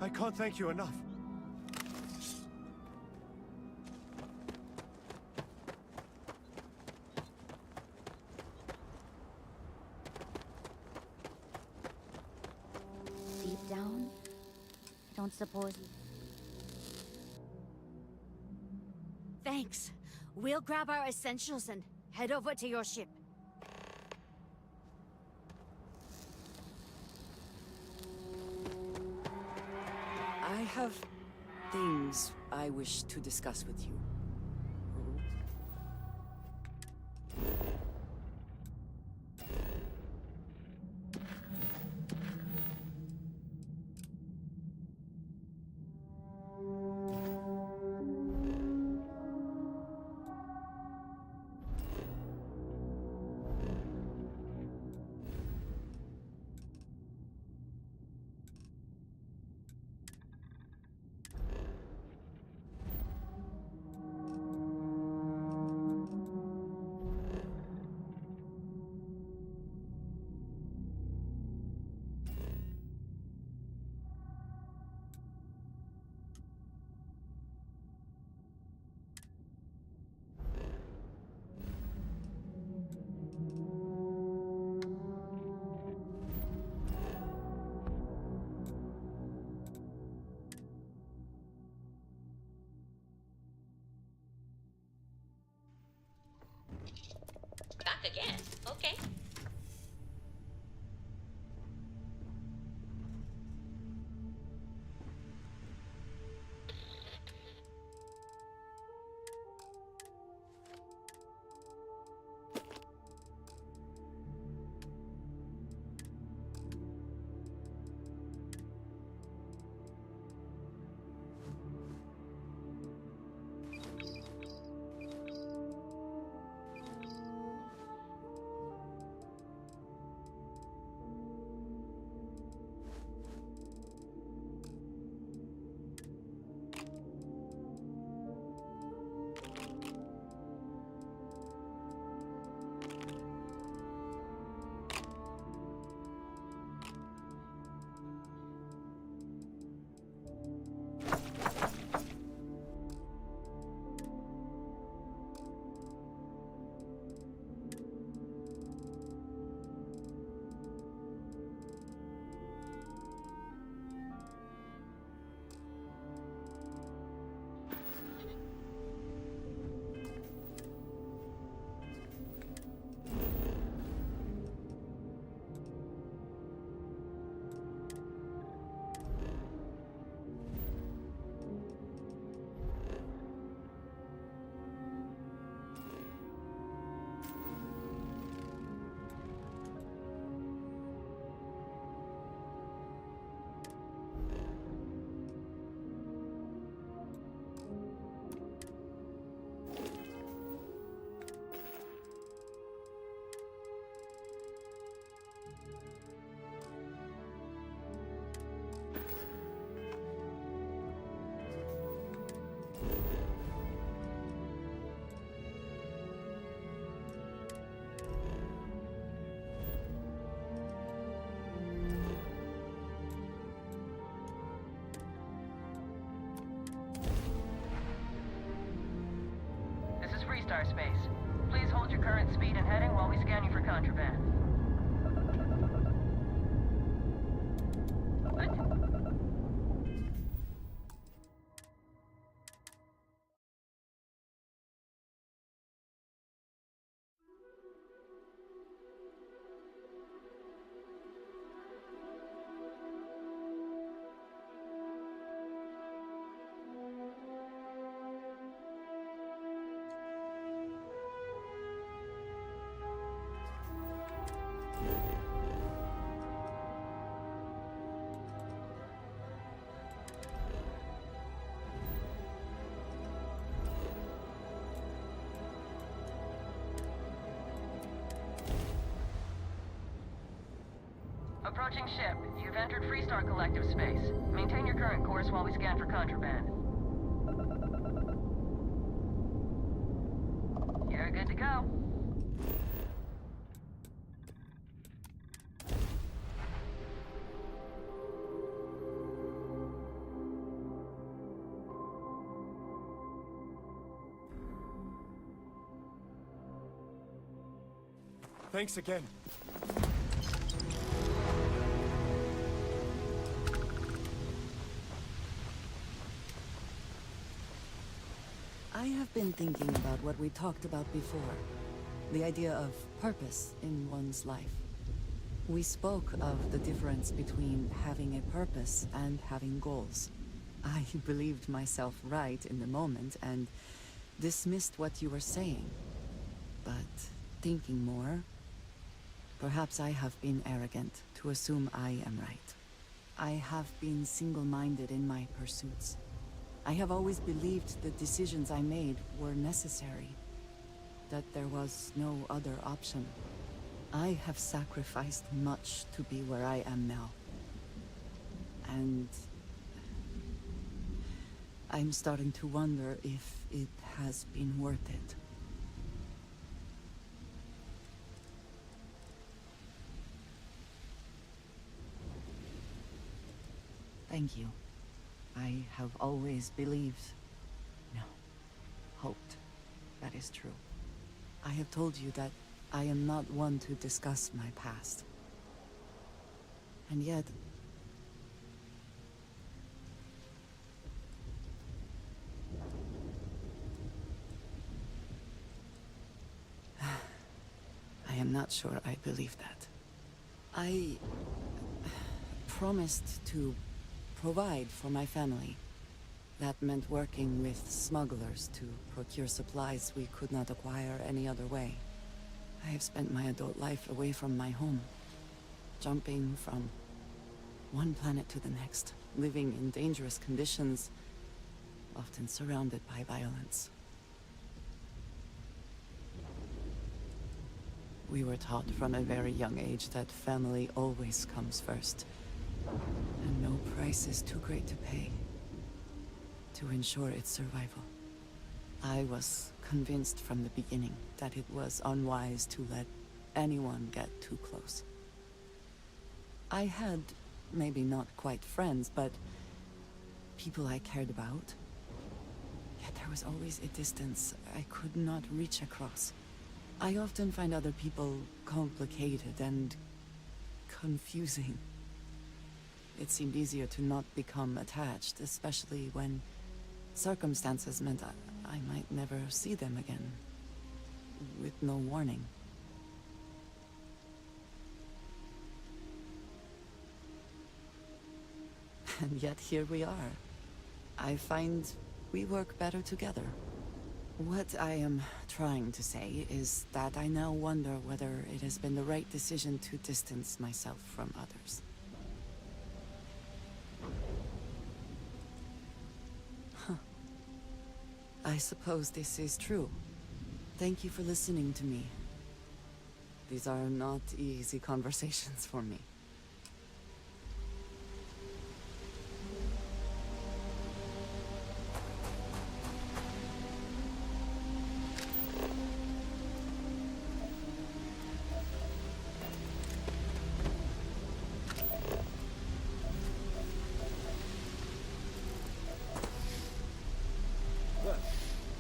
I can't thank you enough. Deep down, I don't suppose you... Thanks. We'll grab our essentials and head over to your ship. I have things I wish to discuss with you. back again, okay? Star Space. Please hold your current speed and heading while we scan you for contraband. Approaching ship. You've entered Freestar Collective space. Maintain your current course while we scan for contraband. You're good to go. Thanks again. I have been thinking about what we talked about before. The idea of purpose in one's life. We spoke of the difference between having a purpose and having goals. I believed myself right in the moment and dismissed what you were saying. But thinking more, perhaps I have been arrogant to assume I am right. I have been single-minded in my pursuits. I have always believed the decisions I made were necessary, that there was no other option. I have sacrificed much to be where I am now. And I'm starting to wonder if it has been worth it. Thank you. I have always believed, no, hoped, that is true. I have told you that I am not one to discuss my past. And yet, I am not sure I believe that. I promised to provide for my family. That meant working with smugglers to procure supplies we could not acquire any other way. I have spent my adult life away from my home, jumping from one planet to the next, living in dangerous conditions, often surrounded by violence. We were taught from a very young age that family always comes first, and no price is too great to pay to ensure its survival. I was convinced from the beginning that it was unwise to let anyone get too close. I had, maybe not quite friends, but people I cared about. Yet there was always a distance I could not reach across. I often find other people complicated and confusing. It seemed easier to not become attached, especially when circumstances meant I might never see them again, with no warning. And yet here we are. I find we work better together. What I am trying to say is that I now wonder whether it has been the right decision to distance myself from others. I suppose this is true. Thank you for listening to me. These are not easy conversations for me.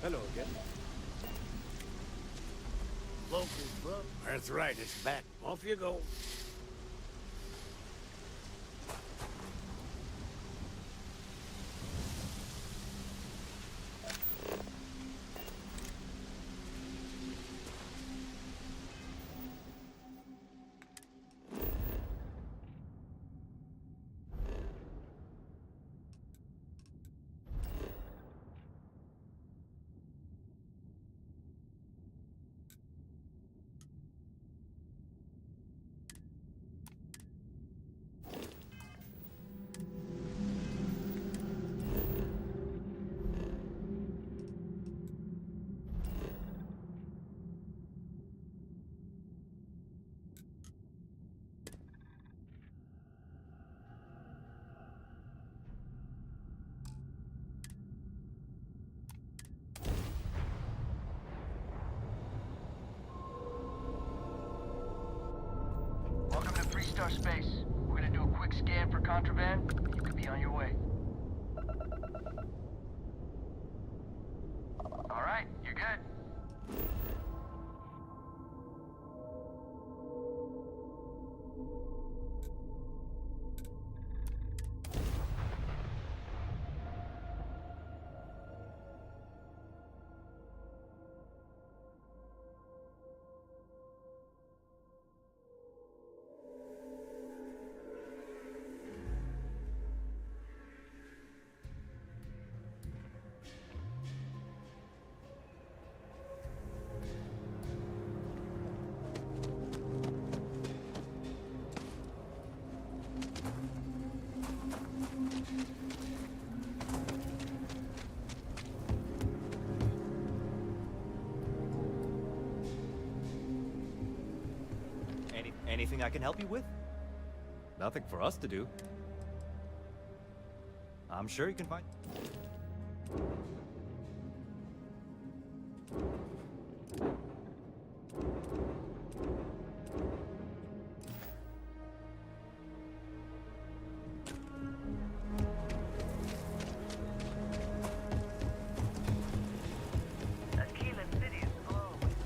Hello again. Local bub. Arthritis back. Off you go. Star Space. We're gonna do a quick scan for contraband. You could be on your way. All right, you're good. Anything I can help you with? Nothing for us to do. I'm sure you can find...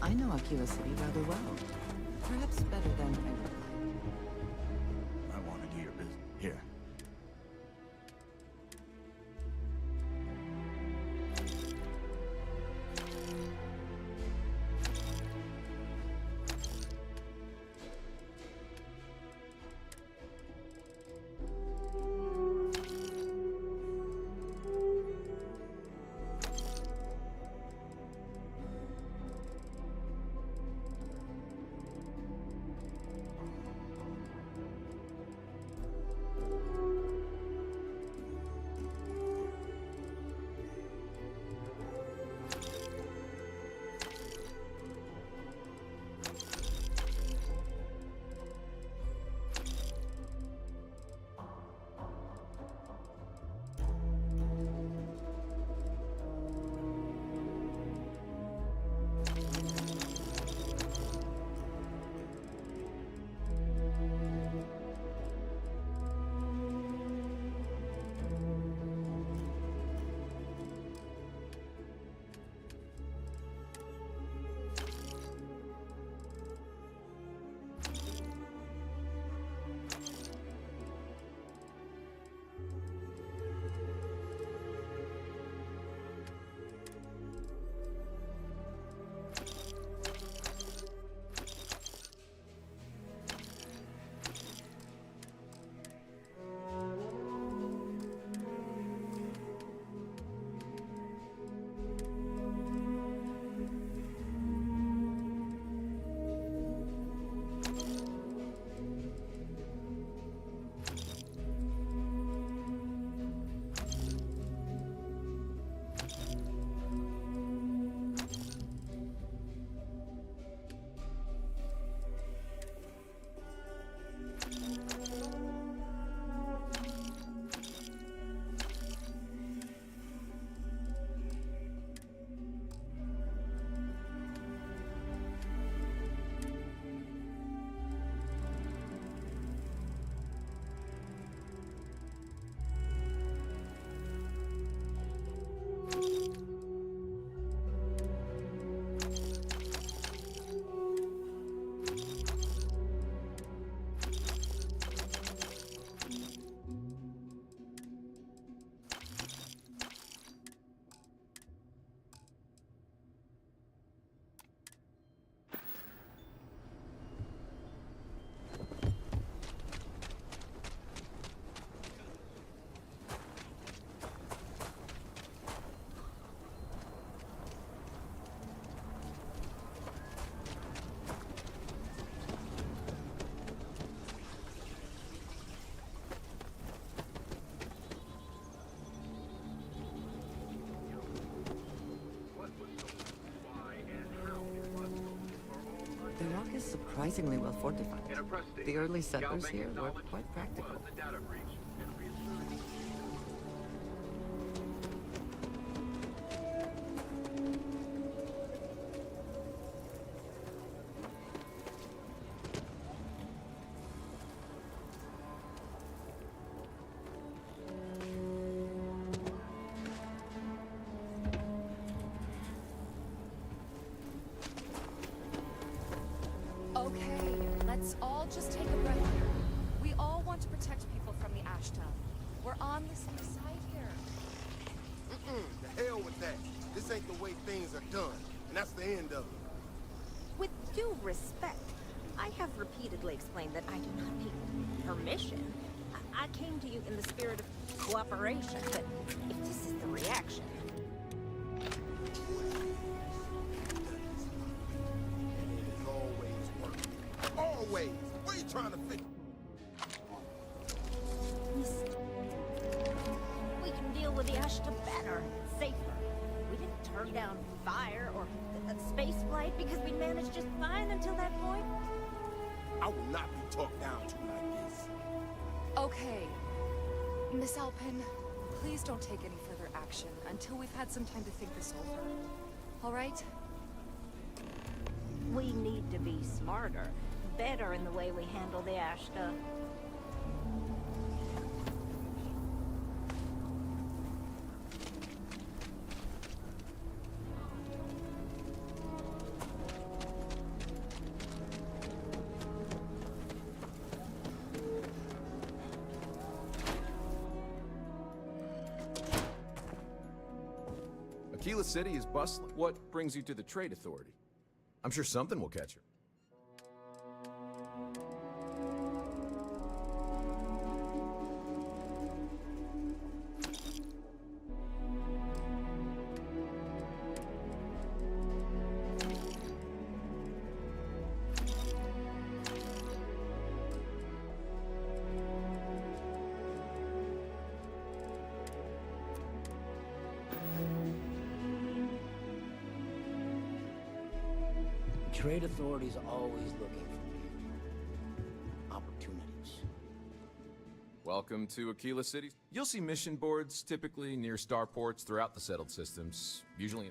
I know Aquila City rather well. Perhaps better than I would like. I want to do your business. Here. surprisingly well fortified. The early settlers here were quite practical. Okay, let's all just take a breath here. We all want to protect people from the Ashta. We're on the same side here. The hell with that. This ain't the way things are done, and that's the end of it. With due respect, I have repeatedly explained that I do not need permission. I came to you in the spirit of cooperation, but if this is the reaction... Always. What are you trying to fix? We can deal with the Ashta better, safer. We didn't turn down fire or space flight because we managed just fine until that point. I will not be talked down to like this. Okay. Miss Alpin, please don't take any further action until we've had some time to think this over. All right? We need to be smarter, better in the way we handle the Ashta. Aquila City is bustling. What brings you to the Trade Authority? I'm sure something will catch her. Trade authorities are always looking for opportunities. Welcome to Aquila City. You'll see mission boards typically near starports throughout the settled systems. Usually,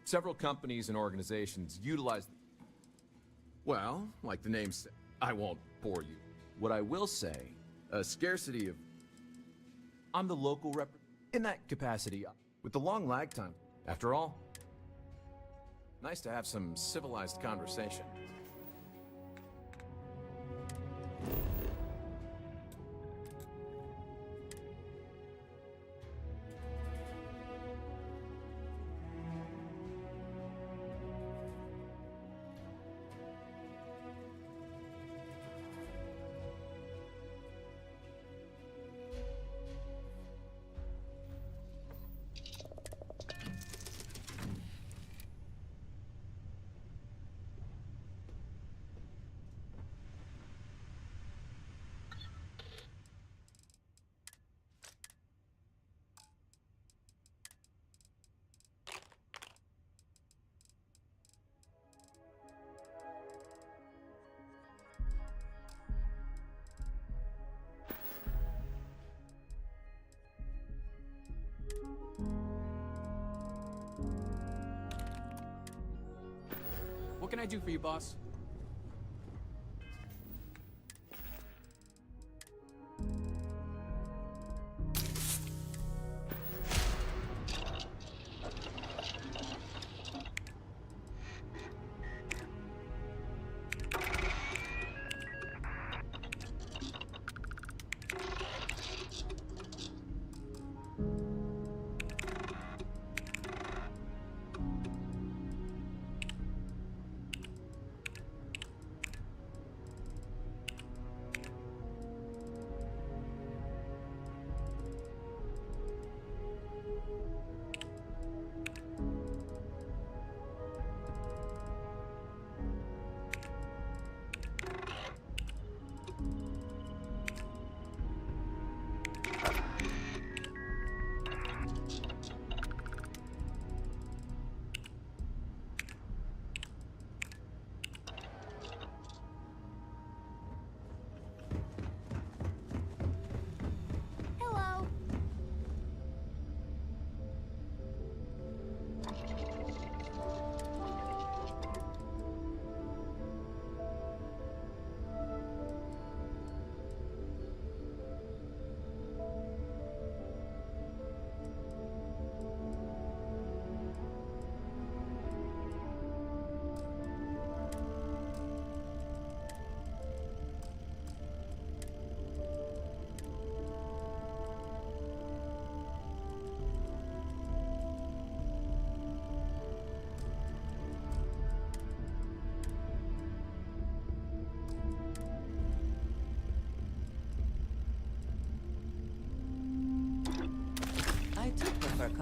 several companies and organizations utilize them. Well, like the name said, I won't bore you. What I will say, a scarcity of... I'm the local rep... In that capacity, with the long lag time. After all, nice to have some civilized conversation. What can I do for you, boss?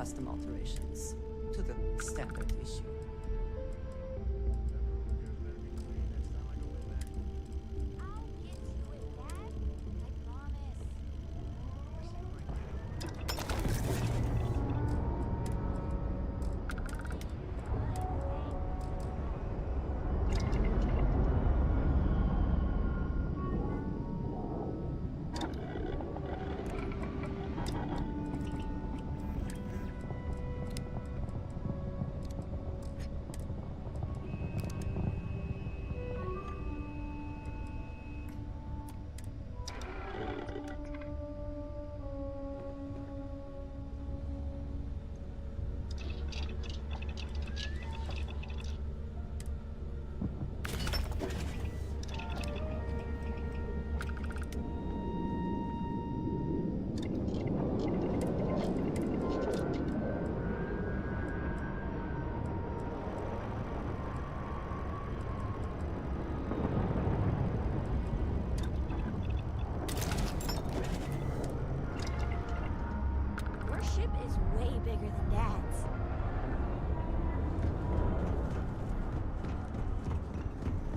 custom alterations to the standard issue.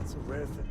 It's a rare thing.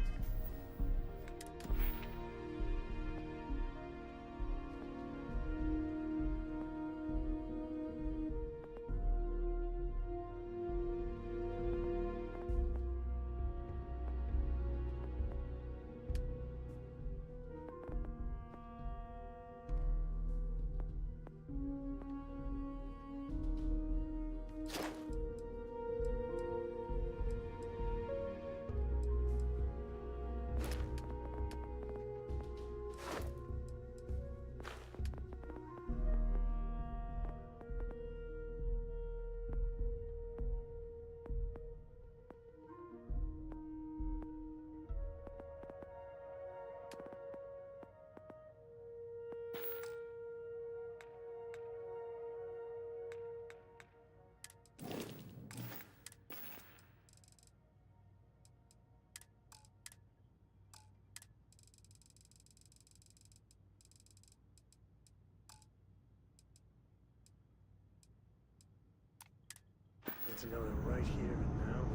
There's another right here and now.